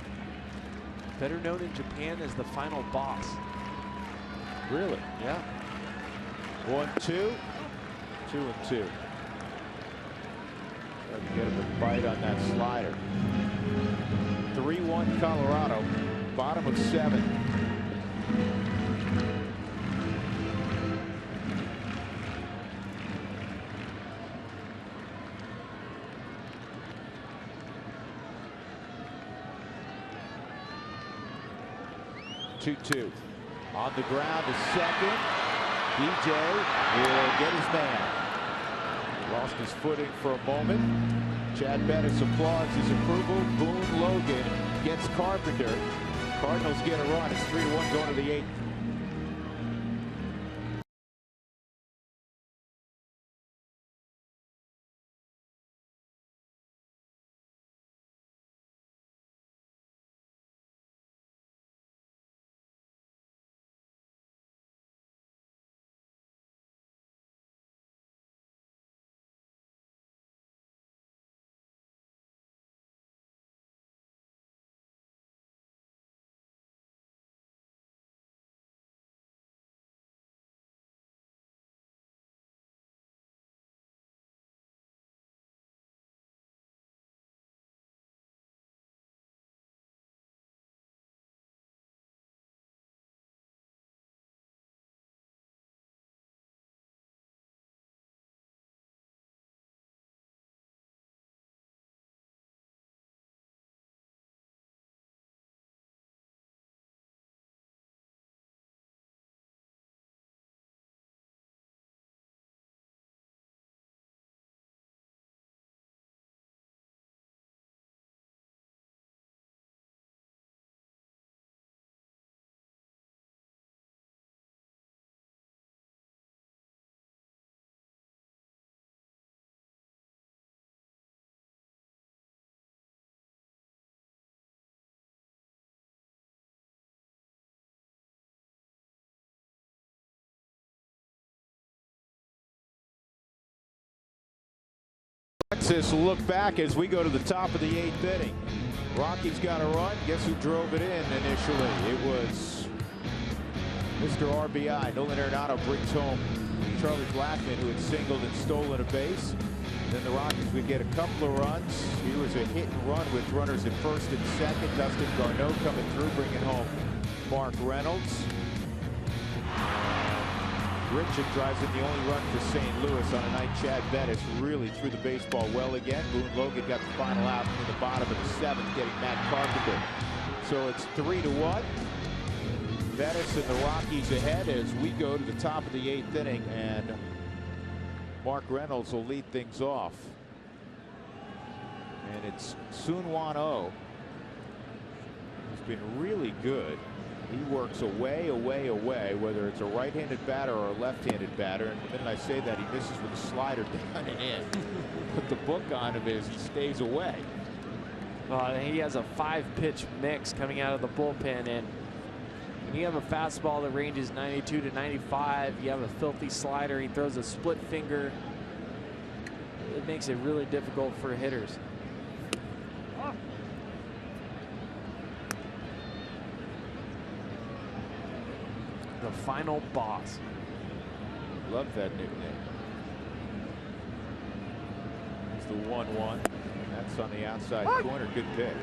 Speaker 2: Better known in Japan as the final boss.
Speaker 1: Really?
Speaker 2: Yeah.
Speaker 1: 1-2. 2-2. Try to get him a bite on that slider. 3-1 Colorado. Bottom of 7. Two. On the ground to second. DJ will get his man. Lost his footing for a moment. Chad Bettis applauds his approval. Boone Logan gets Carpenter. Cardinals get a run. It's 3-1 going to the 8th. This look back as we go to the top of the 8th inning. Rockies got a run. Guess who drove it in initially? It was Mr. RBI. Nolan Arenado brings home Charlie Blackmon, who had singled and stolen a base. Then the Rockies would get a couple of runs. Here was a hit and run with runners at first and second. Dustin Garneau coming through, bringing home Mark Reynolds. Grichuk drives in the only run for St. Louis on a night Chad Bettis really threw the baseball well again. Boone Logan got the final out in the bottom of the 7th, getting Matt Carpenter. So it's 3-1. Bettis and the Rockies ahead as we go to the top of the 8th inning, and Mark Reynolds will lead things off. And it's Soon-Won Oh, who's been really good. He works away, whether it's a right-handed batter or a left-handed batter. And the minute I say that, he misses with a slider down and in. But the book on him is he stays away.
Speaker 2: He has a 5-pitch mix coming out of the bullpen, and When you have a fastball that ranges 92 to 95, you have a filthy slider, he throws a split finger. It makes it really difficult for hitters. The final boss.
Speaker 1: Love that nickname. It's the 1-1. That's on the outside corner. Good pitch.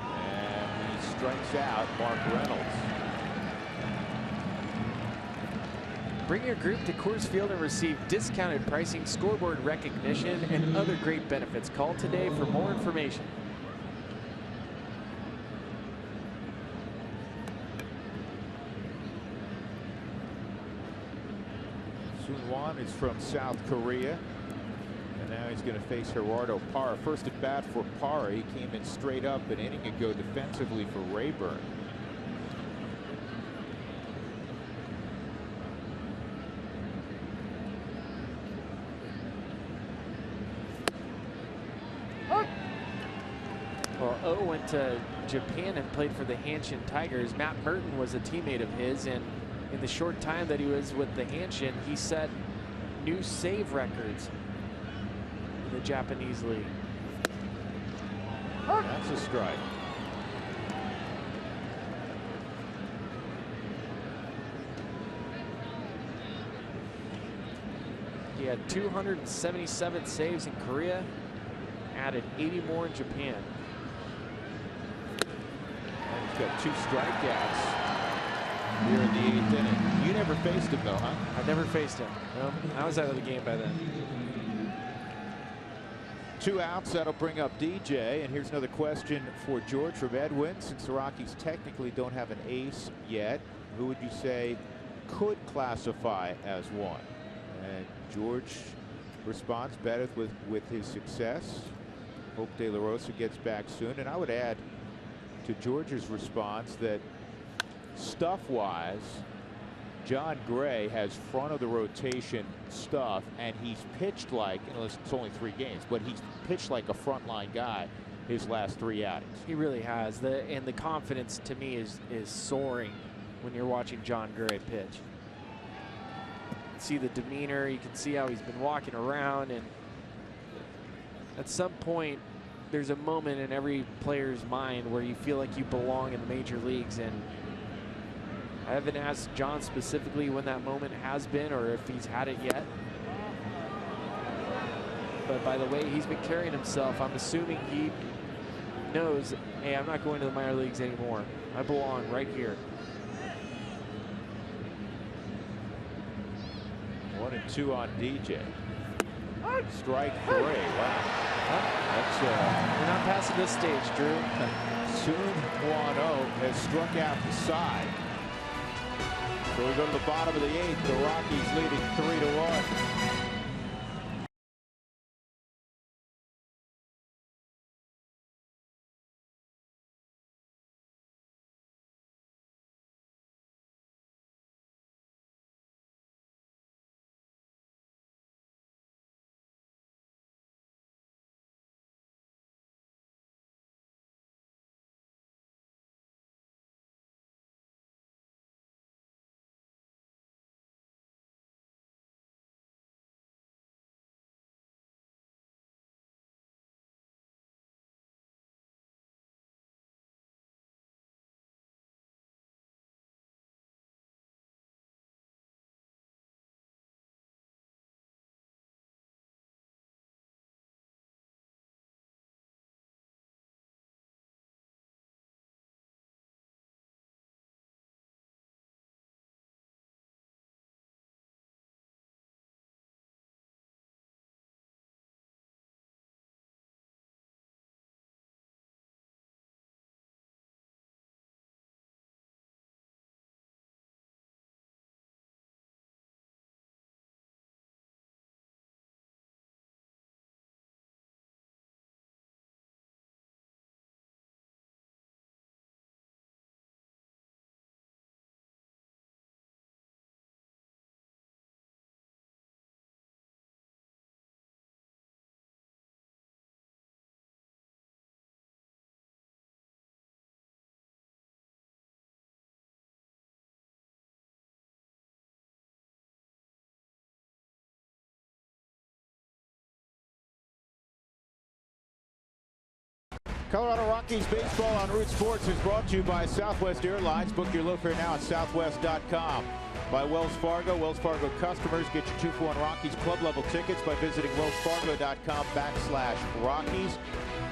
Speaker 1: And he strikes out Mark Reynolds.
Speaker 2: Bring your group to Coors Field and receive discounted pricing, scoreboard recognition, and other great benefits. Call today for more information.
Speaker 1: Soon-Won is from South Korea. And now he's going to face Gerardo Parra. First at bat for Parra. He came in straight up an inning ago defensively for Rayburn.
Speaker 2: Well, O went to Japan and played for the Hanshin Tigers. Matt Merton was a teammate of his, and in the short time that he was with the Hanshin, he set new save records in the Japanese league.
Speaker 1: That's a strike.
Speaker 2: He had 277 saves in Korea, added 80 more in Japan.
Speaker 1: And he's got 2 strikeouts here in the 8th inning. You never faced him though, huh?
Speaker 2: I never faced him. No, I was out of the game by then.
Speaker 1: 2 outs. That'll bring up DJ. And here's another question for George from Edwin. Since the Rockies technically don't have an ace yet, who would you say could classify as one? And George responds better with his success. Hope De La Rosa gets back soon. And I would add to George's response that stuff-wise, John Gray has front of the rotation stuff, and he's pitched like, you know, it's only 3 games, but he's pitched like a frontline guy his last 3 outings.
Speaker 2: He really has. And the confidence to me is soaring when you're watching John Gray pitch. You can see the demeanor, you can see how he's been walking around, and at some point there's a moment in every player's mind where you feel like you belong in the major leagues, and I haven't asked John specifically when that moment has been or if he's had it yet. But by the way he's been carrying himself, I'm assuming he knows, hey, I'm not going to the minor leagues anymore. I belong right here.
Speaker 1: 1-2 on DJ. Strike 3. Wow. That's
Speaker 2: We're not passing this stage, Drew.
Speaker 1: Soon Wano has struck out the side. So we go to the bottom of the 8th. The Rockies leading 3-1. Colorado Rockies baseball on Root Sports is brought to you by Southwest Airlines. Book your low fare now at southwest.com. By Wells Fargo. Wells Fargo customers get your 2-for-1 Rockies club level tickets by visiting wellsfargo.com/Rockies.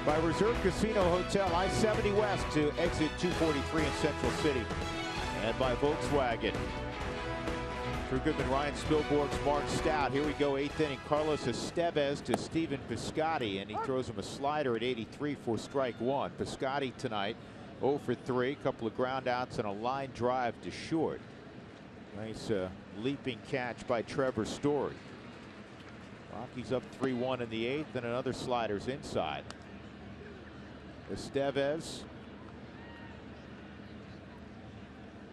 Speaker 1: By Reserve Casino Hotel, I-70 West to exit 243 in Central City. And by Volkswagen. Drew Goodman, Ryan Spilborghs, Mark Stout. Here we go, 8th inning. Carlos Estevez to Stephen Piscotty, and he throws him a slider at 83 for strike one. Piscotty tonight 0 for 3, a couple of ground outs and a line drive to short. Nice leaping catch by Trevor Story. Rockies up 3-1 in the 8th, and another slider's inside. Estevez.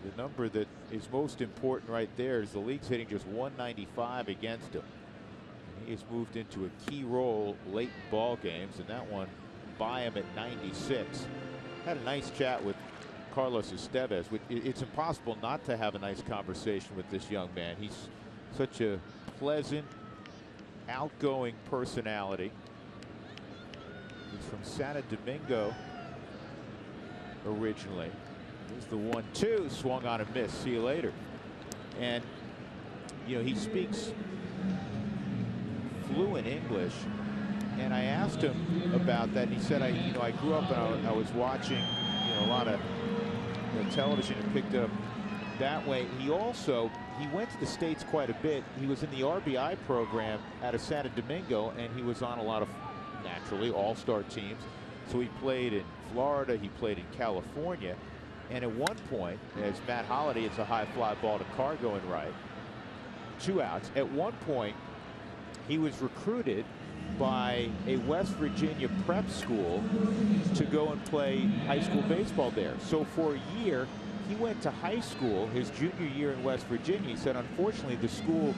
Speaker 1: The number that is most important right there is the league's hitting just 195 against him. He has moved into a key role late in ball games, and that one by him at 96. Had a nice chat with Carlos Estevez. It's impossible not to have a nice conversation with this young man. He's such a pleasant, outgoing personality. He's from Santo Domingo originally. Here's the 1-2, swung on and missed. See you later. And you know, he speaks fluent English, and I asked him about that, and he said, I grew up and I was watching a lot of television and picked up that way. He went to the States quite a bit. He was in the RBI program out of Santo Domingo, and he was on a lot of, naturally, all-star teams. So he played in Florida, he played in California. And at one point, as Matt Holliday, it's a high fly ball to Carr going right. 2 outs. At one point, he was recruited by a West Virginia prep school to go and play high school baseball there. So for a year, he went to high school his junior year in West Virginia. He said, unfortunately, the school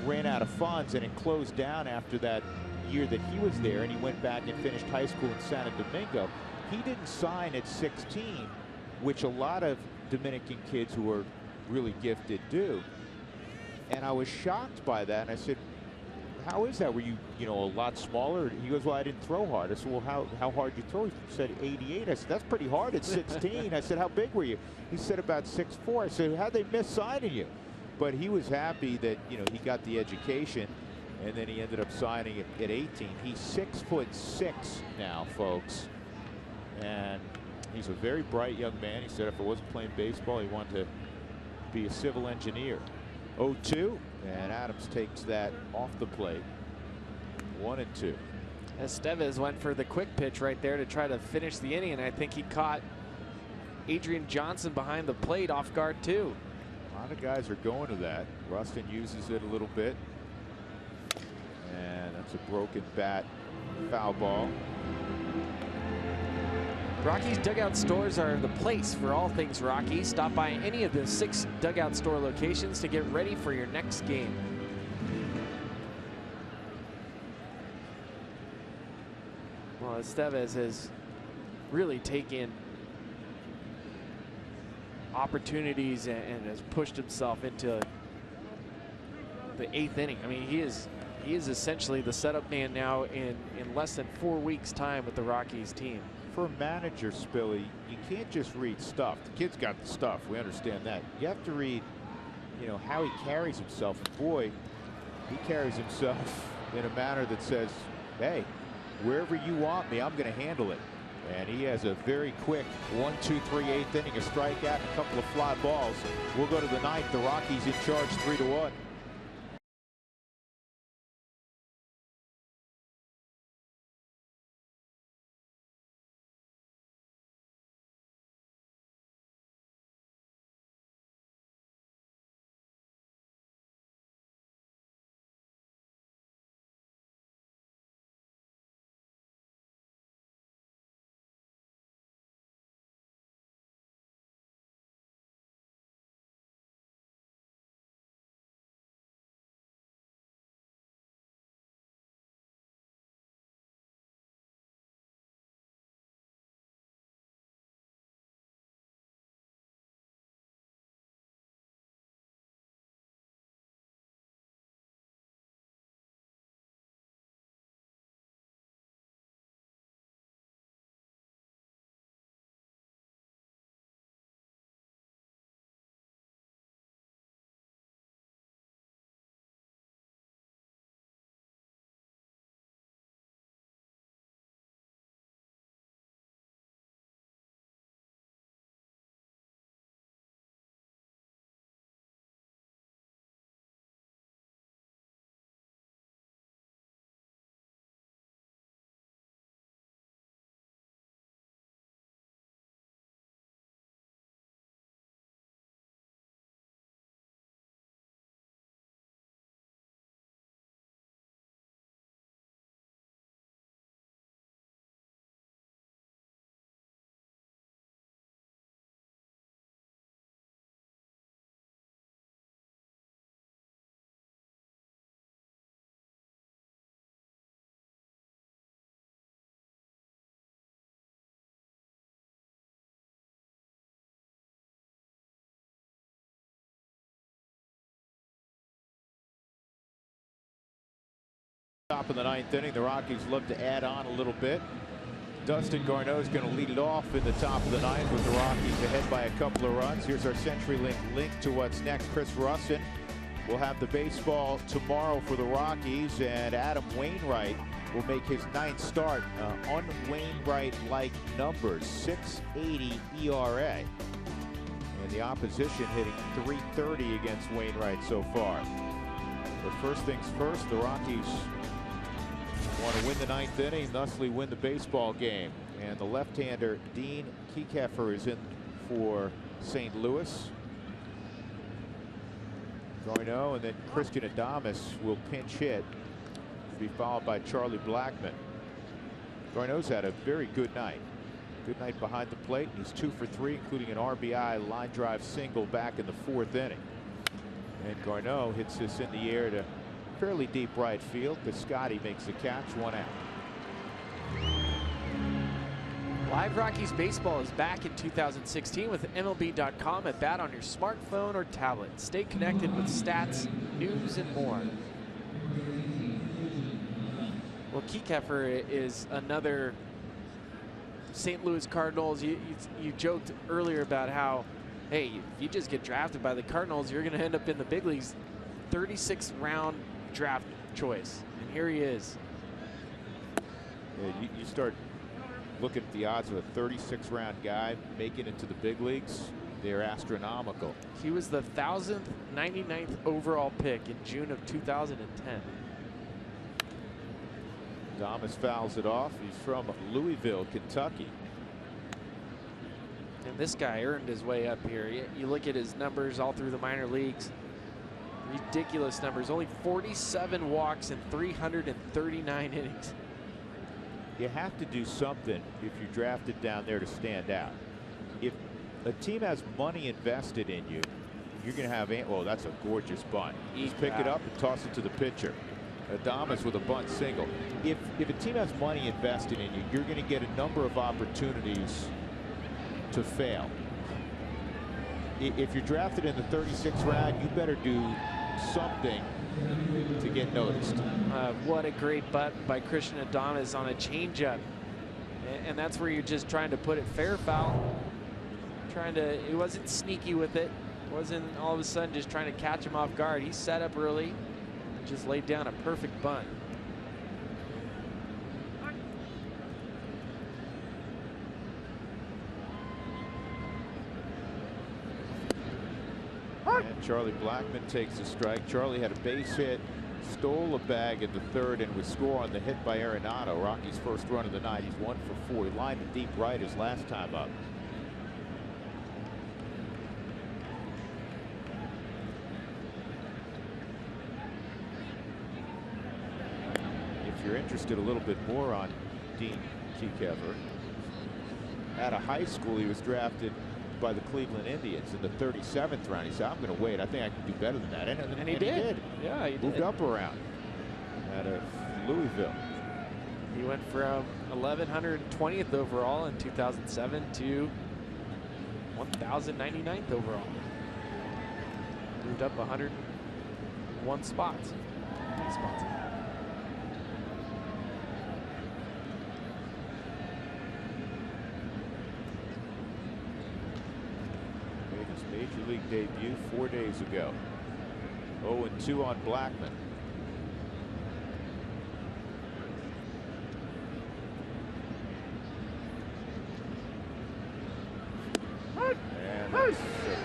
Speaker 1: ran out of funds and it closed down after that year that he was there, and he went back and finished high school in Santo Domingo. He didn't sign at 16. Which a lot of Dominican kids who are really gifted do. And I was shocked by that. And I said, how is that? Were you, a lot smaller? He goes, well, I didn't throw hard. I said, well, how hard did you throw? He said 88. I said, that's pretty hard at 16. I said, how big were you? He said about 6'4". I said, how'd they miss signing you? But he was happy that, he got the education, and then he ended up signing at 18. He's 6'6" now, folks. And he's a very bright young man. He said if it wasn't playing baseball, he wanted to be a civil engineer. 0-2, and Adams takes that off the plate. 1-2.
Speaker 2: Estevez went for the quick pitch right there to try to finish the inning, and I think he caught Adrian Johnson behind the plate off guard too.
Speaker 1: A lot of guys are going to that. Rustin uses it a little bit, and that's a broken bat, foul ball.
Speaker 2: Rockies dugout stores are the place for all things Rockies. Stop by any of the 6 dugout store locations to get ready for your next game. Well, Estevez has really taken opportunities and has pushed himself into the 8th inning. I mean, he is essentially the setup man now in less than 4 weeks' time with the Rockies team.
Speaker 1: For a manager, Spilly, you can't just read stuff. The kid's got the stuff. We understand that. You have to read, how he carries himself. And boy, he carries himself in a manner that says, hey, wherever you want me, I'm going to handle it. And he has a very quick 1, 2, 3, 8th inning, a strikeout, and a couple of fly balls. We'll go to the 9th. The Rockies in charge 3-1. Top of the ninth inning, the Rockies look to add on a little bit. Dustin Garneau is going to lead it off in the top of the ninth with the Rockies ahead by a couple of runs. Here's our CenturyLink link to what's next. Chris Russin will have the baseball tomorrow for the Rockies, and Adam Wainwright will make his 9th start. Un-Wainwright-like numbers, 6.80 ERA. And the opposition hitting .330 against Wainwright so far. But first things first, the Rockies want to win the 9th inning, thusly win the baseball game. And the left-hander Dean Kiekefer is in for St. Louis. Garneau and then Christian Adames will pinch hit, to be followed by Charlie Blackmon. Garneau's had a very good night. Good night behind the plate. He's 2 for 3, including an RBI line drive single back in the 4th inning. And Garneau hits this in the air to fairly deep right field. Piscotty makes the catch, 1 out.
Speaker 2: Live Rockies baseball is back in 2016 with MLB.com at bat on your smartphone or tablet. Stay connected with stats, news, and more. Well, Kiekefer is another St. Louis Cardinals. You joked earlier about how, hey, if you just get drafted by the Cardinals, you're going to end up in the big leagues. 36th round draft choice, and here he is.
Speaker 1: Yeah, you start looking at the odds of a 36th round guy making it to the big leagues. They're astronomical.
Speaker 2: He was the 1,099th overall pick in June of 2010.
Speaker 1: Adames fouls it off. He's from Louisville, Kentucky.
Speaker 2: And this guy earned his way up here. You look at his numbers all through the minor leagues. Ridiculous numbers. Only 47 walks in 339 innings.
Speaker 1: You have to do something if you're drafted down there to stand out. If a team has money invested in you, you're going to have, well, that's a gorgeous bunt. Just pick it up and toss it to the pitcher. Adames with a bunt single. If a team has money invested in you, you're going to get a number of opportunities to fail. If you're drafted in the 36th round, you better do something to get noticed.
Speaker 2: What a great butt by Christian Adames on a changeup, and that's where you're just trying to put it fair foul. He wasn't sneaky with it. Wasn't all of a sudden just trying to catch him off guard. He set up early, just laid down a perfect bunt.
Speaker 1: And Charlie Blackmon takes a strike. Charlie had a base hit, stole a bag in the 3rd, and would score on the hit by Arenado. Rocky's first run of the night. He's 1 for 4. He lined to deep right his last time up. If you're interested a little bit more on Dean Kiekefer, out of high school he was drafted by the Cleveland Indians in the 37th round. He said, I'm going to wait. I think I can do better than that. And he did.
Speaker 2: Yeah, he
Speaker 1: moved
Speaker 2: did.
Speaker 1: up around out of Louisville.
Speaker 2: He went from 1,120th overall in 2007 to 1,099th overall. Moved up 101 spots.
Speaker 1: Major League debut 4 days ago. 0-2 on Blackmon. And that's a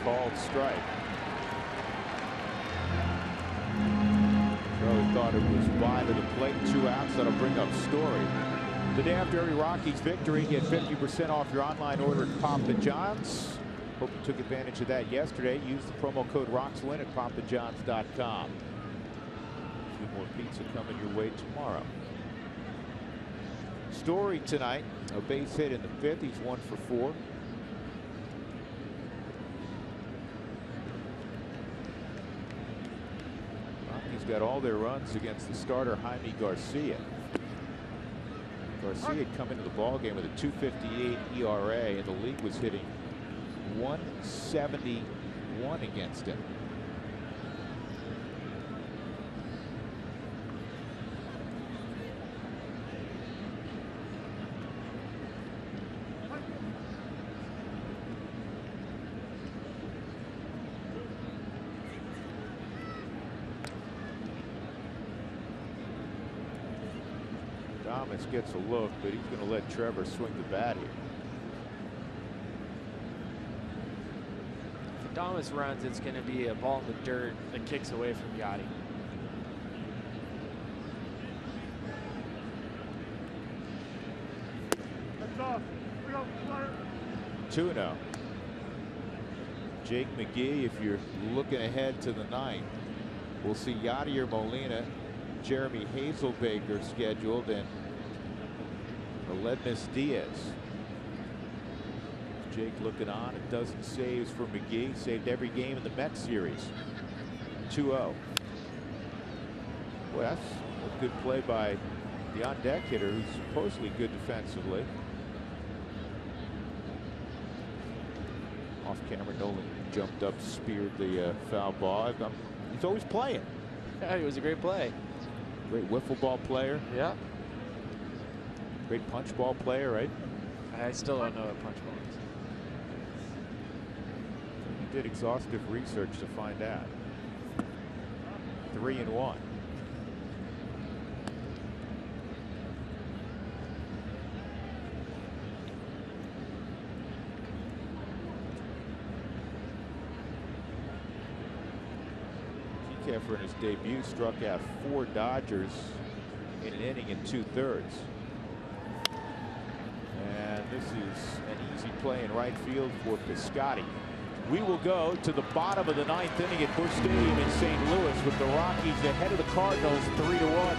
Speaker 1: called strike. Charlie thought it was wide of the plate. 2 outs. That'll bring up Story. The day after every Rockies victory, get 50% off your online order at Papa John's. Hope you took advantage of that yesterday. Use the promo code ROXWIN at papajohns.com. 2 more pizza coming your way tomorrow. Story tonight, a base hit in the 5th. He's 1 for 4. Rockies got all their runs against the starter Jaime Garcia. Garcia had come into the ballgame with a 2.58 ERA, and the league was hitting 171 against him. Adames gets a look, but he's going to let Trevor swing the bat here.
Speaker 2: If Adames runs, it's going to be a ball in the dirt that kicks away from Yachty.
Speaker 1: 2-0. Jake McGee, if you're looking ahead to the ninth, we'll see Yachty or Molina, Jeremy Hazelbaker scheduled, and Aledmus Diaz. Jake looking on, a dozen saves for McGee, saved every game in the Mets series. 2-0. Well, that's a good play by the on-deck hitter, who's supposedly good defensively. Off camera, Nolan jumped up, speared the foul ball. He's always playing.
Speaker 2: Yeah, it was a great play.
Speaker 1: Great wiffle ball player.
Speaker 2: Yeah.
Speaker 1: Great punch ball player, right?
Speaker 2: I still don't know what punch ball is.
Speaker 1: He did exhaustive research to find out. 3-1. For his debut, struck out 4 Dodgers in an inning and 2/3. And this is an easy play in right field for Piscotty. We will go to the bottom of the 9th inning at Busch Stadium in St. Louis with the Rockies ahead of the Cardinals 3-1.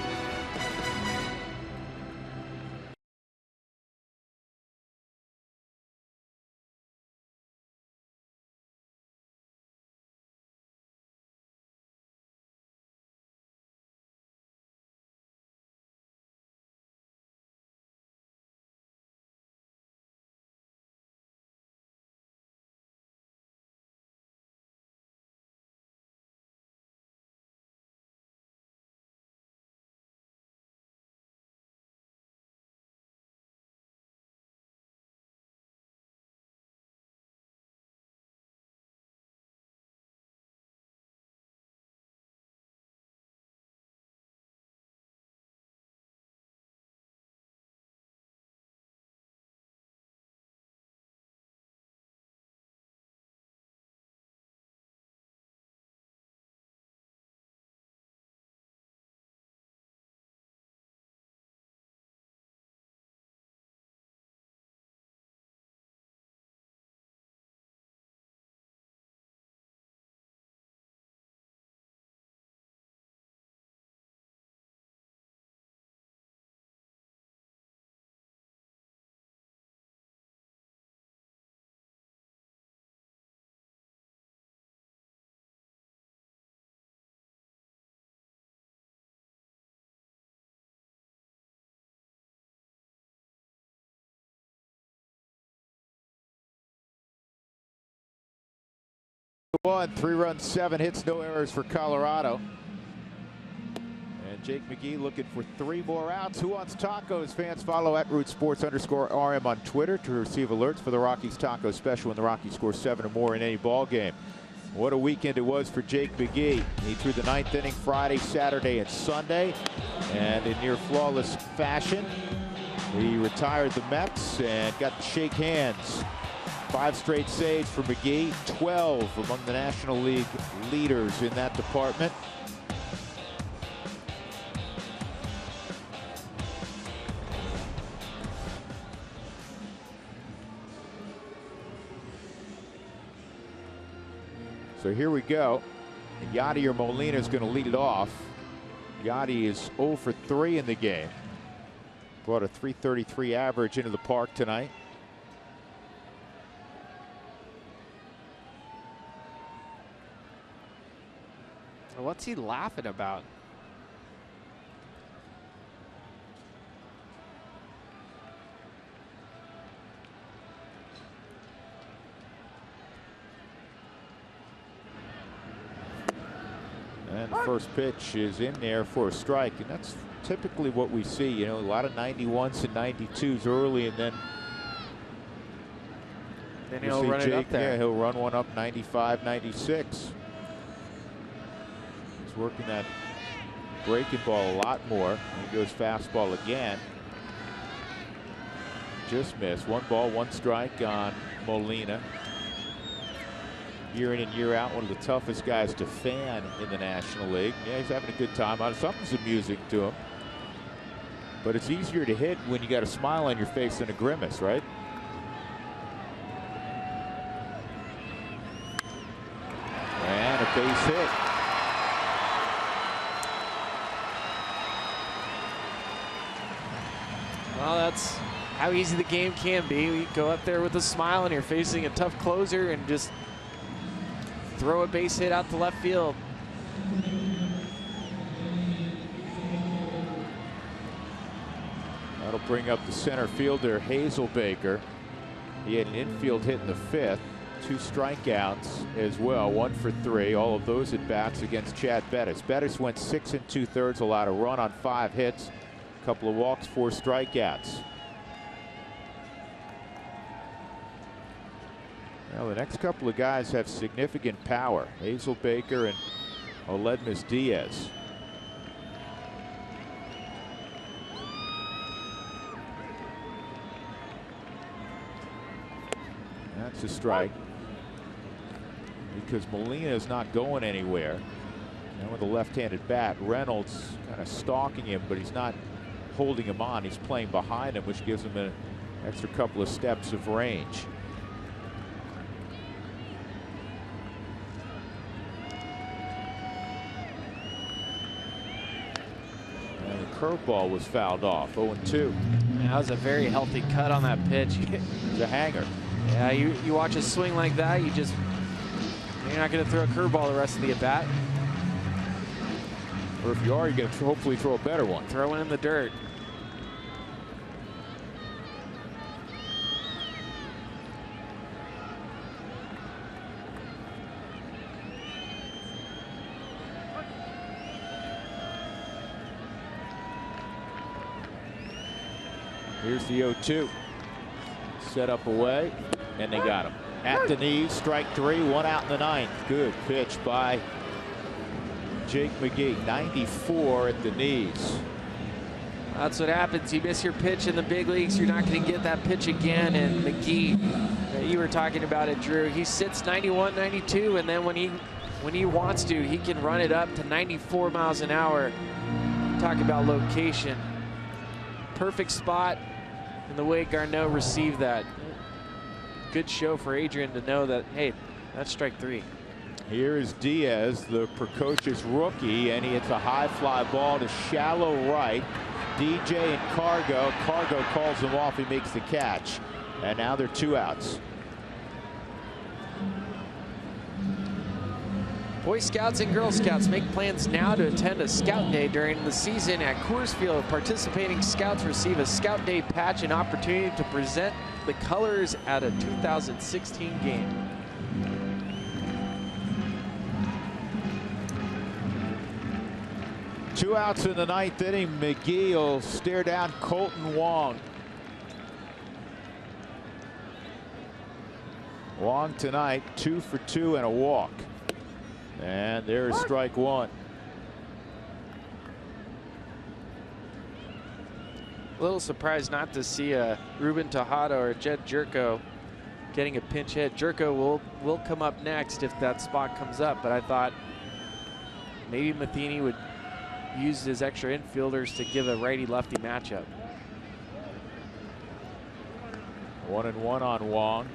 Speaker 1: One 3-run, 7 hits, no errors for Colorado. And Jake McGee looking for 3 more outs. Who wants tacos? Fans follow at @RootSports_RM on Twitter to receive alerts for the Rockies taco special when the Rockies score 7 or more in any ball game. What a weekend it was for Jake McGee. He threw the 9th inning Friday, Saturday, and Sunday, and in near flawless fashion, he retired the Mets and got to shake hands. 5 straight saves for McGee, 12 among the National League leaders in that department. So here we go. Yachty or Molina is going to lead it off. Yachty is 0 for 3 in the game. Brought a .333 average into the park tonight.
Speaker 2: What's he laughing about?
Speaker 1: And the first pitch is in there for a strike, and that's typically what we see. You know, a lot of 91s and 92s early, and then
Speaker 2: he'll run it up there.
Speaker 1: Yeah, he'll run one up 95, 96. He's working that breaking ball a lot more. He goes fastball again. just missed. 1 ball, 1 strike on Molina. Year in and year out, one of the toughest guys to fan in the National League. Yeah, he's having a good time. Something's amusing to him. But it's easier to hit when you got a smile on your face than a grimace, right? And a base hit.
Speaker 2: Well, that's how easy the game can be. You go up there with a smile and you're facing a tough closer and just throw a base hit out to left field.
Speaker 1: That'll bring up the center fielder, Hazelbaker. He had an infield hit in the 5th. 2 strikeouts as well, 1 for 3. All of those at bats against Chad Bettis. Bettis went 6 2/3, allowed a run on 5 hits, a couple of walks, 4 strikeouts. Well, the next couple of guys have significant power. Hazelbaker and Oledmus Diaz. That's a strike. Because Molina is not going anywhere. And with a left-handed bat, Reynolds kind of stalking him, but he's not holding him on. He's playing behind him, which gives him an extra couple of steps of range. And the curveball was fouled off, 0-2.
Speaker 2: That was a very healthy cut on that pitch.
Speaker 1: It's a hanger.
Speaker 2: Yeah, you watch a swing like that, you're not going to throw a curveball the rest of the at bat.
Speaker 1: Or if you are, you're going to hopefully throw a better one.
Speaker 2: Throw it in the dirt.
Speaker 1: Here's the 0-2. Set up away, and they got him. At the knees, strike 3, 1 out in the 9th. Good pitch by Jake McGee. 94 at the knees.
Speaker 2: That's what happens. You miss your pitch in the big leagues, you're not going to get that pitch again. And McGee, you were talking about it, Drew. He sits 91, 92, and then when he wants to, he can run it up to 94 miles an hour. Talk about location. Perfect spot, and the way Garneau received that. Good show for Adrian to know that, hey, that's strike 3.
Speaker 1: Here is Diaz, the precocious rookie, and he hits a high fly ball to shallow right. DJ and Cargo. Cargo calls him off. He makes the catch. And now they're 2 outs.
Speaker 2: Boy Scouts and Girl Scouts make plans now to attend a Scout Day during the season at Coors Field. Participating Scouts receive a Scout Day patch and opportunity to present the colors at a 2016 game.
Speaker 1: Two outs in the 9th inning. McGee will stare down Colton Wong. Wong tonight 2 for 2 and a walk. And there's strike 1.
Speaker 2: A little surprised not to see a Ruben Tejada or Jed Jerko getting a pinch hit. Jerko will come up next if that spot comes up, but I thought maybe Matheny would use his extra infielders to give a righty-lefty matchup.
Speaker 1: 1-1 on Wong.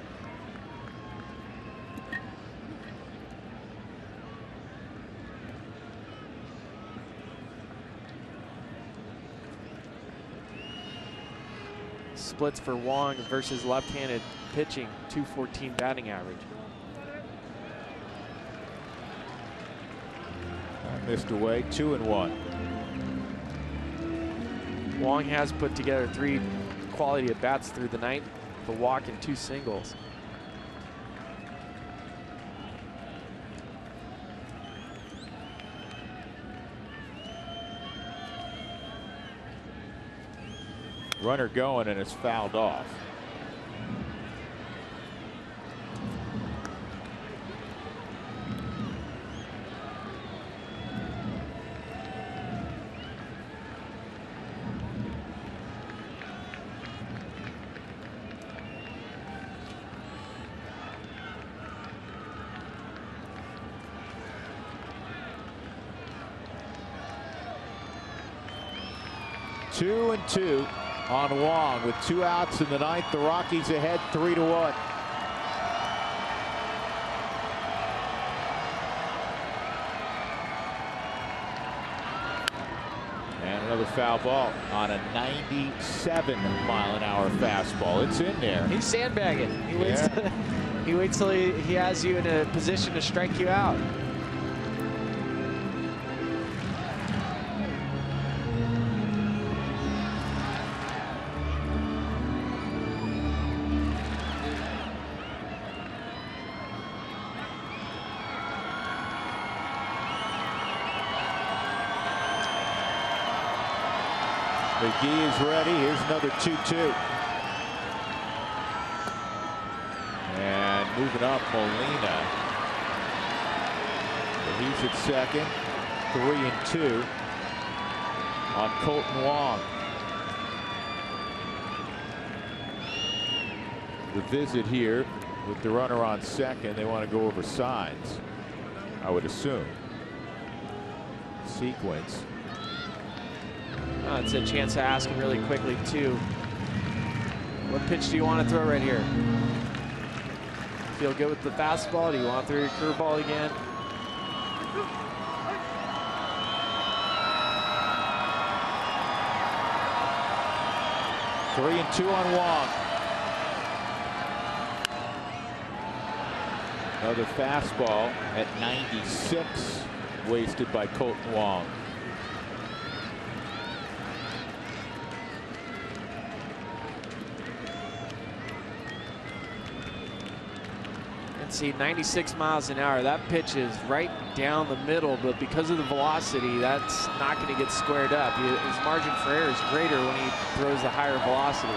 Speaker 2: Splits for Wong versus left-handed pitching, 214 batting average.
Speaker 1: Missed away, 2-1.
Speaker 2: Wong has put together 3 quality at bats through the night, the walk and 2 singles.
Speaker 1: Runner going, and it's fouled off. 2-2 on Wong with 2 outs in the ninth. The Rockies ahead 3-1. And another foul ball on a 97-mile-an-hour fastball. It's in there.
Speaker 2: He's sandbagging. He waits. He waits till he has you in a position to strike you out.
Speaker 1: McGee is ready. Here's another 2-2. And moving up, Molina. He's at second. 3-2 on Colton Wong. The visit here with the runner on second. They want to go over signs, I would assume. Sequence.
Speaker 2: It's a chance to ask him really quickly, too. What pitch do you want to throw right here? Feel good with the fastball? Do you want to throw your curveball again?
Speaker 1: Three and 2 on Wong. Another fastball at 96 wasted by Colton Wong.
Speaker 2: See, 96 miles an hour. That pitch is right down the middle, but because of the velocity, that's not going to get squared up. His margin for error is greater when he throws the higher velocity.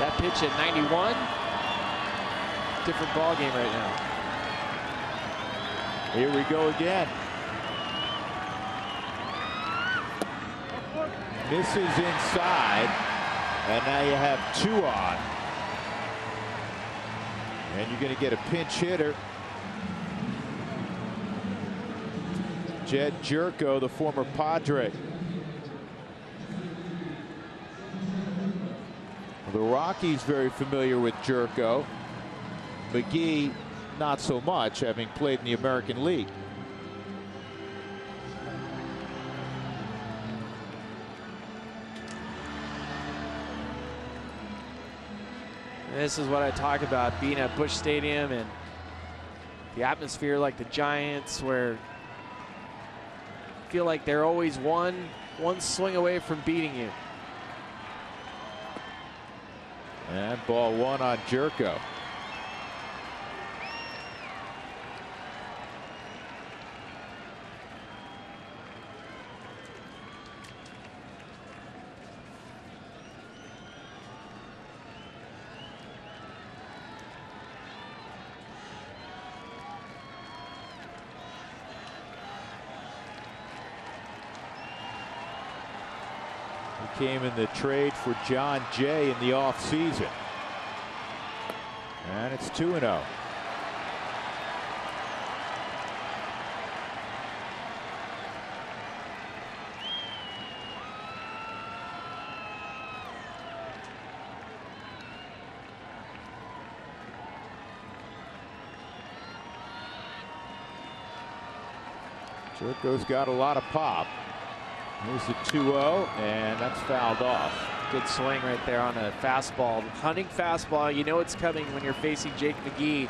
Speaker 2: That pitch at 91, different ball game right now.
Speaker 1: Here we go again. Misses inside, and now you have 2 on. And you're going to get a pinch hitter. Jed Jerko, the former Padre. The Rockies very familiar with Jerko. McGee not so much, having played in the American League.
Speaker 2: This is what I talk about, being at Busch Stadium and the atmosphere like the Giants, where you feel like they're always one swing away from beating you.
Speaker 1: And ball 1 on Jerko. Came in the trade for John Jay in the offseason. And it's 2-0. Jerko's got a lot of pop. Here's the 2-0, and that's fouled off.
Speaker 2: Good swing right there on a fastball. Hunting fastball, you know it's coming when you're facing Jake McGee.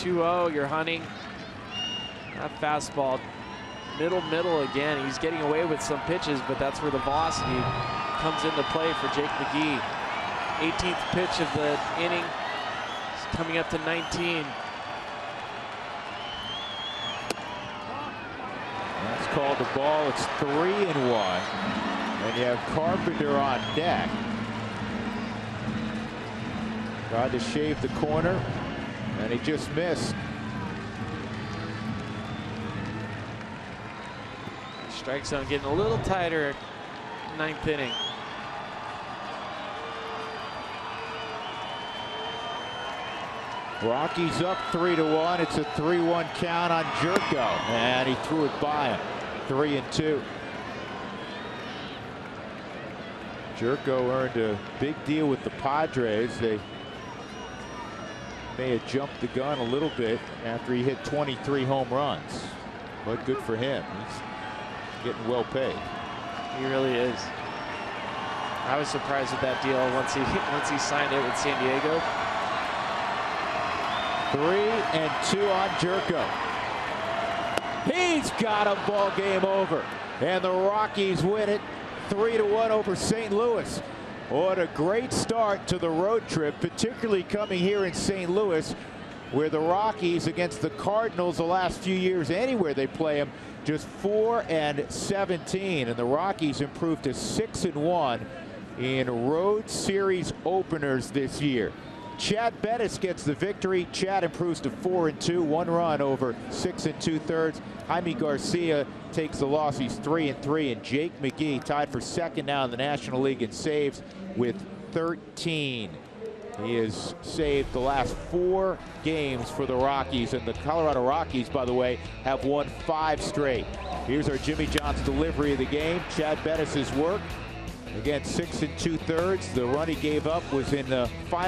Speaker 2: You're hunting. That fastball, middle again. He's getting away with some pitches, but that's where the velocity comes into play for Jake McGee. 18th pitch of the inning. Coming up to 19.
Speaker 1: That's called the ball. It's 3-1. And you have Carpenter on deck. Tried to shave the corner, and he just missed.
Speaker 2: Strike zone getting a little tighter, 9th inning.
Speaker 1: Rockies up 3-1. It's a 3-1 count on Jerko, and he threw it by him. 3-2. Jerko earned a big deal with the Padres. They may have jumped the gun a little bit after he hit 23 home runs, but good for him. He's getting well paid.
Speaker 2: He really is. I was surprised with that deal once he signed it with San Diego.
Speaker 1: 3-2 on Jerko. He's got a ball game over, and the Rockies win it 3-1 over St. Louis. What a great start to the road trip, particularly coming here in St. Louis, where the Rockies against the Cardinals the last few years, anywhere they play them, just 4-17, and the Rockies improved to 6-1 in road series openers this year. Chad Bettis gets the victory. Chad improves to 4-2, 1 run over 6 2/3. Jaime Garcia takes the loss. He's 3-3, and Jake McGee tied for second now in the National League in saves with 13. He has saved the last 4 games for the Rockies, and the Colorado Rockies, by the way, have won 5 straight. Here's our Jimmy John's delivery of the game. Chad Bettis' work. Again, 6 2/3. The run he gave up was in the final.